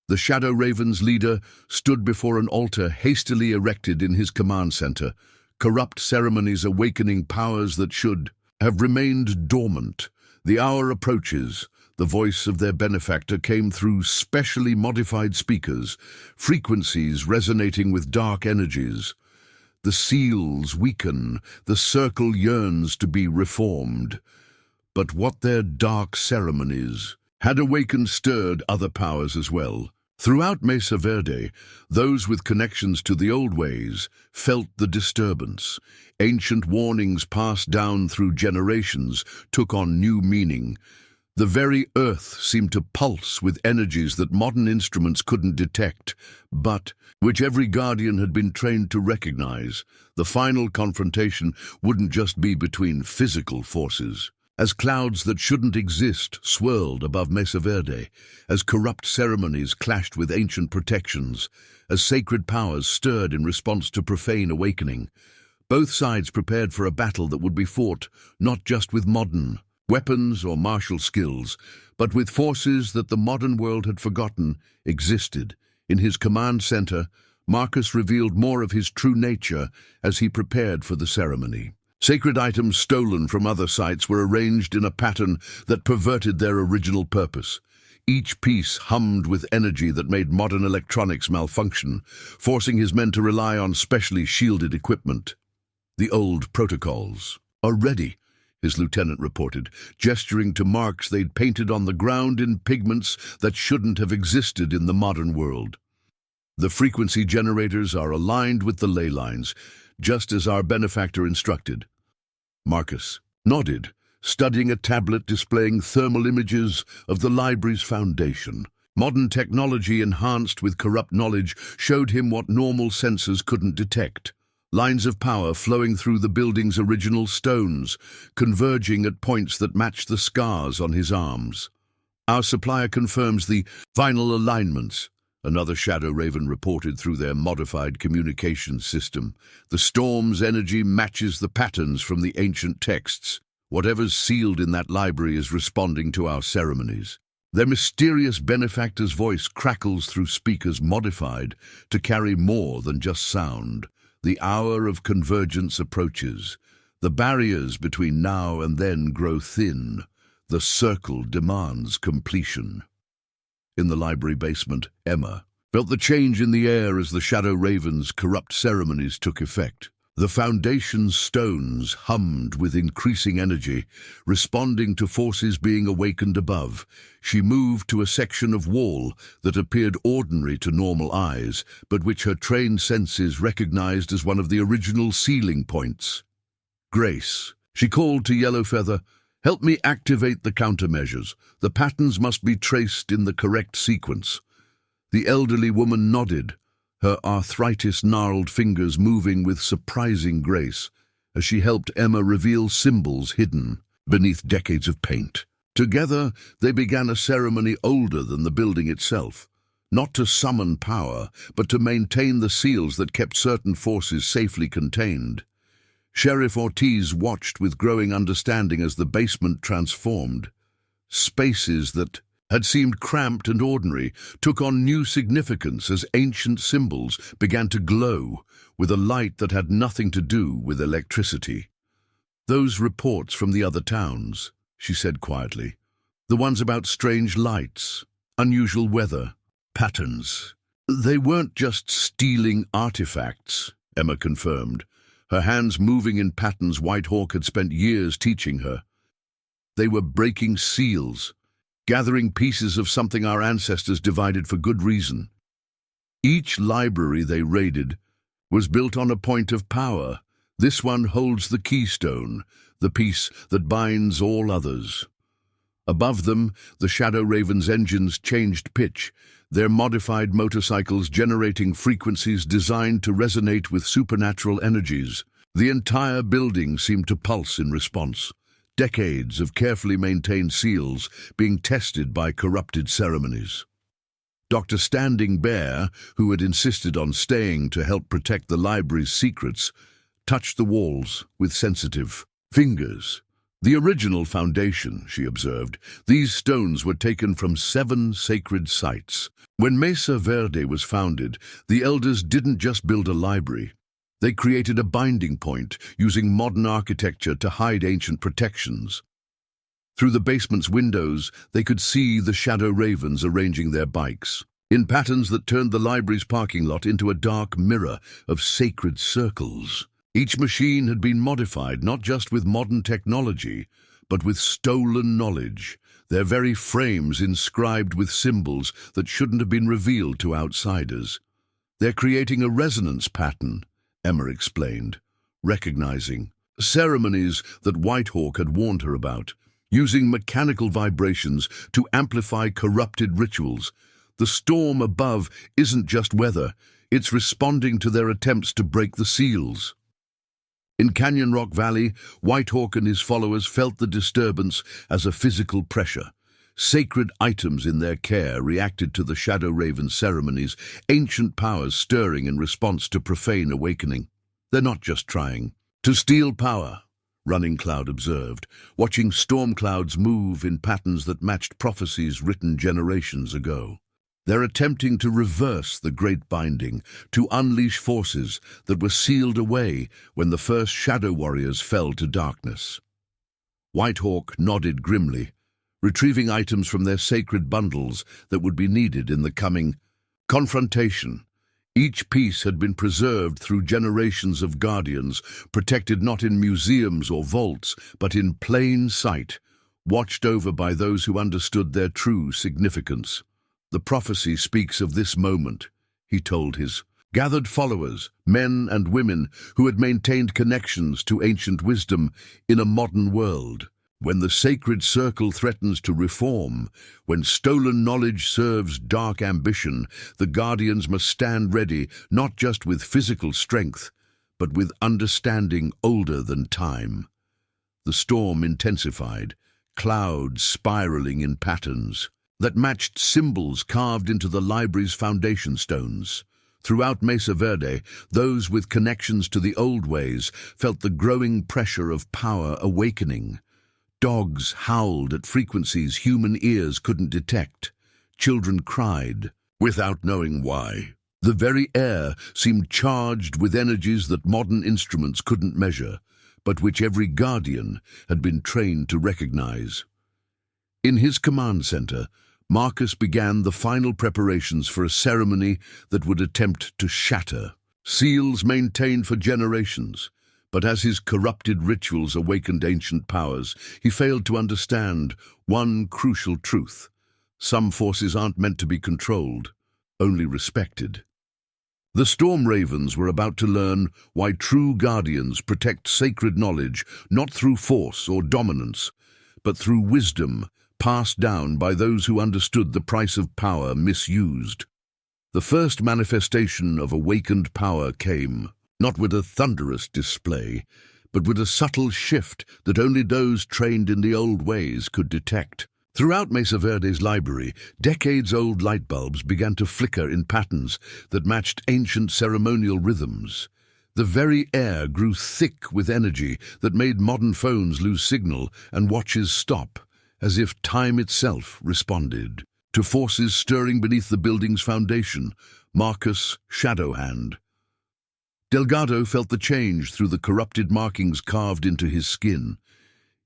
[SPEAKER 1] The Shadow Raven's leader stood before an altar hastily erected in his command center, corrupt ceremonies awakening powers that should have remained dormant. The hour approaches. The voice of their benefactor came through specially modified speakers, frequencies resonating with dark energies. The seals weaken, the circle yearns to be reformed. But what their dark ceremonies had awakened stirred other powers as well. Throughout Mesa Verde, those with connections to the old ways felt the disturbance. Ancient warnings passed down through generations took on new meaning. The very earth seemed to pulse with energies that modern instruments couldn't detect, but which every guardian had been trained to recognize. The final confrontation wouldn't just be between physical forces. As clouds that shouldn't exist swirled above Mesa Verde, as corrupt ceremonies clashed with ancient protections, as sacred powers stirred in response to profane awakening, both sides prepared for a battle that would be fought not just with modern weapons or martial skills, but with forces that the modern world had forgotten existed. In his command center, Marcus revealed more of his true nature as he prepared for the ceremony. Sacred items stolen from other sites were arranged in a pattern that perverted their original purpose. Each piece hummed with energy that made modern electronics malfunction, forcing his men to rely on specially shielded equipment. The old protocols are ready, his lieutenant reported, gesturing to marks they'd painted on the ground in pigments that shouldn't have existed in the modern world. The frequency generators are aligned with the ley lines, just as our benefactor instructed. Marcus nodded, studying a tablet displaying thermal images of the library's foundation. Modern technology enhanced with corrupt knowledge showed him what normal sensors couldn't detect. Lines of power flowing through the building's original stones, converging at points that matched the scars on his arms. Our supplier confirms the final alignments, another Shadow Raven reported through their modified communications system. The storm's energy matches the patterns from the ancient texts. Whatever's sealed in that library is responding to our ceremonies. Their mysterious benefactor's voice crackles through speakers modified to carry more than just sound. The hour of convergence approaches. The barriers between now and then grow thin. The circle demands completion. In the library basement, Emma felt the change in the air as the Shadow Raven's corrupt ceremonies took effect. The foundation's stones hummed with increasing energy, responding to forces being awakened above. She moved to a section of wall that appeared ordinary to normal eyes, but which her trained senses recognized as one of the original sealing points. Grace, she called to Yellowfeather, help me activate the countermeasures. The patterns must be traced in the correct sequence. The elderly woman nodded, her arthritis-gnarled fingers moving with surprising grace as she helped Emma reveal symbols hidden beneath decades of paint. Together, they began a ceremony older than the building itself, not to summon power, but to maintain the seals that kept certain forces safely contained. Sheriff Ortiz watched with growing understanding as the basement transformed. Spaces that had seemed cramped and ordinary took on new significance as ancient symbols began to glow with a light that had nothing to do with electricity. "Those reports from the other towns," she said quietly. "The ones about strange lights, unusual weather, patterns. They weren't just stealing artifacts," Emma confirmed, her hands moving in patterns Whitehawk had spent years teaching her. "They were breaking seals, gathering pieces of something our ancestors divided for good reason. Each library they raided was built on a point of power. This one holds the keystone, the piece that binds all others." Above them, the Shadow Raven's engines changed pitch, their modified motorcycles generating frequencies designed to resonate with supernatural energies. The entire building seemed to pulse in response, decades of carefully maintained seals being tested by corrupted ceremonies. Dr. Standing Bear, who had insisted on staying to help protect the library's secrets, touched the walls with sensitive fingers. "The original foundation," she observed. "These stones were taken from 7 sacred sites. When Mesa Verde was founded, the elders didn't just build a library. They created a binding point, using modern architecture to hide ancient protections. Through the basement's windows, they could see the Shadow Ravens arranging their bikes, in patterns that turned the library's parking lot into a dark mirror of sacred circles. Each machine had been modified not just with modern technology, but with stolen knowledge, their very frames inscribed with symbols that shouldn't have been revealed to outsiders. "They're creating a resonance pattern," Emma explained, recognizing ceremonies that Whitehawk had warned her about, using mechanical vibrations to amplify corrupted rituals. "The storm above isn't just weather, it's responding to their attempts to break the seals." In Canyon Rock Valley, Whitehawk and his followers felt the disturbance as a physical pressure. Sacred items in their care reacted to the Shadow Raven ceremonies, ancient powers stirring in response to profane awakening. "They're not just trying to steal power," Running Cloud observed, watching storm clouds move in patterns that matched prophecies written generations ago. "They're attempting to reverse the Great Binding, to unleash forces that were sealed away when the first Shadow Warriors fell to darkness." Whitehawk nodded grimly, retrieving items from their sacred bundles that would be needed in the coming confrontation. Each piece had been preserved through generations of guardians, protected not in museums or vaults, but in plain sight, watched over by those who understood their true significance. "The prophecy speaks of this moment," he told his gathered followers, men and women who had maintained connections to ancient wisdom in a modern world. "When the sacred circle threatens to reform, when stolen knowledge serves dark ambition, the guardians must stand ready, not just with physical strength, but with understanding older than time." The storm intensified, clouds spiraling in patterns that matched symbols carved into the library's foundation stones. Throughout Mesa Verde, those with connections to the old ways felt the growing pressure of power awakening. Dogs howled at frequencies human ears couldn't detect. Children cried, without knowing why. The very air seemed charged with energies that modern instruments couldn't measure, but which every guardian had been trained to recognize. In his command center, Marcus began the final preparations for a ceremony that would attempt to shatter seals maintained for generations. But as his corrupted rituals awakened ancient powers, he failed to understand one crucial truth. Some forces aren't meant to be controlled, only respected. The Storm Ravens were about to learn why true guardians protect sacred knowledge not through force or dominance, but through wisdom passed down by those who understood the price of power misused. The first manifestation of awakened power came, not with a thunderous display, but with a subtle shift that only those trained in the old ways could detect. Throughout Mesa Verde's library, decades-old light bulbs began to flicker in patterns that matched ancient ceremonial rhythms. The very air grew thick with energy that made modern phones lose signal and watches stop, as if time itself responded to forces stirring beneath the building's foundation. Marcus Shadowhand. Delgado felt the change through the corrupted markings carved into his skin.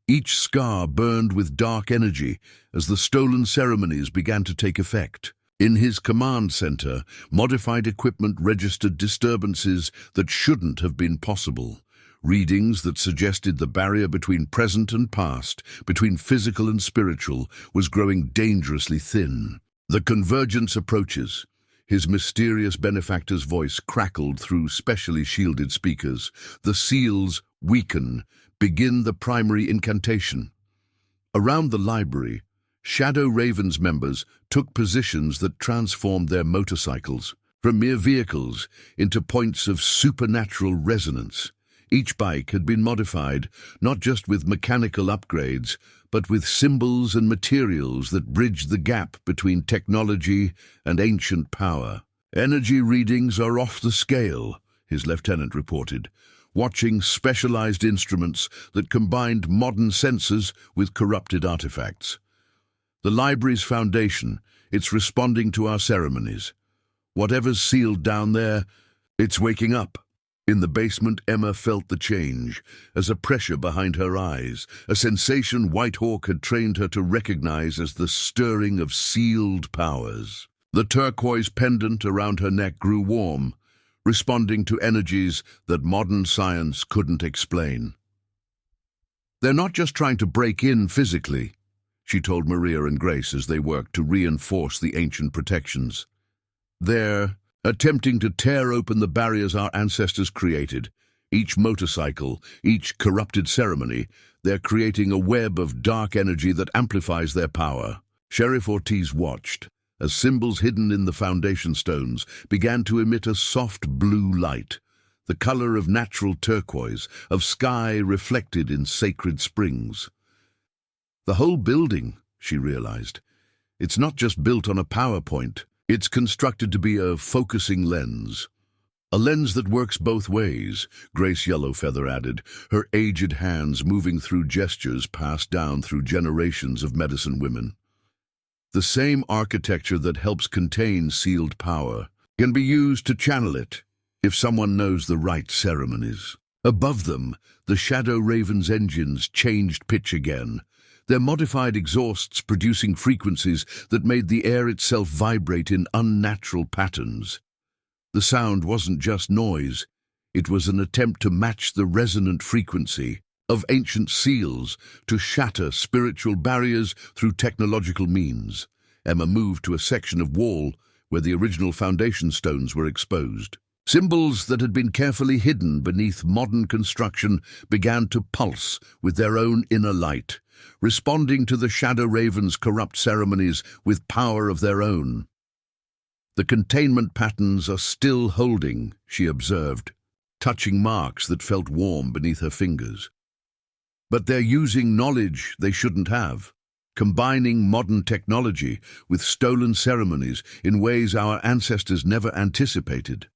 [SPEAKER 1] Each scar burned with dark energy as the stolen ceremonies began to take effect. In his command center, modified equipment registered disturbances that shouldn't have been possible. Readings that suggested the barrier between present and past, between physical and spiritual, was growing dangerously thin. The convergence approaches. His mysterious benefactor's voice crackled through specially shielded speakers. The seals weaken. Begin the primary incantation. Around the library, Shadow Raven's members took positions that transformed their motorcycles from mere vehicles into points of supernatural resonance. Each bike had been modified, not just with mechanical upgrades, but with symbols and materials that bridged the gap between technology and ancient power. Energy readings are off the scale, his lieutenant reported, watching specialized instruments that combined modern sensors with corrupted artifacts. The library's foundation, it's responding to our ceremonies. Whatever's sealed down there, it's waking up. In the basement, Emma felt the change, as a pressure behind her eyes, a sensation Whitehawk had trained her to recognize as the stirring of sealed powers. The turquoise pendant around her neck grew warm, responding to energies that modern science couldn't explain. They're not just trying to break in physically, she told Maria and Grace as they worked to reinforce the ancient protections. They're attempting to tear open the barriers our ancestors created. Each motorcycle, each corrupted ceremony, they're creating a web of dark energy that amplifies their power. Sheriff Ortiz watched as symbols hidden in the foundation stones began to emit a soft blue light, the color of natural turquoise, of sky reflected in sacred springs. The whole building, she realized, it's not just built on a power point. It's constructed to be a focusing lens. A lens that works both ways, Grace Yellowfeather added, her aged hands moving through gestures passed down through generations of medicine women. The same architecture that helps contain sealed power can be used to channel it if someone knows the right ceremonies. Above them, the Shadow Raven's engines changed pitch again, their modified exhausts producing frequencies that made the air itself vibrate in unnatural patterns. The sound wasn't just noise, it was an attempt to match the resonant frequency of ancient seals, to shatter spiritual barriers through technological means. Emma moved to a section of wall where the original foundation stones were exposed. Symbols that had been carefully hidden beneath modern construction began to pulse with their own inner light, responding to the Shadow Raven's corrupt ceremonies with power of their own. The containment patterns are still holding, she observed, touching marks that felt warm beneath her fingers. But they're using knowledge they shouldn't have, combining modern technology with stolen ceremonies in ways our ancestors never anticipated.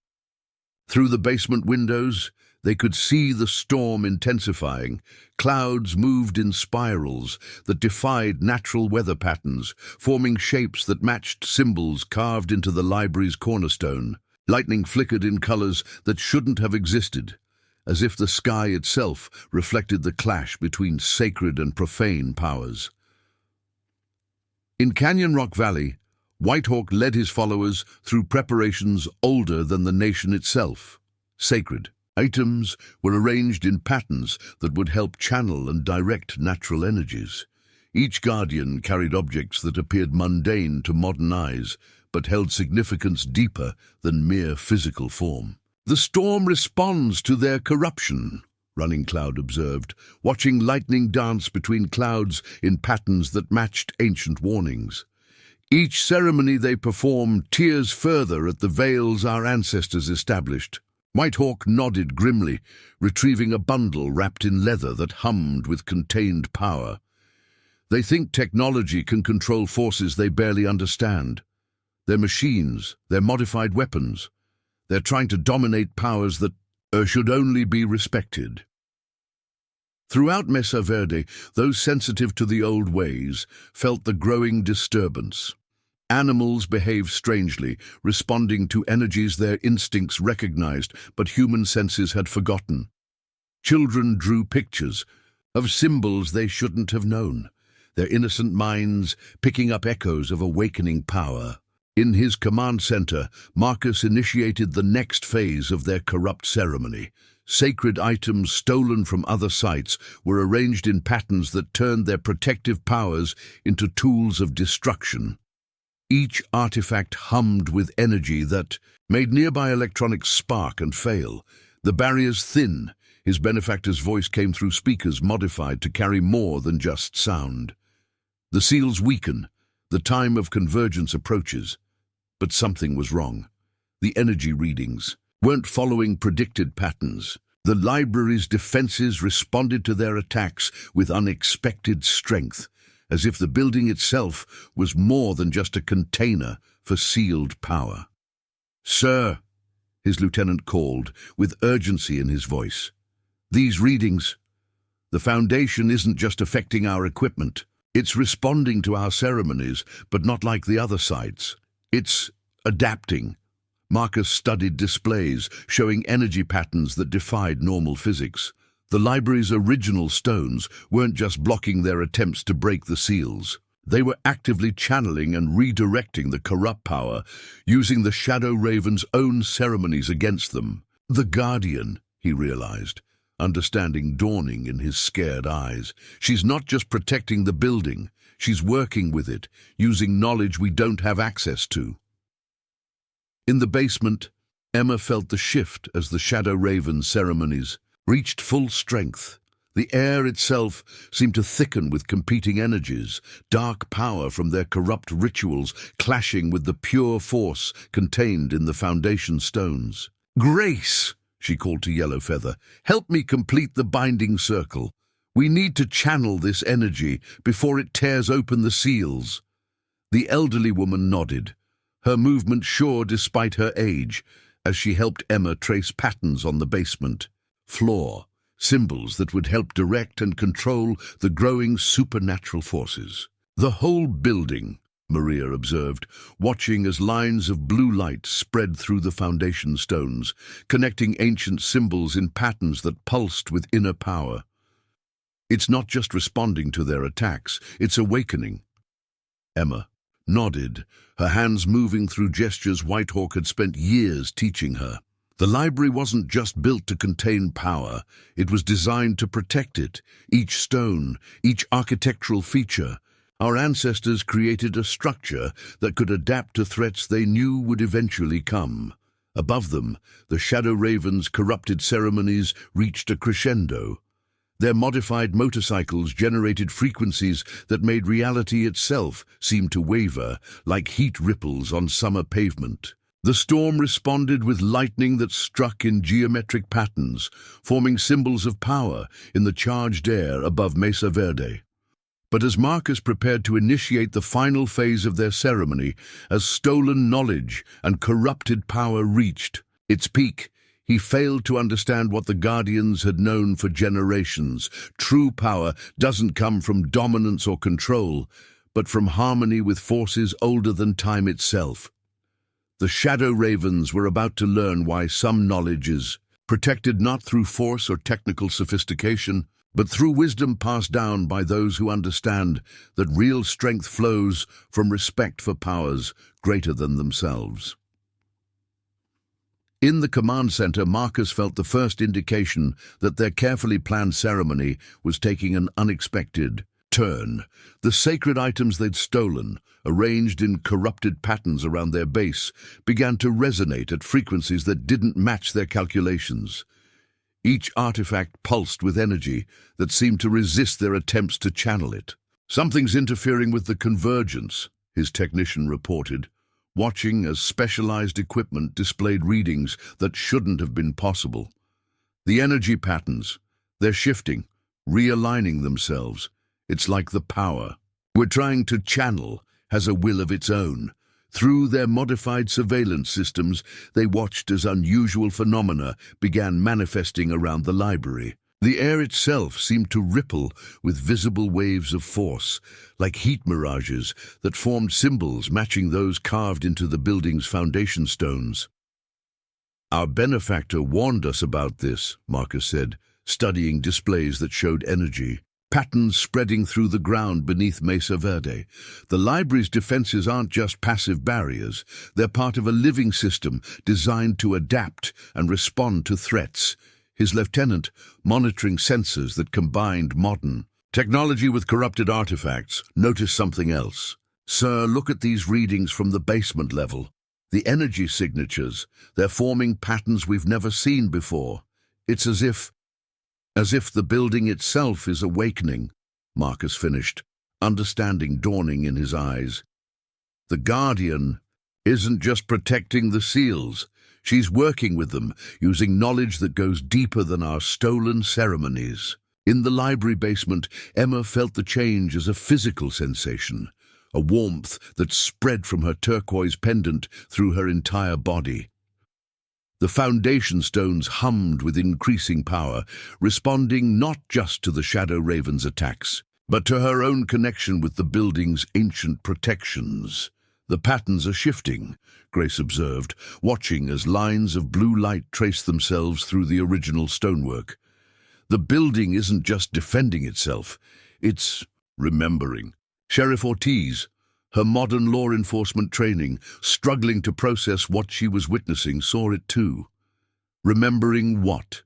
[SPEAKER 1] Through the basement windows, they could see the storm intensifying. Clouds moved in spirals that defied natural weather patterns, forming shapes that matched symbols carved into the library's cornerstone. Lightning flickered in colors that shouldn't have existed, as if the sky itself reflected the clash between sacred and profane powers. In Canyon Rock Valley, Whitehawk led his followers through preparations older than the nation itself. Sacred items were arranged in patterns that would help channel and direct natural energies. Each guardian carried objects that appeared mundane to modern eyes, but held significance deeper than mere physical form. The storm responds to their corruption, Running Cloud observed, watching lightning dance between clouds in patterns that matched ancient warnings. Each ceremony they perform tears further at the veils our ancestors established. Whitehawk nodded grimly, retrieving a bundle wrapped in leather that hummed with contained power. They think technology can control forces they barely understand. They're machines, they're modified weapons. They're trying to dominate powers that should only be respected. Throughout Mesa Verde, those sensitive to the old ways felt the growing disturbance. Animals behaved strangely, responding to energies their instincts recognized but human senses had forgotten. Children drew pictures of symbols they shouldn't have known, their innocent minds picking up echoes of awakening power. In his command center, Marcus initiated the next phase of their corrupt ceremony. Sacred items stolen from other sites were arranged in patterns that turned their protective powers into tools of destruction. Each artifact hummed with energy that made nearby electronics spark and fail. The barriers thin. His benefactor's voice came through speakers modified to carry more than just sound. The seals weaken. The time of convergence approaches. But something was wrong. The energy readings weren't following predicted patterns. The library's defenses responded to their attacks with unexpected strength, as if the building itself was more than just a container for sealed power. "Sir," his lieutenant called, with urgency in his voice. "These readings, the Foundation isn't just affecting our equipment. It's responding to our ceremonies, but not like the other sites. It's adapting." Marcus studied displays showing energy patterns that defied normal physics. The library's original stones weren't just blocking their attempts to break the seals. They were actively channeling and redirecting the corrupt power, using the Shadow Raven's own ceremonies against them. "The Guardian," he realized, understanding dawning in his scared eyes. "She's not just protecting the building, she's working with it, using knowledge we don't have access to." In the basement, Emma felt the shift as the Shadow Raven's ceremonies reached full strength. The air itself seemed to thicken with competing energies, dark power from their corrupt rituals clashing with the pure force contained in the Foundation stones. "Grace," she called to Yellowfeather, "help me complete the binding circle. We need to channel this energy before it tears open the seals." The elderly woman nodded, her movement sure despite her age, as she helped Emma trace patterns on the basement floor, symbols that would help direct and control the growing supernatural forces. "The whole building," Maria observed, watching as lines of blue light spread through the foundation stones, connecting ancient symbols in patterns that pulsed with inner power. "It's not just responding to their attacks, it's awakening." Emma nodded, her hands moving through gestures Whitehawk had spent years teaching her. The library wasn't just built to contain power, it was designed to protect it. Each stone, each architectural feature. Our ancestors created a structure that could adapt to threats they knew would eventually come. Above them, the Shadow Raven's corrupted ceremonies reached a crescendo. Their modified motorcycles generated frequencies that made reality itself seem to waver, like heat ripples on summer pavement. The storm responded with lightning that struck in geometric patterns, forming symbols of power in the charged air above Mesa Verde. But as Marcus prepared to initiate the final phase of their ceremony, as stolen knowledge and corrupted power reached its peak, he failed to understand what the Guardians had known for generations. True power doesn't come from dominance or control, but from harmony with forces older than time itself. The Shadow Ravens were about to learn why some knowledge is protected not through force or technical sophistication, but through wisdom passed down by those who understand that real strength flows from respect for powers greater than themselves. In the command center, Marcus felt the first indication that their carefully planned ceremony was taking an unexpected turn. The sacred items they'd stolen, arranged in corrupted patterns around their base, began to resonate at frequencies that didn't match their calculations. Each artifact pulsed with energy that seemed to resist their attempts to channel it. "Something's interfering with the convergence," his technician reported, watching as specialized equipment displayed readings that shouldn't have been possible. The energy patterns, they're shifting, realigning themselves. It's like the power we're trying to channel has a will of its own. Through their modified surveillance systems, they watched as unusual phenomena began manifesting around the library. The air itself seemed to ripple with visible waves of force, like heat mirages that formed symbols matching those carved into the building's foundation stones. "Our benefactor warned us about this," Marcus said, studying displays that showed energy. Patterns spreading through the ground beneath Mesa Verde. The library's defenses aren't just passive barriers. They're part of a living system designed to adapt and respond to threats. His lieutenant, monitoring sensors that combined modern technology with corrupted artifacts, noticed something else. "Sir, look at these readings from the basement level. The energy signatures, they're forming patterns we've never seen before. It's as if the building itself is awakening," Marcus finished, understanding dawning in his eyes. "The Guardian isn't just protecting the seals. She's working with them, using knowledge that goes deeper than our stolen ceremonies." In the library basement, Emma felt the change as a physical sensation, a warmth that spread from her turquoise pendant through her entire body. The foundation stones hummed with increasing power, responding not just to the Shadow Raven's attacks, but to her own connection with the building's ancient protections. "The patterns are shifting," Grace observed, watching as lines of blue light traced themselves through the original stonework. "The building isn't just defending itself, it's remembering." Sheriff Ortiz, her modern law enforcement training, struggling to process what she was witnessing, saw it too. "Remembering what?"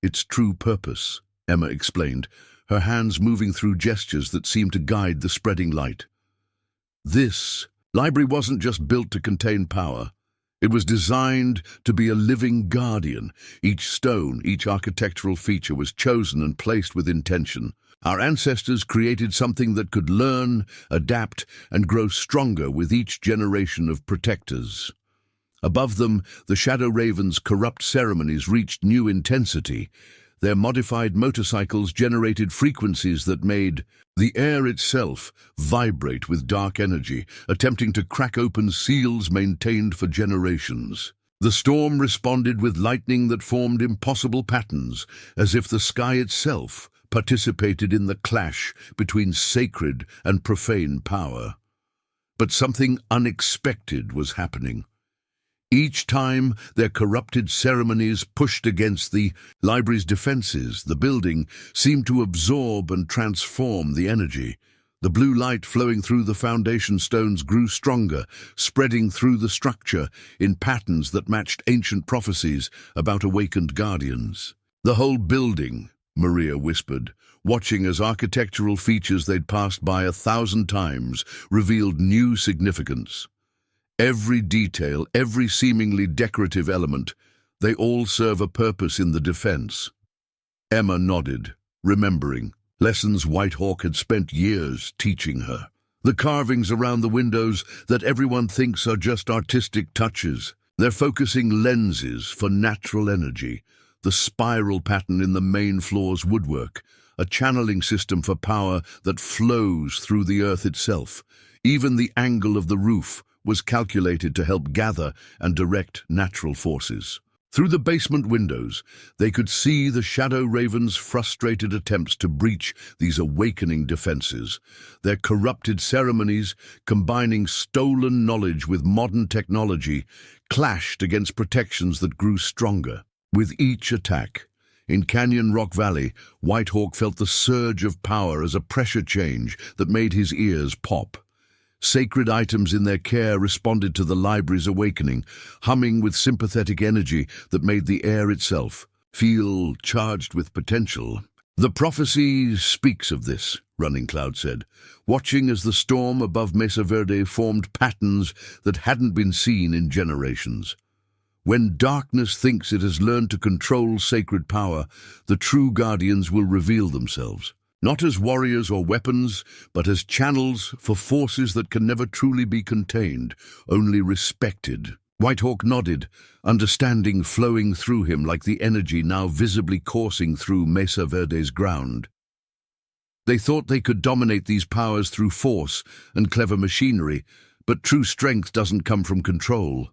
[SPEAKER 1] "Its true purpose," Emma explained, her hands moving through gestures that seemed to guide the spreading light. This library wasn't just built to contain power. It was designed to be a living guardian. Each stone, each architectural feature was chosen and placed with intention. Our ancestors created something that could learn, adapt, and grow stronger with each generation of protectors. Above them, the Shadow Raven's corrupt ceremonies reached new intensity. Their modified motorcycles generated frequencies that made the air itself vibrate with dark energy, attempting to crack open seals maintained for generations. The storm responded with lightning that formed impossible patterns, as if the sky itself participated in the clash between sacred and profane power. But something unexpected was happening. Each time their corrupted ceremonies pushed against the library's defenses, the building seemed to absorb and transform the energy. The blue light flowing through the foundation stones grew stronger, spreading through the structure in patterns that matched ancient prophecies about awakened guardians. "The whole building," Maria whispered, watching as architectural features they'd passed by 1,000 times revealed new significance. Every detail, every seemingly decorative element, they all serve a purpose in the defense. Emma nodded, remembering lessons Whitehawk had spent years teaching her. The carvings around the windows that everyone thinks are just artistic touches. They're focusing lenses for natural energy. The spiral pattern in the main floor's woodwork, a channeling system for power that flows through the earth itself. Even the angle of the roof was calculated to help gather and direct natural forces. Through the basement windows, they could see the Shadow Raven's frustrated attempts to breach these awakening defenses. Their corrupted ceremonies, combining stolen knowledge with modern technology, clashed against protections that grew stronger. With each attack, in Canyon Rock Valley, Whitehawk felt the surge of power as a pressure change that made his ears pop. Sacred items in their care responded to the library's awakening, humming with sympathetic energy that made the air itself feel charged with potential. "The prophecy speaks of this," Running Cloud said, watching as the storm above Mesa Verde formed patterns that hadn't been seen in generations. "When darkness thinks it has learned to control sacred power, the true guardians will reveal themselves. not as warriors or weapons, but as channels for forces that can never truly be contained, only respected. Whitehawk nodded, understanding flowing through him like the energy now visibly coursing through Mesa Verde's ground. They thought they could dominate these powers through force and clever machinery, but true strength doesn't come from control.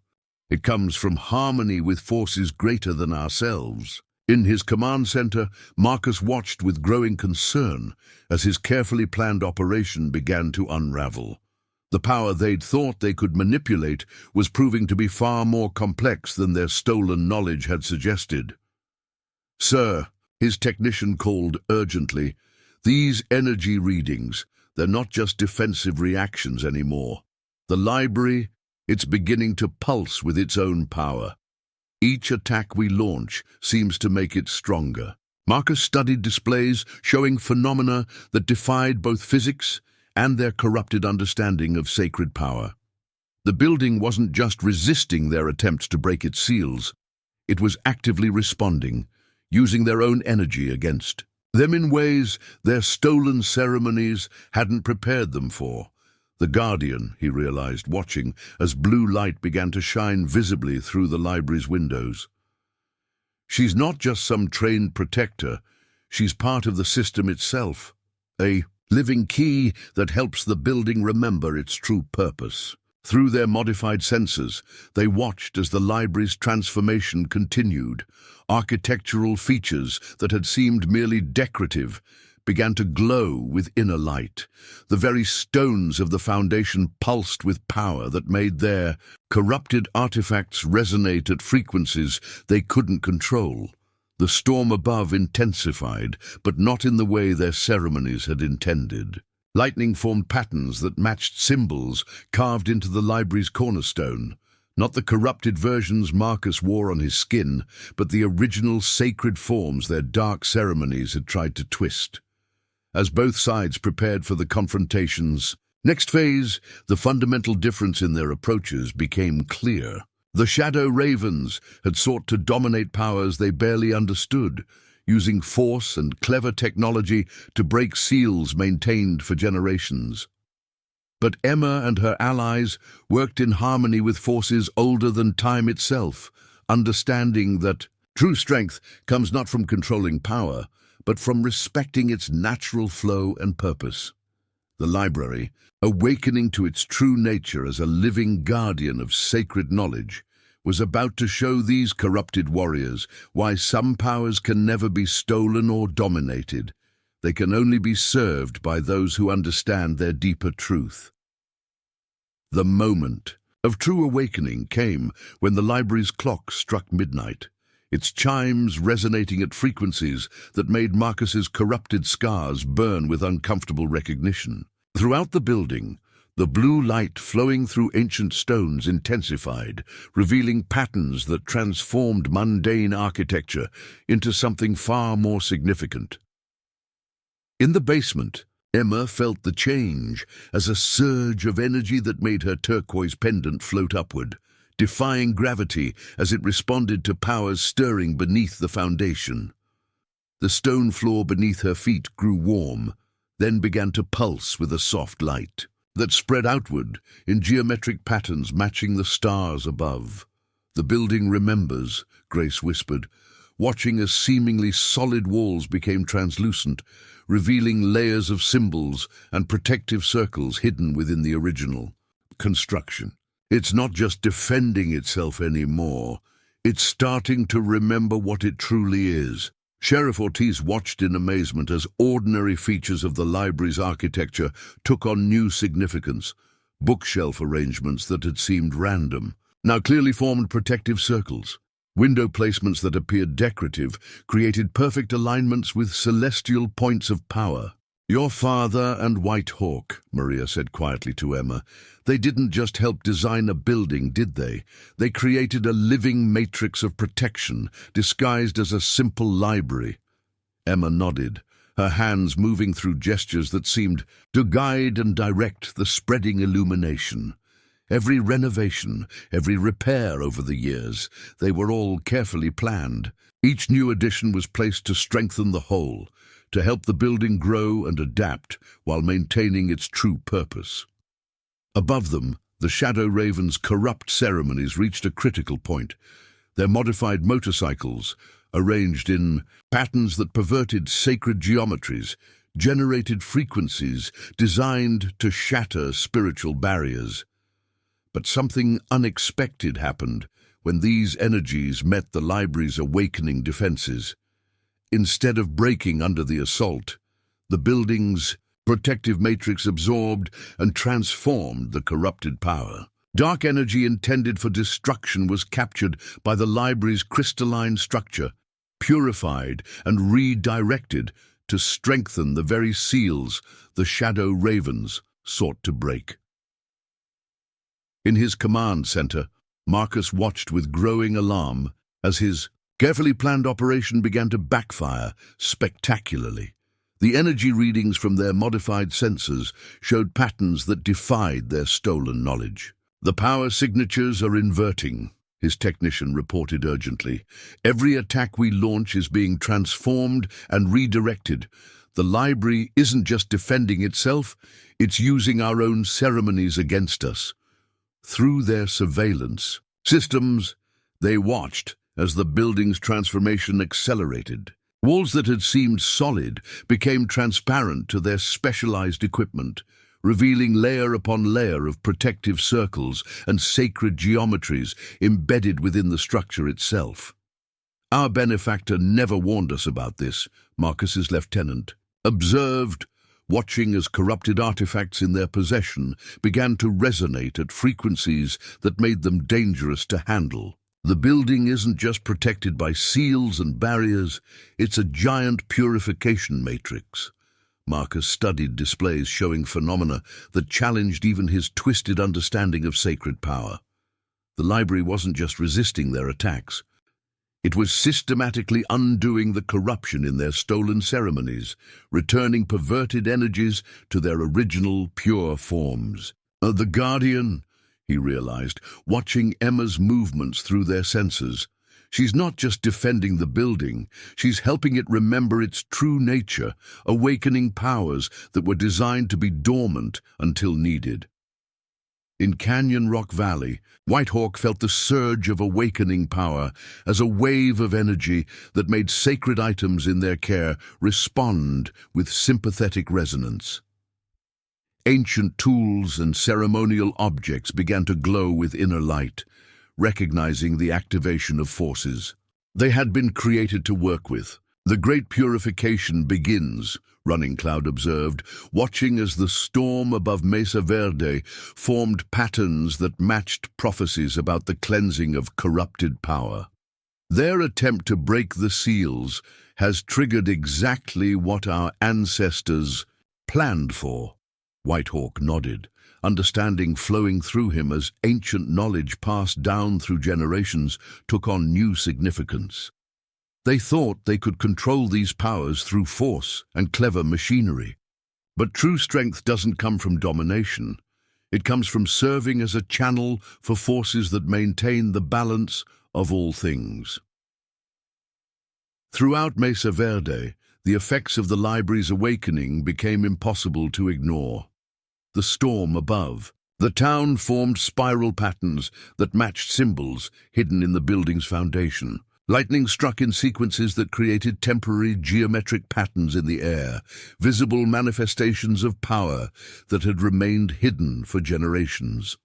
[SPEAKER 1] It comes from harmony with forces greater than ourselves. In his command center, Marcus watched with growing concern as his carefully planned operation began to unravel. The power they'd thought they could manipulate was proving to be far more complex than their stolen knowledge had suggested. "Sir," his technician called urgently, "these energy readings, they're not just defensive reactions anymore. The library, it's beginning to pulse with its own power. Each attack we launch seems to make it stronger." Marcus studied displays showing phenomena that defied both physics and their corrupted understanding of sacred power. The building wasn't just resisting their attempts to break its seals, it was actively responding, using their own energy against them in ways their stolen ceremonies hadn't prepared them for. The Guardian, he realized, watching as blue light began to shine visibly through the library's windows. She's not just some trained protector, she's part of the system itself, a living key that helps the building remember its true purpose. Through their modified senses, they watched as the library's transformation continued. Architectural features that had seemed merely decorative began to glow with inner light. The very stones of the foundation pulsed with power that made their corrupted artifacts resonate at frequencies they couldn't control. The storm above intensified, but not in the way their ceremonies had intended. Lightning formed patterns that matched symbols carved into the library's cornerstone. Not the corrupted versions Marcus wore on his skin, but the original sacred forms their dark ceremonies had tried to twist. As both sides prepared for the confrontation's next phase, the fundamental difference in their approaches became clear. The Shadow Ravens had sought to dominate powers they barely understood, using force and clever technology to break seals maintained for generations. But Emma and her allies worked in harmony with forces older than time itself, understanding that true strength comes not from controlling power, but from respecting its natural flow and purpose. The library, awakening to its true nature as a living guardian of sacred knowledge, was about to show these corrupted warriors why some powers can never be stolen or dominated. They can only be served by those who understand their deeper truth. The moment of true awakening came when the library's clock struck midnight, its chimes resonating at frequencies that made Marcus's corrupted scars burn with uncomfortable recognition. Throughout the building, the blue light flowing through ancient stones intensified, revealing patterns that transformed mundane architecture into something far more significant. In the basement, Emma felt the change as a surge of energy that made her turquoise pendant float upward, defying gravity as it responded to powers stirring beneath the foundation. The stone floor beneath her feet grew warm, then began to pulse with a soft light that spread outward in geometric patterns matching the stars above. "The building remembers," Grace whispered, watching as seemingly solid walls became translucent, revealing layers of symbols and protective circles hidden within the original construction. "It's not just defending itself anymore, it's starting to remember what it truly is." Sheriff Ortiz watched in amazement as ordinary features of the library's architecture took on new significance. Bookshelf arrangements that had seemed random now clearly formed protective circles. Window placements that appeared decorative created perfect alignments with celestial points of power. "Your father and Whitehawk," Maria said quietly to Emma, "they didn't just help design a building, did they? They created a living matrix of protection, disguised as a simple library." Emma nodded, her hands moving through gestures that seemed to guide and direct the spreading illumination. Every renovation, every repair over the years, they were all carefully planned, Each new addition was placed to strengthen the whole, to help the building grow and adapt while maintaining its true purpose. Above them, the Shadow Raven's corrupt ceremonies reached a critical point. Their modified motorcycles, arranged in patterns that perverted sacred geometries, generated frequencies designed to shatter spiritual barriers. But something unexpected happened when these energies met the library's awakening defenses. Instead of breaking under the assault, the building's protective matrix absorbed and transformed the corrupted power. Dark energy intended for destruction was captured by the library's crystalline structure, purified and redirected to strengthen the very seals the Shadow Ravens sought to break. In his command center, Marcus watched with growing alarm as his carefully planned operation began to backfire spectacularly. The energy readings from their modified sensors showed patterns that defied their stolen knowledge. "The power signatures are inverting," his technician reported urgently. "Every attack we launch is being transformed and redirected. The library isn't just defending itself, it's using our own ceremonies against us." Through their surveillance systems, they watched as the building's transformation accelerated. Walls that had seemed solid became transparent to their specialized equipment, revealing layer upon layer of protective circles and sacred geometries embedded within the structure itself. "Our benefactor never warned us about this," Marcus's lieutenant observed, watching as corrupted artifacts in their possession began to resonate at frequencies that made them dangerous to handle. "The building isn't just protected by seals and barriers, it's a giant purification matrix." Marcus studied displays showing phenomena that challenged even his twisted understanding of sacred power. The library wasn't just resisting their attacks. It was systematically undoing the corruption in their stolen ceremonies, returning perverted energies to their original pure forms. "The Guardian," he realized, watching Emma's movements through their sensors. "She's not just defending the building, she's helping it remember its true nature, awakening powers that were designed to be dormant until needed." In Canyon Rock Valley, Whitehawk felt the surge of awakening power as a wave of energy that made sacred items in their care respond with sympathetic resonance. Ancient tools and ceremonial objects began to glow with inner light, recognizing the activation of forces they had been created to work with. "The great purification begins," Running Cloud observed, watching as the storm above Mesa Verde formed patterns that matched prophecies about the cleansing of corrupted power. "Their attempt to break the seals has triggered exactly what our ancestors planned for." Whitehawk nodded, understanding flowing through him as ancient knowledge passed down through generations took on new significance. They thought they could control these powers through force and clever machinery. But true strength doesn't come from domination. It comes from serving as a channel for forces that maintain the balance of all things. Throughout Mesa Verde, the effects of the library's awakening became impossible to ignore. The storm above. The town formed spiral patterns that matched symbols hidden in the building's foundation. Lightning struck in sequences that created temporary geometric patterns in the air, visible manifestations of power that had remained hidden for generations.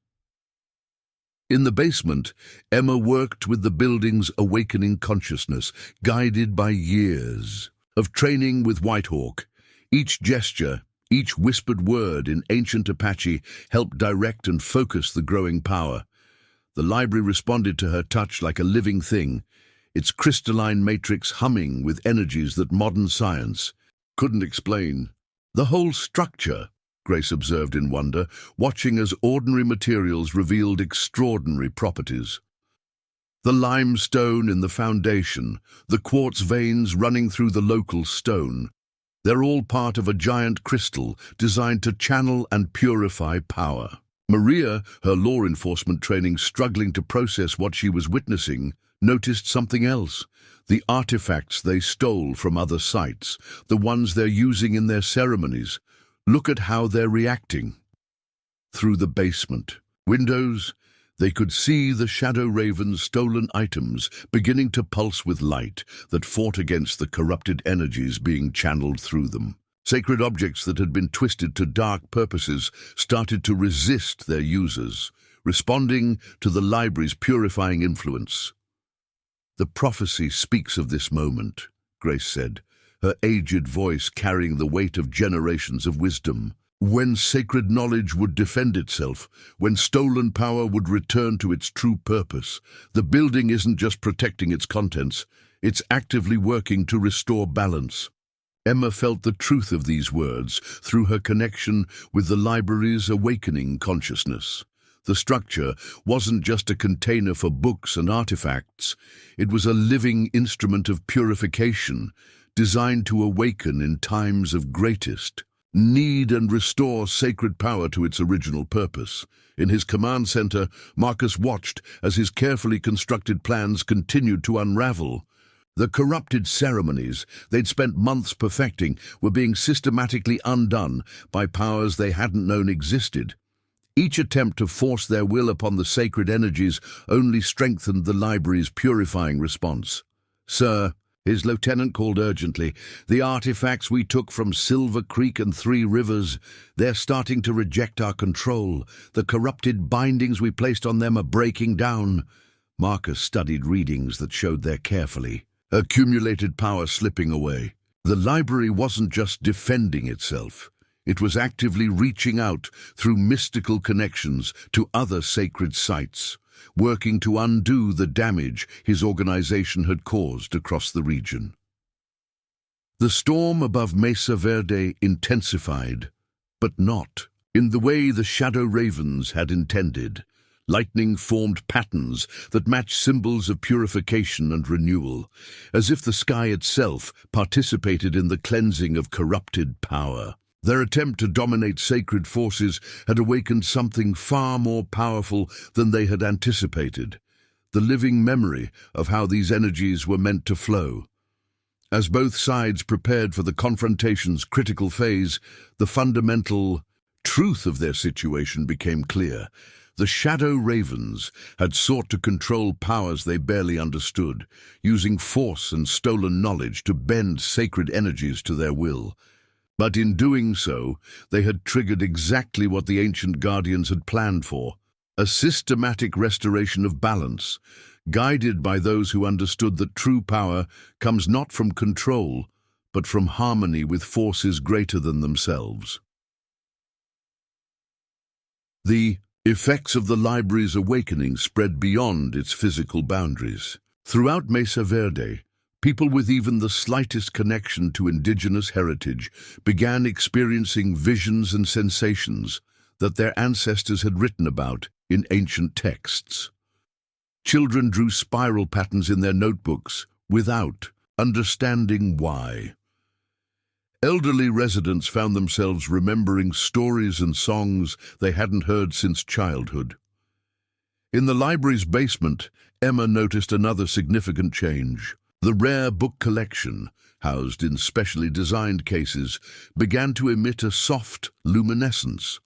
[SPEAKER 1] In the basement, Emma worked with the building's awakening consciousness, guided by years of training with Whitehawk. Each gesture, each whispered word in ancient Apache helped direct and focus the growing power. The library responded to her touch like a living thing, its crystalline matrix humming with energies that modern science couldn't explain. "The whole structure," Grace observed in wonder, watching as ordinary materials revealed extraordinary properties. The limestone in the foundation, the quartz veins running through the local stone, they're all part of a giant crystal designed to channel and purify power. Maria, her law enforcement training struggling to process what she was witnessing, noticed something else. The artifacts they stole from other sites, the ones they're using in their ceremonies. Look at how they're reacting. Through the basement windows, they could see the Shadow Raven's stolen items beginning to pulse with light that fought against the corrupted energies being channeled through them. Sacred objects that had been twisted to dark purposes started to resist their users, responding to the library's purifying influence. "The prophecy speaks of this moment," Grace said, her aged voice carrying the weight of generations of wisdom. "When sacred knowledge would defend itself, when stolen power would return to its true purpose, the building isn't just protecting its contents, it's actively working to restore balance." Emma felt the truth of these words through her connection with the library's awakening consciousness. The structure wasn't just a container for books and artifacts, it was a living instrument of purification, designed to awaken in times of greatest need and restore sacred power to its original purpose. In his command center, Marcus watched as his carefully constructed plans continued to unravel. The corrupted ceremonies they'd spent months perfecting were being systematically undone by powers they hadn't known existed. Each attempt to force their will upon the sacred energies only strengthened the library's purifying response. "Sir," his lieutenant called urgently, "the artifacts we took from Silver Creek and Three Rivers, they're starting to reject our control. The corrupted bindings we placed on them are breaking down." Marcus studied readings that showed their carefully accumulated power slipping away. The library wasn't just defending itself. It was actively reaching out through mystical connections to other sacred sites, working to undo the damage his organization had caused across the region. The storm above Mesa Verde intensified, but not in the way the Shadow Ravens had intended. Lightning formed patterns that matched symbols of purification and renewal, as if the sky itself participated in the cleansing of corrupted power. Their attempt to dominate sacred forces had awakened something far more powerful than they had anticipated, the living memory of how these energies were meant to flow. As both sides prepared for the confrontation's critical phase, the fundamental truth of their situation became clear. The Shadow Ravens had sought to control powers they barely understood, using force and stolen knowledge to bend sacred energies to their will. But in doing so, they had triggered exactly what the ancient guardians had planned for, a systematic restoration of balance, guided by those who understood that true power comes not from control, but from harmony with forces greater than themselves. The effects of the library's awakening spread beyond its physical boundaries. Throughout Mesa Verde, people with even the slightest connection to indigenous heritage began experiencing visions and sensations that their ancestors had written about in ancient texts. Children drew spiral patterns in their notebooks without understanding why. Elderly residents found themselves remembering stories and songs they hadn't heard since childhood. In the library's basement, Emma noticed another significant change. The rare book collection, housed in specially designed cases, began to emit a soft luminescence.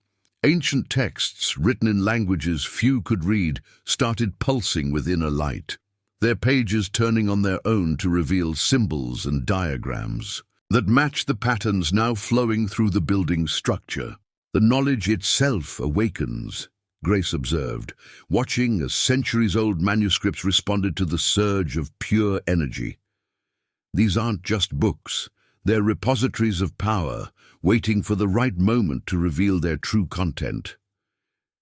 [SPEAKER 1] Ancient texts, written in languages few could read, started pulsing with inner light, their pages turning on their own to reveal symbols and diagrams that matched the patterns now flowing through the building's structure. "The knowledge itself awakens," Grace observed, watching as centuries-old manuscripts responded to the surge of pure energy. "These aren't just books, they're repositories of power, waiting for the right moment to reveal their true content."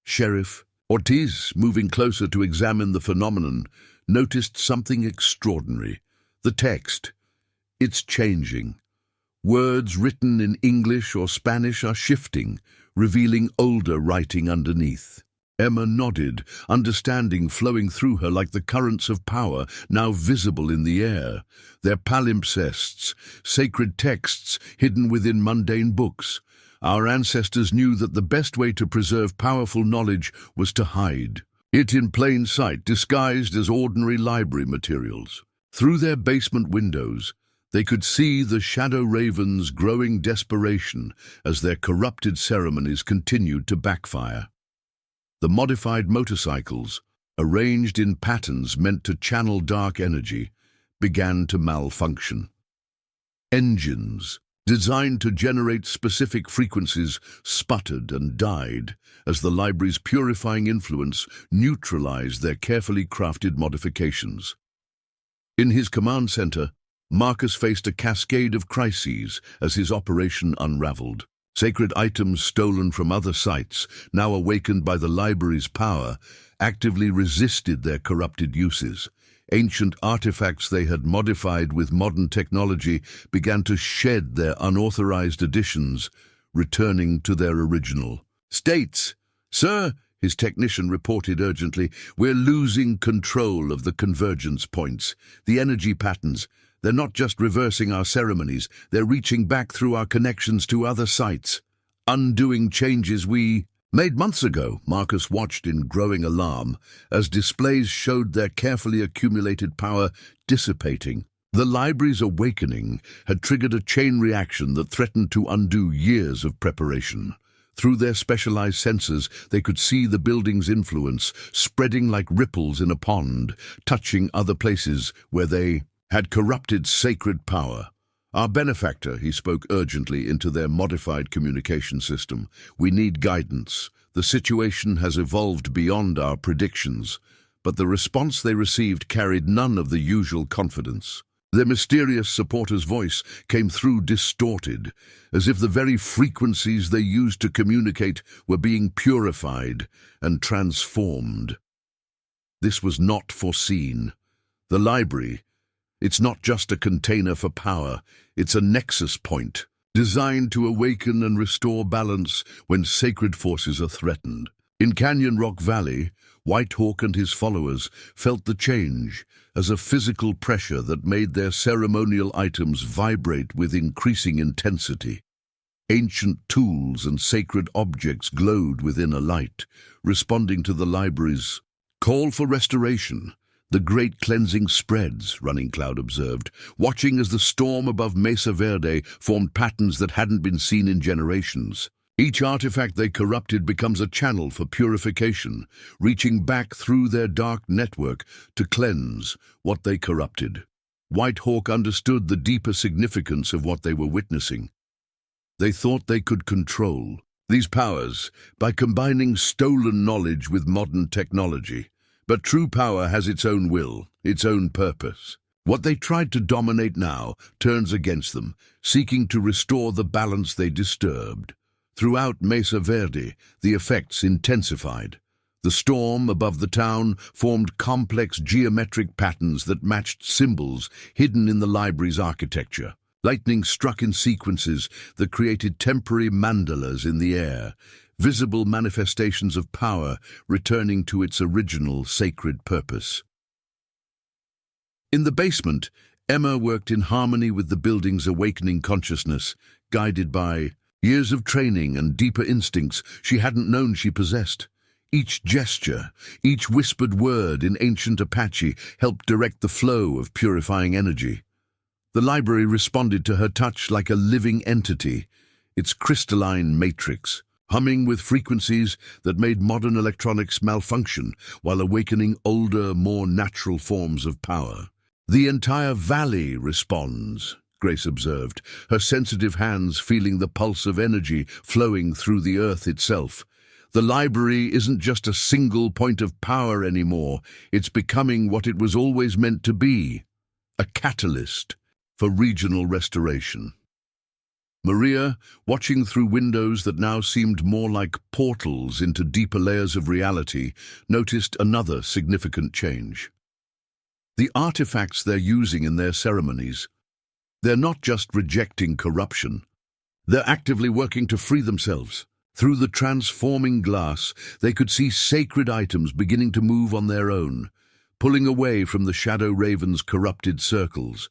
[SPEAKER 1] Sheriff Ortiz, moving closer to examine the phenomenon, noticed something extraordinary. The text. It's changing. Words written in English or Spanish are shifting, revealing older writing underneath. Emma nodded, understanding flowing through her like the currents of power now visible in the air. Their palimpsests, sacred texts hidden within mundane books. Our ancestors knew that the best way to preserve powerful knowledge was to hide. it in plain sight, disguised as ordinary library materials. Through their basement windows, they could see the Shadow Ravens' growing desperation as their corrupted ceremonies continued to backfire. The modified motorcycles, arranged in patterns meant to channel dark energy, began to malfunction. Engines, designed to generate specific frequencies, sputtered and died as the library's purifying influence neutralized their carefully crafted modifications. In his command center, Marcus faced a cascade of crises as his operation unraveled. Sacred items stolen from other sites, now awakened by the library's power, actively resisted their corrupted uses. Ancient artifacts they had modified with modern technology began to shed their unauthorized additions, returning to their original states. "Sir," his technician reported urgently, "we're losing control of the convergence points. The energy patterns, they're not just reversing our ceremonies, they're reaching back through our connections to other sites, undoing changes we made months ago." Marcus watched in growing alarm as displays showed their carefully accumulated power dissipating. The library's awakening had triggered a chain reaction that threatened to undo years of preparation. Through their specialized sensors, they could see the building's influence spreading like ripples in a pond, touching other places where they had corrupted sacred power. "Our benefactor," he spoke urgently into their modified communication system, "we need guidance. The situation has evolved beyond our predictions." But the response they received carried none of the usual confidence. Their mysterious supporter's voice came through distorted, as if the very frequencies they used to communicate were being purified and transformed. This was not foreseen. The library, it's not just a container for power, it's a nexus point, designed to awaken and restore balance when sacred forces are threatened. In Canyon Rock Valley, Whitehawk and his followers felt the change as a physical pressure that made their ceremonial items vibrate with increasing intensity. Ancient tools and sacred objects glowed within a light, responding to the library's call for restoration. "The great cleansing spreads," Running Cloud observed, watching as the storm above Mesa Verde formed patterns that hadn't been seen in generations. Each artifact they corrupted becomes a channel for purification, reaching back through their dark network to cleanse what they corrupted. Whitehawk understood the deeper significance of what they were witnessing. They thought they could control these powers by combining stolen knowledge with modern technology. But true power has its own will, its own purpose. What they tried to dominate now turns against them, seeking to restore the balance they disturbed. Throughout Mesa Verde, the effects intensified. The storm above the town formed complex geometric patterns that matched symbols hidden in the library's architecture. Lightning struck in sequences that created temporary mandalas in the air, visible manifestations of power returning to its original sacred purpose. In the basement, Emma worked in harmony with the building's awakening consciousness, guided by years of training and deeper instincts she hadn't known she possessed. Each gesture, each whispered word in ancient Apache helped direct the flow of purifying energy. The library responded to her touch like a living entity, its crystalline matrix, humming with frequencies that made modern electronics malfunction while awakening older, more natural forms of power. "The entire valley responds," Grace observed, her sensitive hands feeling the pulse of energy flowing through the earth itself. "The library isn't just a single point of power anymore, it's becoming what it was always meant to be, a catalyst for regional restoration." Maria, watching through windows that now seemed more like portals into deeper layers of reality, noticed another significant change. The artifacts they're using in their ceremonies, they're not just rejecting corruption, they're actively working to free themselves. Through the transforming glass, they could see sacred items beginning to move on their own, pulling away from the Shadow Raven's corrupted circles.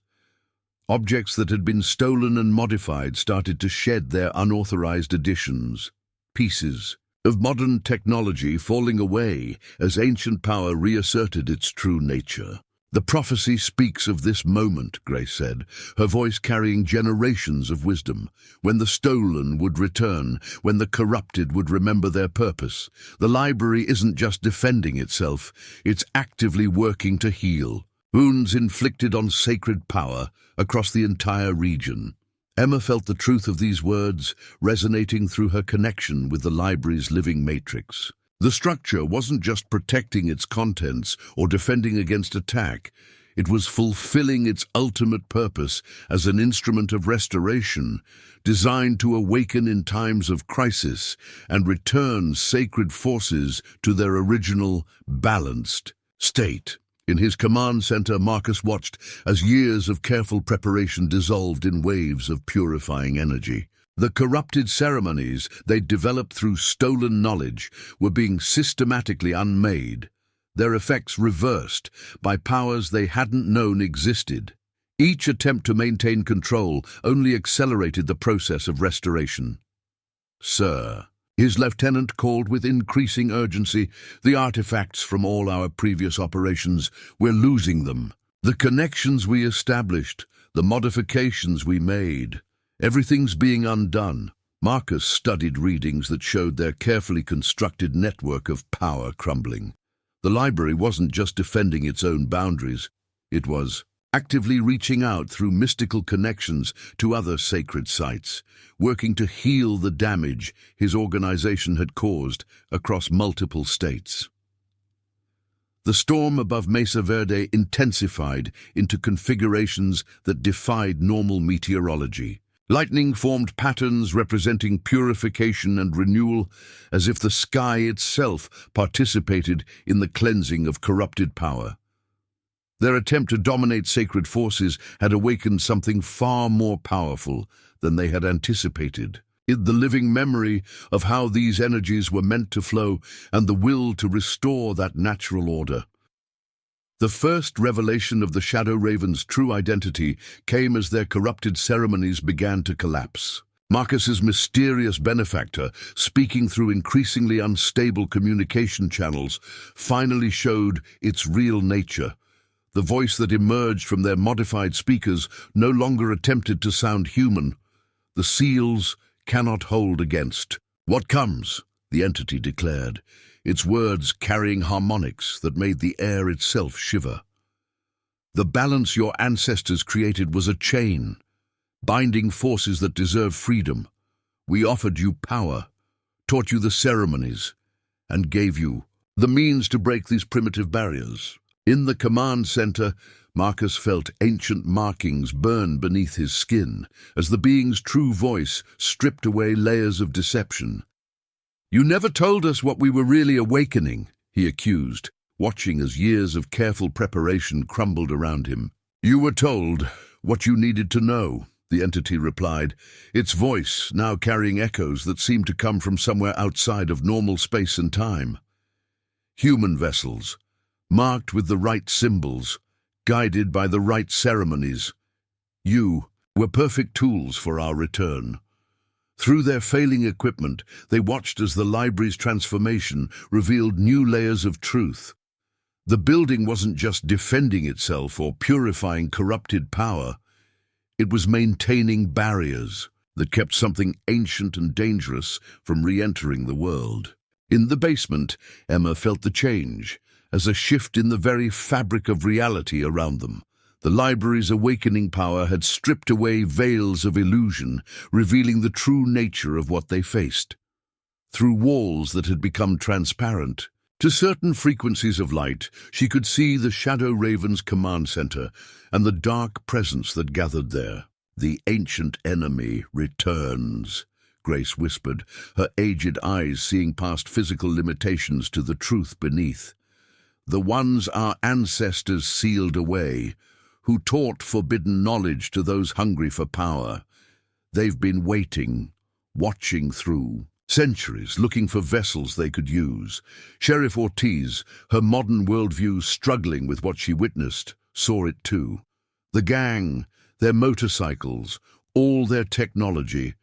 [SPEAKER 1] Objects that had been stolen and modified started to shed their unauthorized additions, pieces of modern technology falling away as ancient power reasserted its true nature. The prophecy speaks of this moment, Grace said, her voice carrying generations of wisdom. When the stolen would return, when the corrupted would remember their purpose. The library isn't just defending itself, it's actively working to heal. Wounds inflicted on sacred power across the entire region. Emma felt the truth of these words resonating through her connection with the library's living matrix. The structure wasn't just protecting its contents or defending against attack. It was fulfilling its ultimate purpose as an instrument of restoration, designed to awaken in times of crisis and return sacred forces to their original, balanced state. In his command center, Marcus watched as years of careful preparation dissolved in waves of purifying energy. The corrupted ceremonies they'd developed through stolen knowledge were being systematically unmade, their effects reversed by powers they hadn't known existed. Each attempt to maintain control only accelerated the process of restoration. "Sir," his lieutenant called with increasing urgency, "the artifacts from all our previous operations, we're losing them. The connections we established, the modifications we made, everything's being undone." Marcus studied readings that showed their carefully constructed network of power crumbling. The library wasn't just defending its own boundaries, it was actively reaching out through mystical connections to other sacred sites, working to heal the damage his organization had caused across multiple states. The storm above Mesa Verde intensified into configurations that defied normal meteorology. Lightning formed patterns representing purification and renewal, as if the sky itself participated in the cleansing of corrupted power. Their attempt to dominate sacred forces had awakened something far more powerful than they had anticipated. The living memory of how these energies were meant to flow and the will to restore that natural order. The first revelation of the Shadow Raven's true identity came as their corrupted ceremonies began to collapse. Marcus's mysterious benefactor, speaking through increasingly unstable communication channels, finally showed its real nature. The voice that emerged from their modified speakers no longer attempted to sound human. "The seals cannot hold against what comes," the entity declared, its words carrying harmonics that made the air itself shiver. "The balance your ancestors created was a chain, binding forces that deserve freedom. We offered you power, taught you the ceremonies, and gave you the means to break these primitive barriers." In the command center, Marcus felt ancient markings burn beneath his skin as the being's true voice stripped away layers of deception. "You never told us what we were really awakening," he accused, watching as years of careful preparation crumbled around him. "You were told what you needed to know," the entity replied, its voice now carrying echoes that seemed to come from somewhere outside of normal space and time. "Human vessels, marked with the right symbols, guided by the right ceremonies. You were perfect tools for our return." Through their failing equipment, they watched as the library's transformation revealed new layers of truth. The building wasn't just defending itself or purifying corrupted power. It was maintaining barriers that kept something ancient and dangerous from re-entering the world. In the basement, Emma felt the change, as a shift in the very fabric of reality around them. The library's awakening power had stripped away veils of illusion, revealing the true nature of what they faced. Through walls that had become transparent, to certain frequencies of light, she could see the Shadow Raven's command center and the dark presence that gathered there. "The ancient enemy returns," Grace whispered, her aged eyes seeing past physical limitations to the truth beneath. "The ones our ancestors sealed away, who taught forbidden knowledge to those hungry for power. They've been waiting, watching through centuries, looking for vessels they could use." Sheriff Ortiz, her modern worldview struggling with what she witnessed, saw it too. The gang, their motorcycles, all their technology,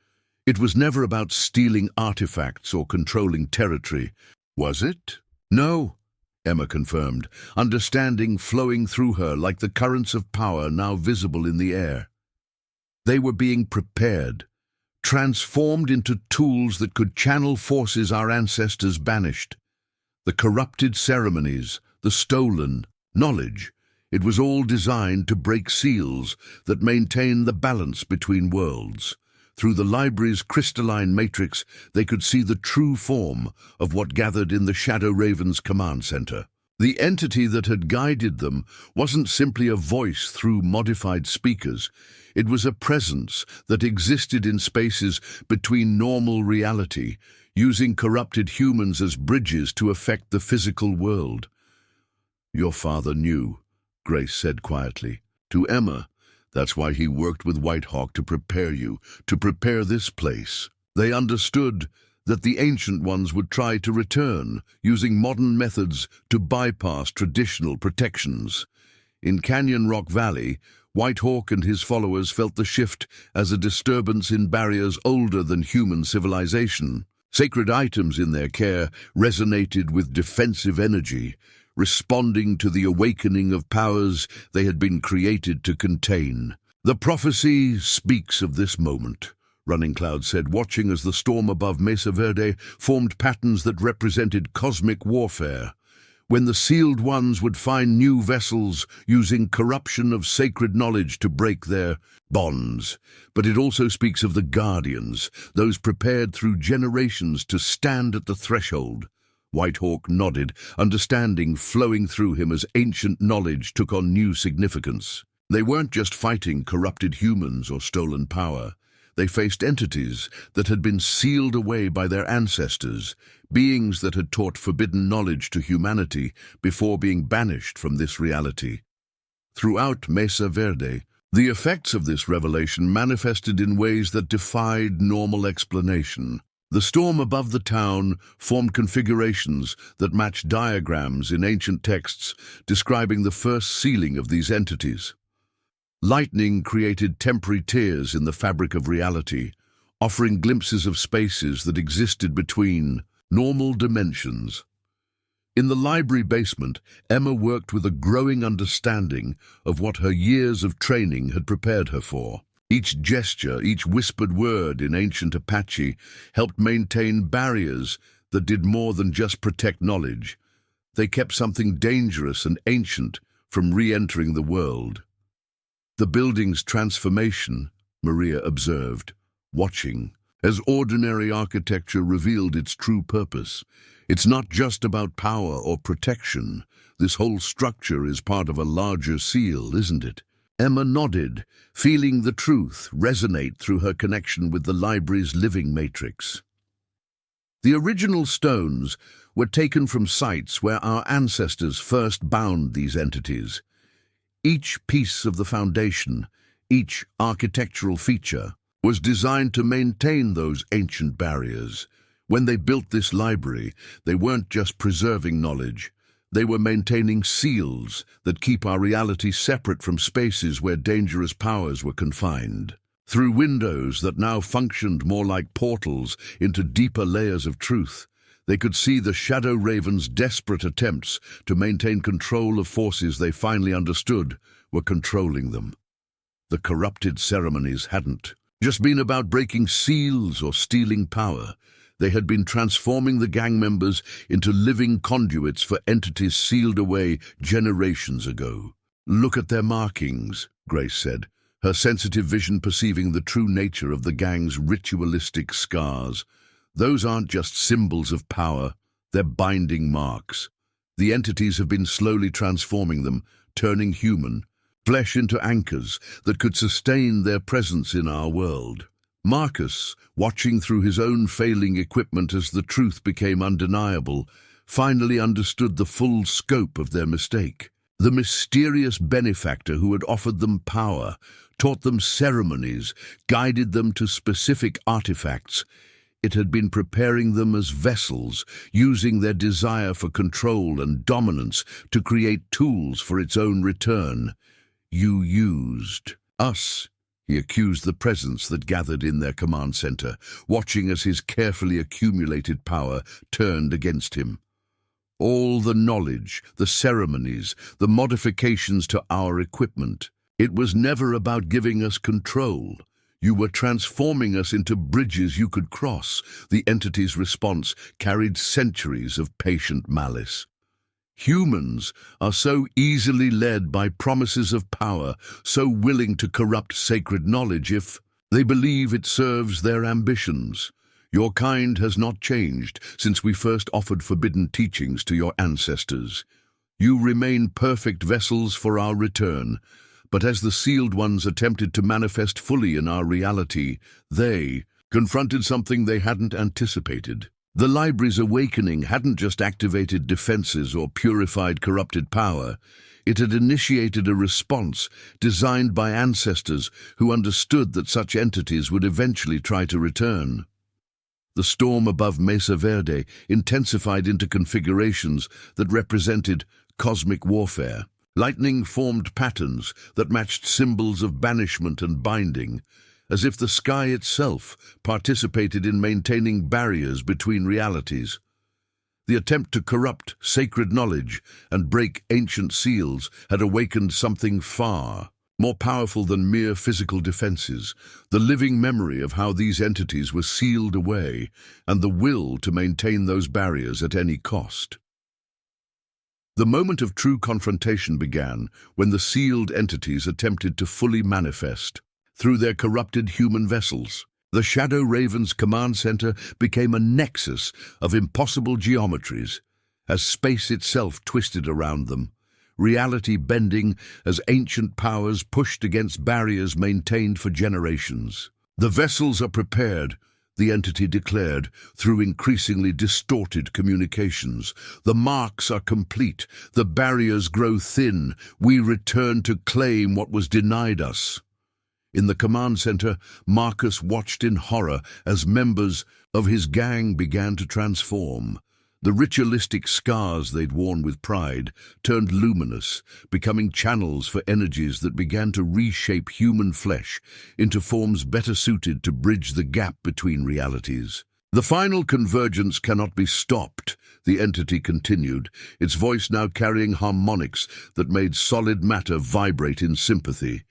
[SPEAKER 1] It was never about stealing artifacts or controlling territory, was it? No, Emma confirmed, understanding flowing through her like the currents of power now visible in the air. They were being prepared, transformed into tools that could channel forces our ancestors banished. The corrupted ceremonies, the stolen knowledge, it was all designed to break seals that maintain the balance between worlds. Through the library's crystalline matrix, they could see the true form of what gathered in the Shadow Raven's command center. The entity that had guided them wasn't simply a voice through modified speakers. It was a presence that existed in spaces between normal reality, using corrupted humans as bridges to affect the physical world. "Your father knew," Grace said quietly. To Emma, "That's why he worked with Whitehawk to prepare you, to prepare this place." They understood that the Ancient Ones would try to return, using modern methods to bypass traditional protections. In Canyon Rock Valley, Whitehawk and his followers felt the shift as a disturbance in barriers older than human civilization. Sacred items in their care resonated with defensive energy, responding to the awakening of powers they had been created to contain. "The prophecy speaks of this moment," Running Cloud said, watching as the storm above Mesa Verde formed patterns that represented cosmic warfare. When the sealed ones would find new vessels using corruption of sacred knowledge to break their bonds. But it also speaks of the guardians, those prepared through generations to stand at the threshold. Whitehawk nodded, understanding flowing through him as ancient knowledge took on new significance. They weren't just fighting corrupted humans or stolen power. They faced entities that had been sealed away by their ancestors, beings that had taught forbidden knowledge to humanity before being banished from this reality. Throughout Mesa Verde, the effects of this revelation manifested in ways that defied normal explanation. The storm above the town formed configurations that matched diagrams in ancient texts describing the first sealing of these entities. Lightning created temporary tears in the fabric of reality, offering glimpses of spaces that existed between normal dimensions. In the library basement, Emma worked with a growing understanding of what her years of training had prepared her for. Each gesture, each whispered word in ancient Apache helped maintain barriers that did more than just protect knowledge. They kept something dangerous and ancient from re-entering the world. The building's transformation, Maria observed, watching, as ordinary architecture revealed its true purpose. It's not just about power or protection. This whole structure is part of a larger seal, isn't it? Emma nodded, feeling the truth resonate through her connection with the library's living matrix. The original stones were taken from sites where our ancestors first bound these entities. Each piece of the foundation, each architectural feature, was designed to maintain those ancient barriers. When they built this library, they weren't just preserving knowledge. They were maintaining seals that keep our reality separate from spaces where dangerous powers were confined. Through windows that now functioned more like portals into deeper layers of truth, they could see the Shadow Raven's desperate attempts to maintain control of forces they finally understood were controlling them. The corrupted ceremonies hadn't just been about breaking seals or stealing power. They had been transforming the gang members into living conduits for entities sealed away generations ago. "Look at their markings," Grace said, her sensitive vision perceiving the true nature of the gang's ritualistic scars. "Those aren't just symbols of power, they're binding marks. The entities have been slowly transforming them, turning human flesh into anchors that could sustain their presence in our world." Marcus, watching through his own failing equipment as the truth became undeniable, finally understood the full scope of their mistake. The mysterious benefactor who had offered them power, taught them ceremonies, guided them to specific artifacts. It had been preparing them as vessels, using their desire for control and dominance to create tools for its own return. "You used us," He accused the presence that gathered in their command center, watching as his carefully accumulated power turned against him. All the knowledge, the ceremonies, the modifications to our equipment. It was never about giving us control. You were transforming us into bridges you could cross. The entity's response carried centuries of patient malice. Humans are so easily led by promises of power, so willing to corrupt sacred knowledge if they believe it serves their ambitions. Your kind has not changed since we first offered forbidden teachings to your ancestors. You remain perfect vessels for our return, but as the sealed ones attempted to manifest fully in our reality, they confronted something they hadn't anticipated. The library's awakening hadn't just activated defenses or purified corrupted power. It had initiated a response designed by ancestors who understood that such entities would eventually try to return. The storm above Mesa Verde intensified into configurations that represented cosmic warfare. Lightning formed patterns that matched symbols of banishment and binding, as if the sky itself participated in maintaining barriers between realities. The attempt to corrupt sacred knowledge and break ancient seals had awakened something far more powerful than mere physical defenses, the living memory of how these entities were sealed away, and the will to maintain those barriers at any cost. The moment of true confrontation began when the sealed entities attempted to fully manifest through their corrupted human vessels. The Shadow Raven's command center became a nexus of impossible geometries, as space itself twisted around them, reality bending as ancient powers pushed against barriers maintained for generations. The vessels are prepared, the entity declared, through increasingly distorted communications. The marks are complete, the barriers grow thin, we return to claim what was denied us. In the command center, Marcus watched in horror as members of his gang began to transform. The ritualistic scars they'd worn with pride turned luminous, becoming channels for energies that began to reshape human flesh into forms better suited to bridge the gap between realities. The final convergence cannot be stopped, the entity continued, its voice now carrying harmonics that made solid matter vibrate in sympathy.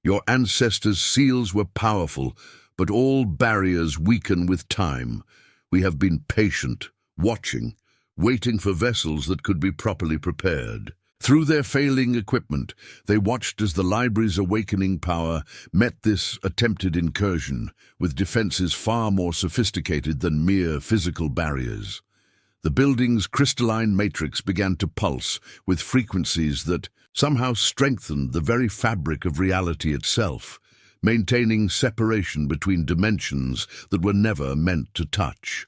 [SPEAKER 1] Your ancestors' seals were powerful, but all barriers weaken with time. We have been patient, watching, waiting for vessels that could be properly prepared. Through their failing equipment, they watched as the library's awakening power met this attempted incursion, with defenses far more sophisticated than mere physical barriers. The building's crystalline matrix began to pulse with frequencies that somehow strengthened the very fabric of reality itself, maintaining separation between dimensions that were never meant to touch.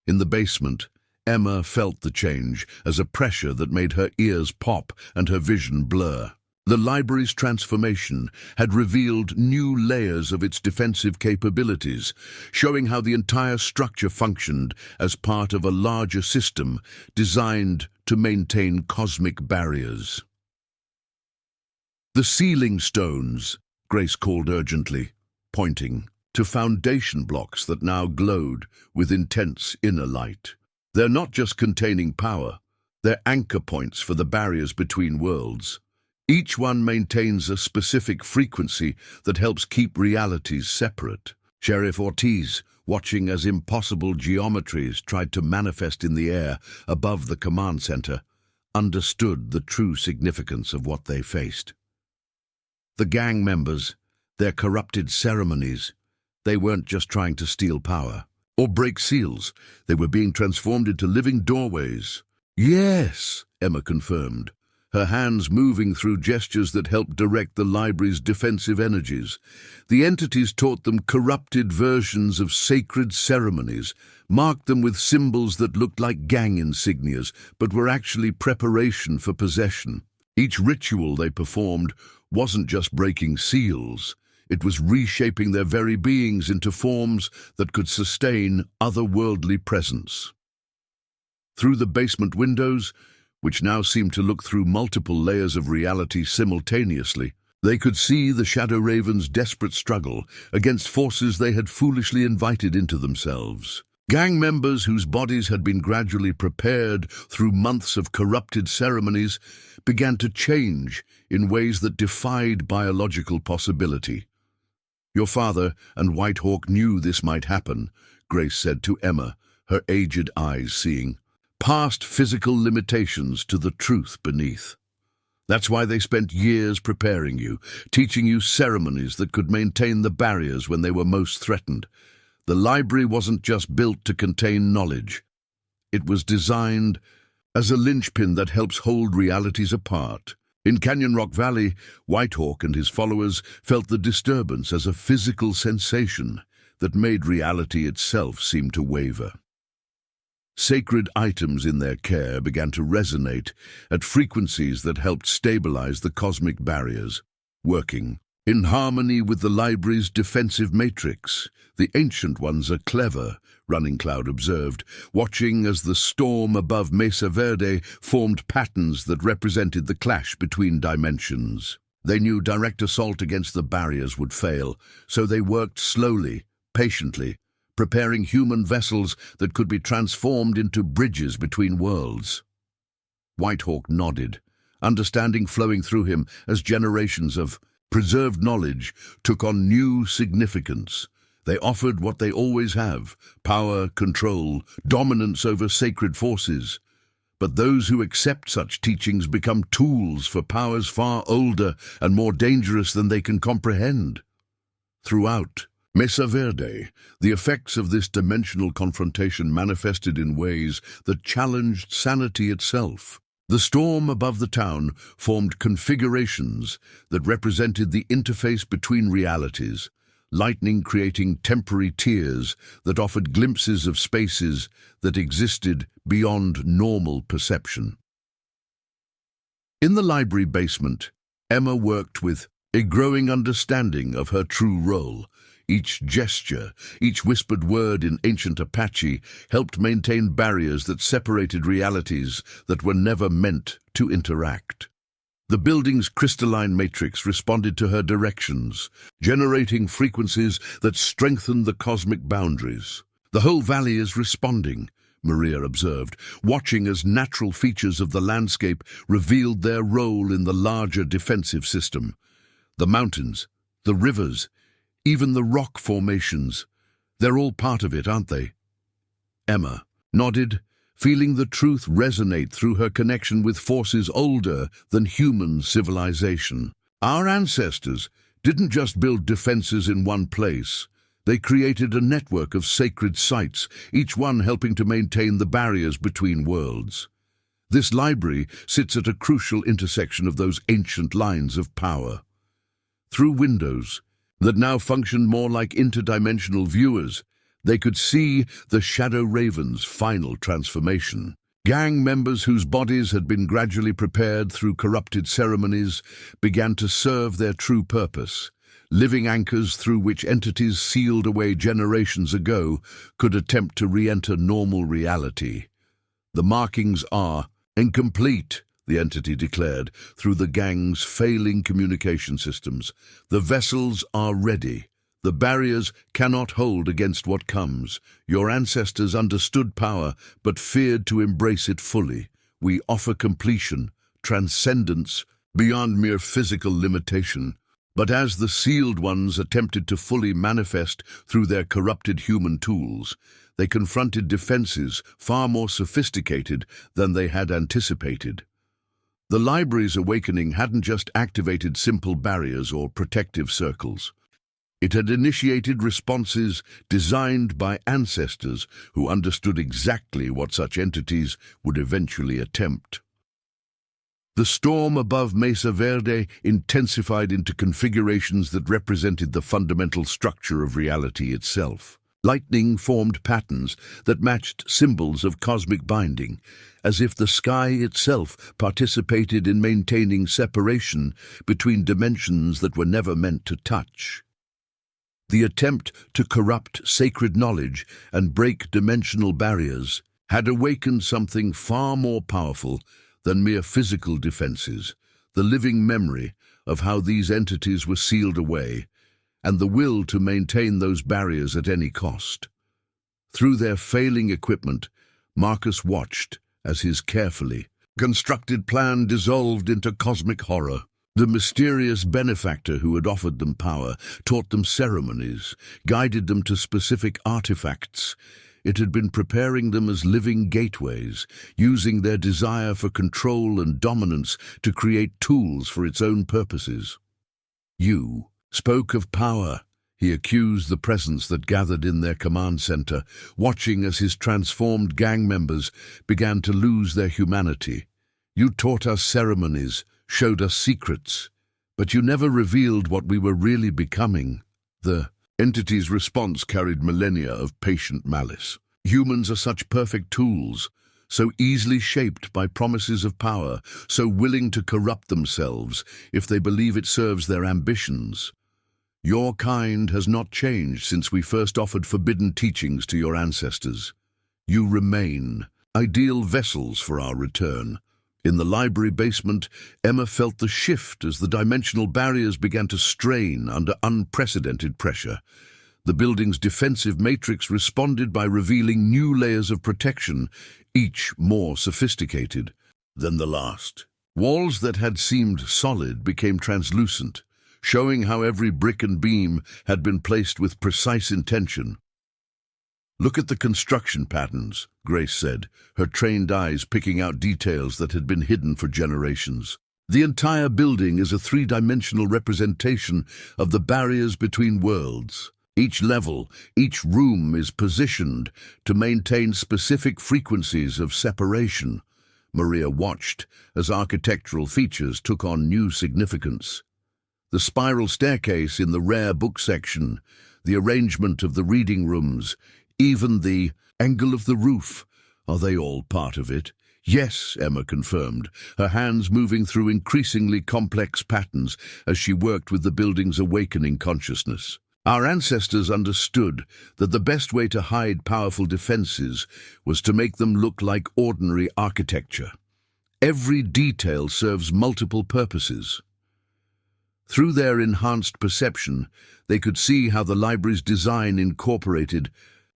[SPEAKER 1] In the basement, Emma felt the change as a pressure that made her ears pop and her vision blur. The library's transformation had revealed new layers of its defensive capabilities, showing how the entire structure functioned as part of a larger system designed to maintain cosmic barriers. "The ceiling stones," Grace called urgently, pointing to foundation blocks that now glowed with intense inner light. "They're not just containing power, they're anchor points for the barriers between worlds. Each one maintains a specific frequency that helps keep realities separate." Sheriff Ortiz, watching as impossible geometries tried to manifest in the air above the command center, understood the true significance of what they faced. The gang members, their corrupted ceremonies, they weren't just trying to steal power or break seals, they were being transformed into living doorways. "Yes," Emma confirmed, her hands moving through gestures that helped direct the library's defensive energies. The entities taught them corrupted versions of sacred ceremonies, marked them with symbols that looked like gang insignias, but were actually preparation for possession. Each ritual they performed wasn't just breaking seals, it was reshaping their very beings into forms that could sustain otherworldly presence. Through the basement windows, which now seemed to look through multiple layers of reality simultaneously, They could see the Shadow Raven's desperate struggle against forces they had foolishly invited into themselves. Gang members whose bodies had been gradually prepared through months of corrupted ceremonies began to change in ways that defied biological possibility. "Your father and White Hawk knew this might happen," Grace said to Emma, her aged eyes seeing past physical limitations to the truth beneath. "That's why they spent years preparing you, teaching you ceremonies that could maintain the barriers when they were most threatened. The library wasn't just built to contain knowledge. It was designed as a linchpin that helps hold realities apart." In Canyon Rock Valley, Whitehawk and his followers felt the disturbance as a physical sensation that made reality itself seem to waver. Sacred items in their care began to resonate at frequencies that helped stabilize the cosmic barriers, working in harmony with the library's defensive matrix. "The Ancient Ones are clever," Running Cloud observed, watching as the storm above Mesa Verde formed patterns that represented the clash between dimensions. They knew direct assault against the barriers would fail, so they worked slowly, patiently, preparing human vessels that could be transformed into bridges between worlds. Whitehawk nodded, understanding flowing through him as generations of preserved knowledge took on new significance. They offered what they always have: power, control, dominance over sacred forces. But those who accept such teachings become tools for powers far older and more dangerous than they can comprehend. Throughout Mesa Verde, the effects of this dimensional confrontation manifested in ways that challenged sanity itself. The storm above the town formed configurations that represented the interface between realities, lightning creating temporary tears that offered glimpses of spaces that existed beyond normal perception. In the library basement, Emma worked with a growing understanding of her true role. Each gesture, each whispered word in ancient Apache helped maintain barriers that separated realities that were never meant to interact. The building's crystalline matrix responded to her directions, generating frequencies that strengthened the cosmic boundaries. "The whole valley is responding," Maria observed, watching as natural features of the landscape revealed their role in the larger defensive system. The mountains, the rivers, even the rock formations, they're all part of it, aren't they? Emma nodded, feeling the truth resonate through her connection with forces older than human civilization. "Our ancestors didn't just build defenses in one place. They created a network of sacred sites, each one helping to maintain the barriers between worlds. This library sits at a crucial intersection of those ancient lines of power. Through windows that now functioned more like interdimensional viewers, they could see the Shadow Raven's final transformation. Gang members whose bodies had been gradually prepared through corrupted ceremonies began to serve their true purpose. Living anchors through which entities sealed away generations ago could attempt to re-enter normal reality. "The markings are incomplete," the entity declared, through the gang's failing communication systems. "The vessels are ready. The barriers cannot hold against what comes. Your ancestors understood power, but feared to embrace it fully. We offer completion, transcendence, beyond mere physical limitation." But as the sealed ones attempted to fully manifest through their corrupted human tools, they confronted defenses far more sophisticated than they had anticipated. The library's awakening hadn't just activated simple barriers or protective circles. It had initiated responses designed by ancestors who understood exactly what such entities would eventually attempt. The storm above Mesa Verde intensified into configurations that represented the fundamental structure of reality itself. Lightning formed patterns that matched symbols of cosmic binding, as if the sky itself participated in maintaining separation between dimensions that were never meant to touch. The attempt to corrupt sacred knowledge and break dimensional barriers had awakened something far more powerful than mere physical defenses: the living memory of how these entities were sealed away, and the will to maintain those barriers at any cost. Through their failing equipment, Marcus watched as his carefully constructed plan dissolved into cosmic horror. The mysterious benefactor who had offered them power, taught them ceremonies, guided them to specific artifacts. It had been preparing them as living gateways, using their desire for control and dominance to create tools for its own purposes. You spoke of power, he accused the presence that gathered in their command center, watching as his transformed gang members began to lose their humanity. You taught us ceremonies, showed us secrets, but you never revealed what we were really becoming. The entity's response carried millennia of patient malice. Humans are such perfect tools, so easily shaped by promises of power, so willing to corrupt themselves if they believe it serves their ambitions. Your kind has not changed since we first offered forbidden teachings to your ancestors. You remain ideal vessels for our return. In the library basement, Emma felt the shift as the dimensional barriers began to strain under unprecedented pressure. The building's defensive matrix responded by revealing new layers of protection, each more sophisticated than the last. Walls that had seemed solid became translucent, showing how every brick and beam had been placed with precise intention. "Look at the construction patterns," Grace said, her trained eyes picking out details that had been hidden for generations. "The entire building is a three-dimensional representation of the barriers between worlds. Each level, each room is positioned to maintain specific frequencies of separation." Maria watched as architectural features took on new significance. The spiral staircase in the rare book section, the arrangement of the reading rooms, even the angle of the roof. Are they all part of it? "Yes," Emma confirmed, her hands moving through increasingly complex patterns as she worked with the building's awakening consciousness. "Our ancestors understood that the best way to hide powerful defenses was to make them look like ordinary architecture. Every detail serves multiple purposes." Through their enhanced perception, they could see how the library's design incorporated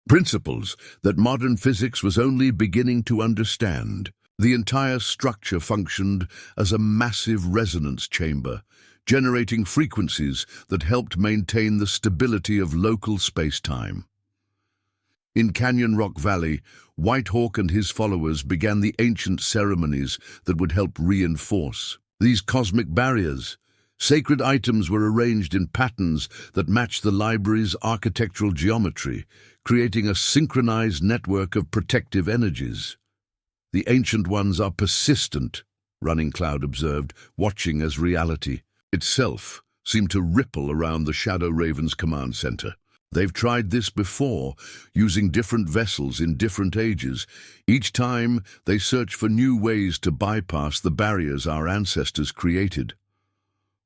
[SPEAKER 1] principles that modern physics was only beginning to understand. The entire structure functioned as a massive resonance chamber, generating frequencies that helped maintain the stability of local space-time. In Canyon Rock Valley, Whitehawk and his followers began the ancient ceremonies that would help reinforce these cosmic barriers. Sacred items were arranged in patterns that matched the library's architectural geometry, creating a synchronized network of protective energies. "The ancient ones are persistent," Running Cloud observed, watching as reality itself seemed to ripple around the Shadow Raven's command center. "They've tried this before, using different vessels in different ages. Each time, they search for new ways to bypass the barriers our ancestors created."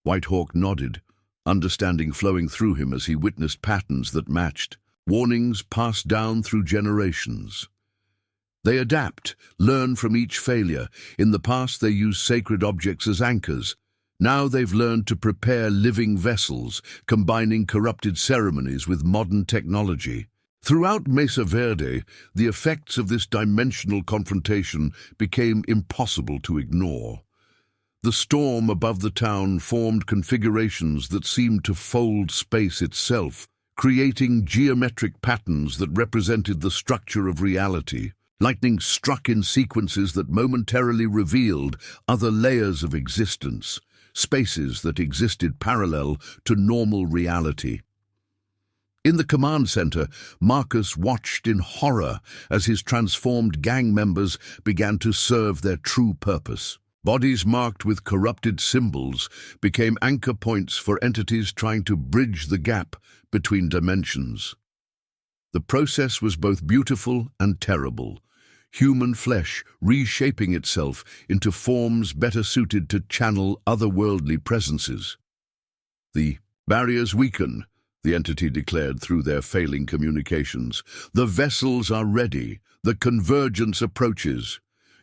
[SPEAKER 1] Whitehawk nodded, understanding flowing through him as he witnessed patterns that matched, warnings passed down through generations. They adapt, learn from each failure. In the past, they used sacred objects as anchors. Now they've learned to prepare living vessels, combining corrupted ceremonies with modern technology. Throughout Mesa Verde, the effects of this dimensional confrontation became impossible to ignore. The storm above the town formed configurations that seemed to fold space itself, creating geometric patterns that represented the structure of reality. Lightning struck in sequences that momentarily revealed other layers of existence, spaces that existed parallel to normal reality. In the command center, Marcus watched in horror as his transformed gang members began to serve their true purpose. Bodies marked with corrupted symbols became anchor points for entities trying to bridge the gap between dimensions. The process was both beautiful and terrible, human flesh reshaping itself into forms better suited to channel otherworldly presences. "The barriers weaken," the entity declared through their failing communications. "The vessels are ready. The convergence approaches.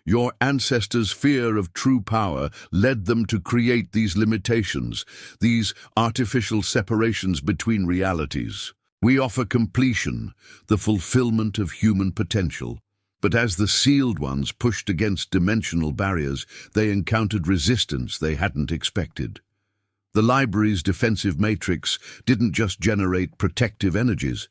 [SPEAKER 1] Your ancestors' fear of true power led them to create these limitations, these artificial separations between realities. We offer completion, the fulfillment of human potential. But as the sealed ones pushed against dimensional barriers, they encountered resistance they hadn't expected. The library's defensive matrix didn't just generate protective energies.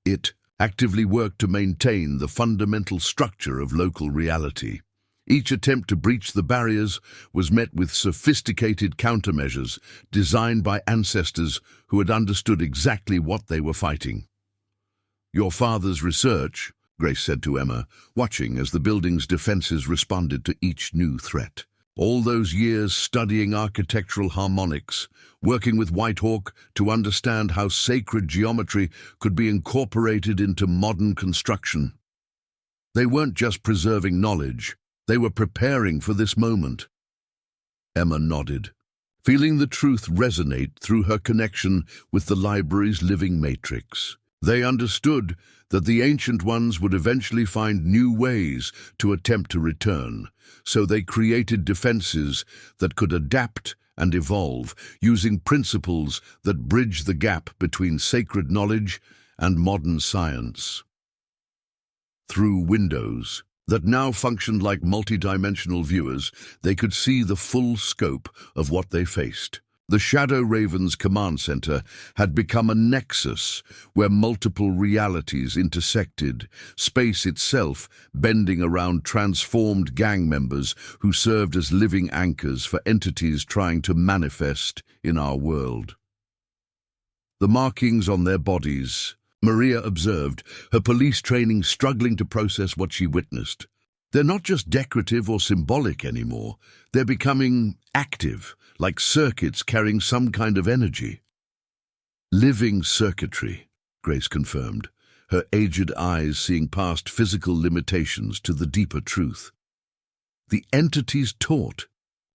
[SPEAKER 1] It actively worked to maintain the fundamental structure of local reality. Each attempt to breach the barriers was met with sophisticated countermeasures designed by ancestors who had understood exactly what they were fighting. "Your father's research," Grace said to Emma, watching as the building's defenses responded to each new threat. "All those years studying architectural harmonics, working with Whitehawk to understand how sacred geometry could be incorporated into modern construction. They weren't just preserving knowledge, they were preparing for this moment." Emma nodded, feeling the truth resonate through her connection with the library's living matrix. They understood that the Ancient Ones would eventually find new ways to attempt to return, so they created defenses that could adapt and evolve, using principles that bridge the gap between sacred knowledge and modern science. Through windows that now functioned like multidimensional viewers, they could see the full scope of what they faced. The Shadow Raven's command center had become a nexus where multiple realities intersected, space itself bending around transformed gang members who served as living anchors for entities trying to manifest in our world. The markings on their bodies, Maria observed, her police training struggling to process what she witnessed. They're not just decorative or symbolic anymore. They're becoming active, like circuits carrying some kind of energy. "Living circuitry," Grace confirmed, her aged eyes seeing past physical limitations to the deeper truth. The entities taught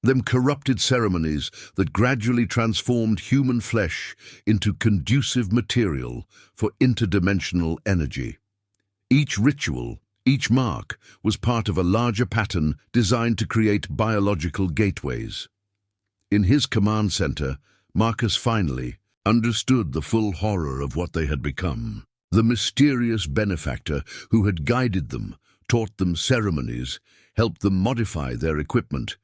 [SPEAKER 1] them corrupted ceremonies that gradually transformed human flesh into conducive material for interdimensional energy. Each ritual, each mark, was part of a larger pattern designed to create biological gateways. In his command center, Marcus finally understood the full horror of what they had become. The mysterious benefactor who had guided them, taught them ceremonies, helped them modify their equipment.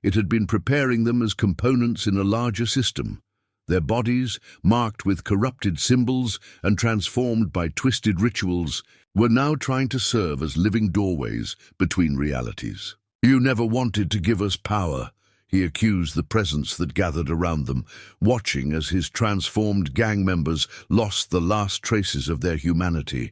[SPEAKER 1] It had been preparing them as components in a larger system. Their bodies, marked with corrupted symbols and transformed by twisted rituals, were now trying to serve as living doorways between realities. "You never wanted to give us power," he accused the presence that gathered around them, watching as his transformed gang members lost the last traces of their humanity.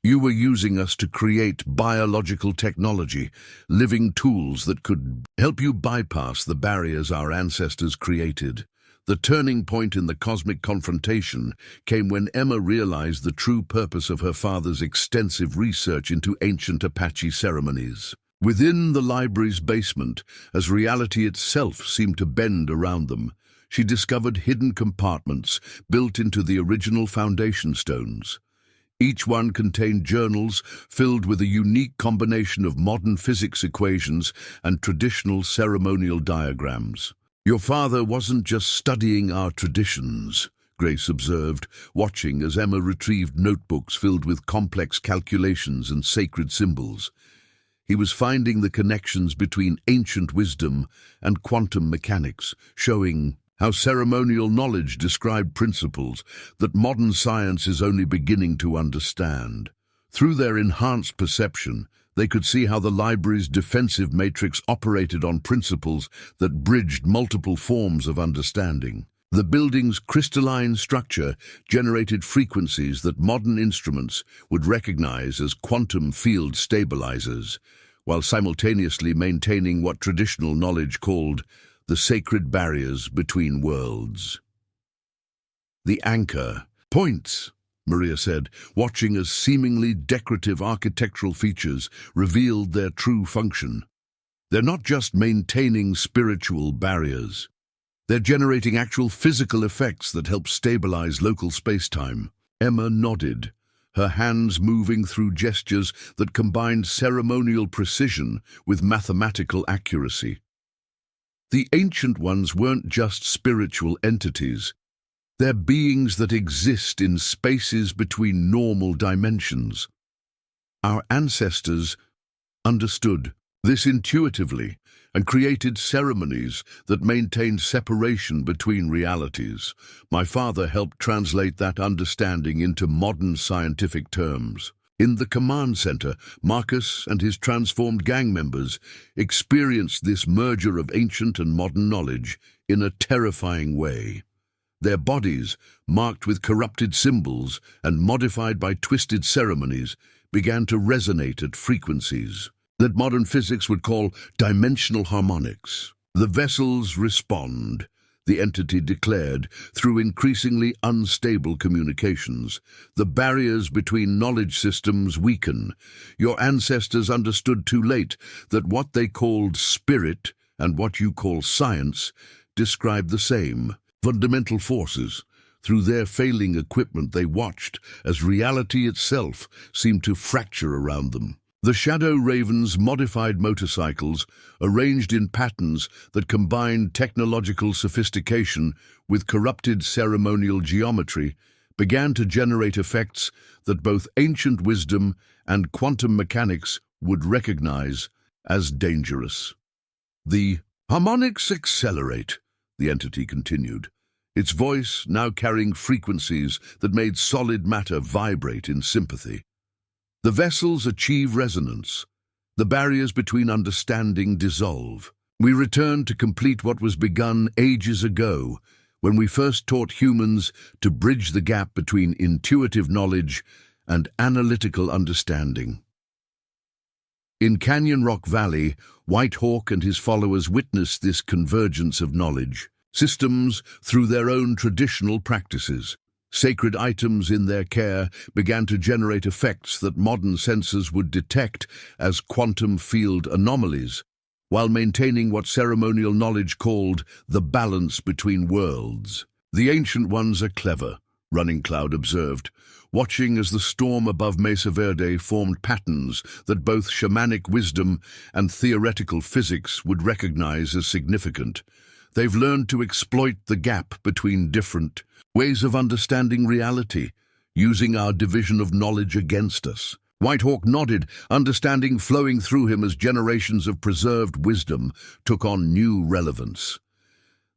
[SPEAKER 1] "You were using us to create biological technology, living tools that could help you bypass the barriers our ancestors created." The turning point in the cosmic confrontation came when Emma realized the true purpose of her father's extensive research into ancient Apache ceremonies. Within the library's basement, as reality itself seemed to bend around them, she discovered hidden compartments built into the original foundation stones. Each one contained journals filled with a unique combination of modern physics equations and traditional ceremonial diagrams. "Your father wasn't just studying our traditions," Grace observed, watching as Emma retrieved notebooks filled with complex calculations and sacred symbols. He was finding the connections between ancient wisdom and quantum mechanics, showing how ceremonial knowledge described principles that modern science is only beginning to understand. Through their enhanced perception, they could see how the library's defensive matrix operated on principles that bridged multiple forms of understanding. The building's crystalline structure generated frequencies that modern instruments would recognize as quantum field stabilizers, while simultaneously maintaining what traditional knowledge called the sacred barriers between worlds. "The anchor points," Maria said, watching as seemingly decorative architectural features revealed their true function. "They're not just maintaining spiritual barriers. They're generating actual physical effects that help stabilize local space-time." Emma nodded, her hands moving through gestures that combined ceremonial precision with mathematical accuracy. The Ancient Ones weren't just spiritual entities. They're beings that exist in spaces between normal dimensions. Our ancestors understood this intuitively and created ceremonies that maintained separation between realities. My father helped translate that understanding into modern scientific terms. In the command center, Marcus and his transformed gang members experienced this merger of ancient and modern knowledge in a terrifying way. Their bodies, marked with corrupted symbols and modified by twisted ceremonies, began to resonate at frequencies that modern physics would call dimensional harmonics. The vessels respond, the entity declared, through increasingly unstable communications. The barriers between knowledge systems weaken. Your ancestors understood too late that what they called spirit and what you call science describe the same fundamental forces. Through their failing equipment, they watched as reality itself seemed to fracture around them. The Shadow Ravens' modified motorcycles, arranged in patterns that combined technological sophistication with corrupted ceremonial geometry, began to generate effects that both ancient wisdom and quantum mechanics would recognize as dangerous. The harmonics accelerate, the entity continued, its voice now carrying frequencies that made solid matter vibrate in sympathy. The vessels achieve resonance. The barriers between understanding dissolve. We return to complete what was begun ages ago, when we first taught humans to bridge the gap between intuitive knowledge and analytical understanding. In Canyon Rock Valley, White Hawk and his followers witnessed this convergence of knowledge, systems through their own traditional practices. Sacred items in their care began to generate effects that modern sensors would detect as quantum field anomalies, while maintaining what ceremonial knowledge called the balance between worlds. The Ancient Ones are clever, Running Cloud observed, watching as the storm above Mesa Verde formed patterns that both shamanic wisdom and theoretical physics would recognize as significant. They've learned to exploit the gap between different ways of understanding reality, using our division of knowledge against us. Whitehawk nodded, understanding flowing through him as generations of preserved wisdom took on new relevance.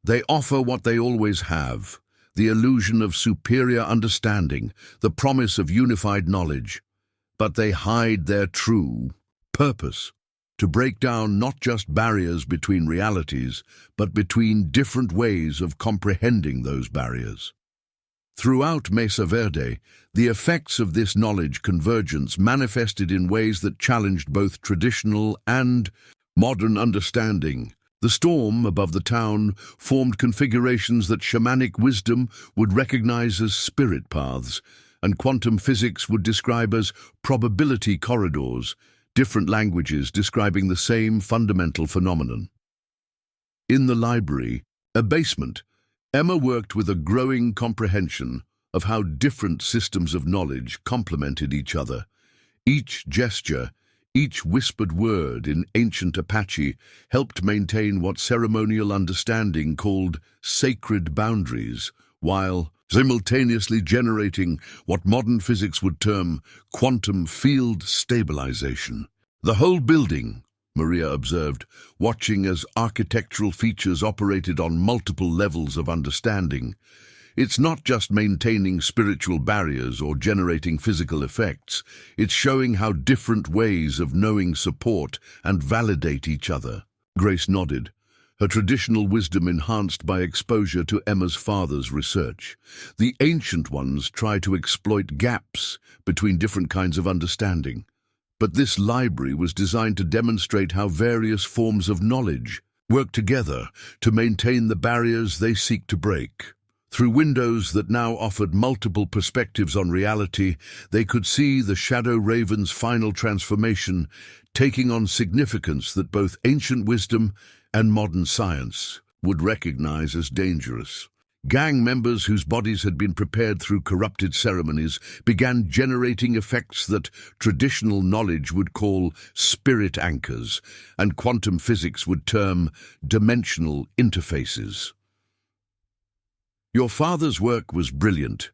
[SPEAKER 1] They offer what they always have, the illusion of superior understanding, the promise of unified knowledge, but they hide their true purpose, to break down not just barriers between realities, but between different ways of comprehending those barriers. Throughout Mesa Verde, the effects of this knowledge convergence manifested in ways that challenged both traditional and modern understanding. The storm above the town formed configurations that shamanic wisdom would recognize as spirit paths, and quantum physics would describe as probability corridors, different languages describing the same fundamental phenomenon. In the library, a basement, Emma worked with a growing comprehension of how different systems of knowledge complemented each other. Each gesture, each whispered word in ancient Apache helped maintain what ceremonial understanding called sacred boundaries, while simultaneously generating what modern physics would term quantum field stabilization. The whole building, Maria observed, watching as architectural features operated on multiple levels of understanding. It's not just maintaining spiritual barriers or generating physical effects, it's showing how different ways of knowing support and validate each other. Grace nodded, her traditional wisdom enhanced by exposure to Emma's father's research. The Ancient Ones try to exploit gaps between different kinds of understanding, but this library was designed to demonstrate how various forms of knowledge work together to maintain the barriers they seek to break. Through windows that now offered multiple perspectives on reality, they could see the Shadow Raven's final transformation taking on significance that both ancient wisdom and modern science would recognize as dangerous. Gang members whose bodies had been prepared through corrupted ceremonies began generating effects that traditional knowledge would call spirit anchors, and quantum physics would term dimensional interfaces. "Your father's work was brilliant,"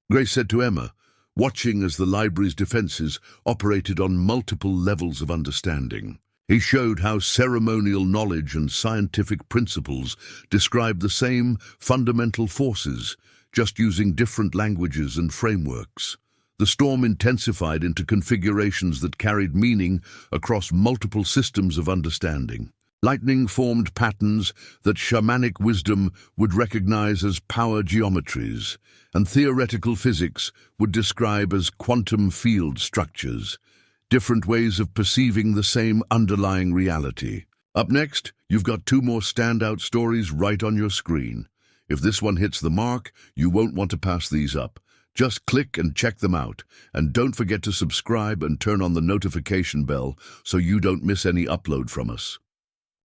[SPEAKER 1] Grace said to Emma, watching as the library's defenses operated on multiple levels of understanding. He showed how ceremonial knowledge and scientific principles describe the same fundamental forces, just using different languages and frameworks. The storm intensified into configurations that carried meaning across multiple systems of understanding. Lightning formed patterns that shamanic wisdom would recognize as power geometries, and theoretical physics would describe as quantum field structures, different ways of perceiving the same underlying reality. Up next, you've got two more standout stories right on your screen. If this one hits the mark, you won't want to pass these up. Just click and check them out, and don't forget to subscribe and turn on the notification bell so you don't miss any upload from us.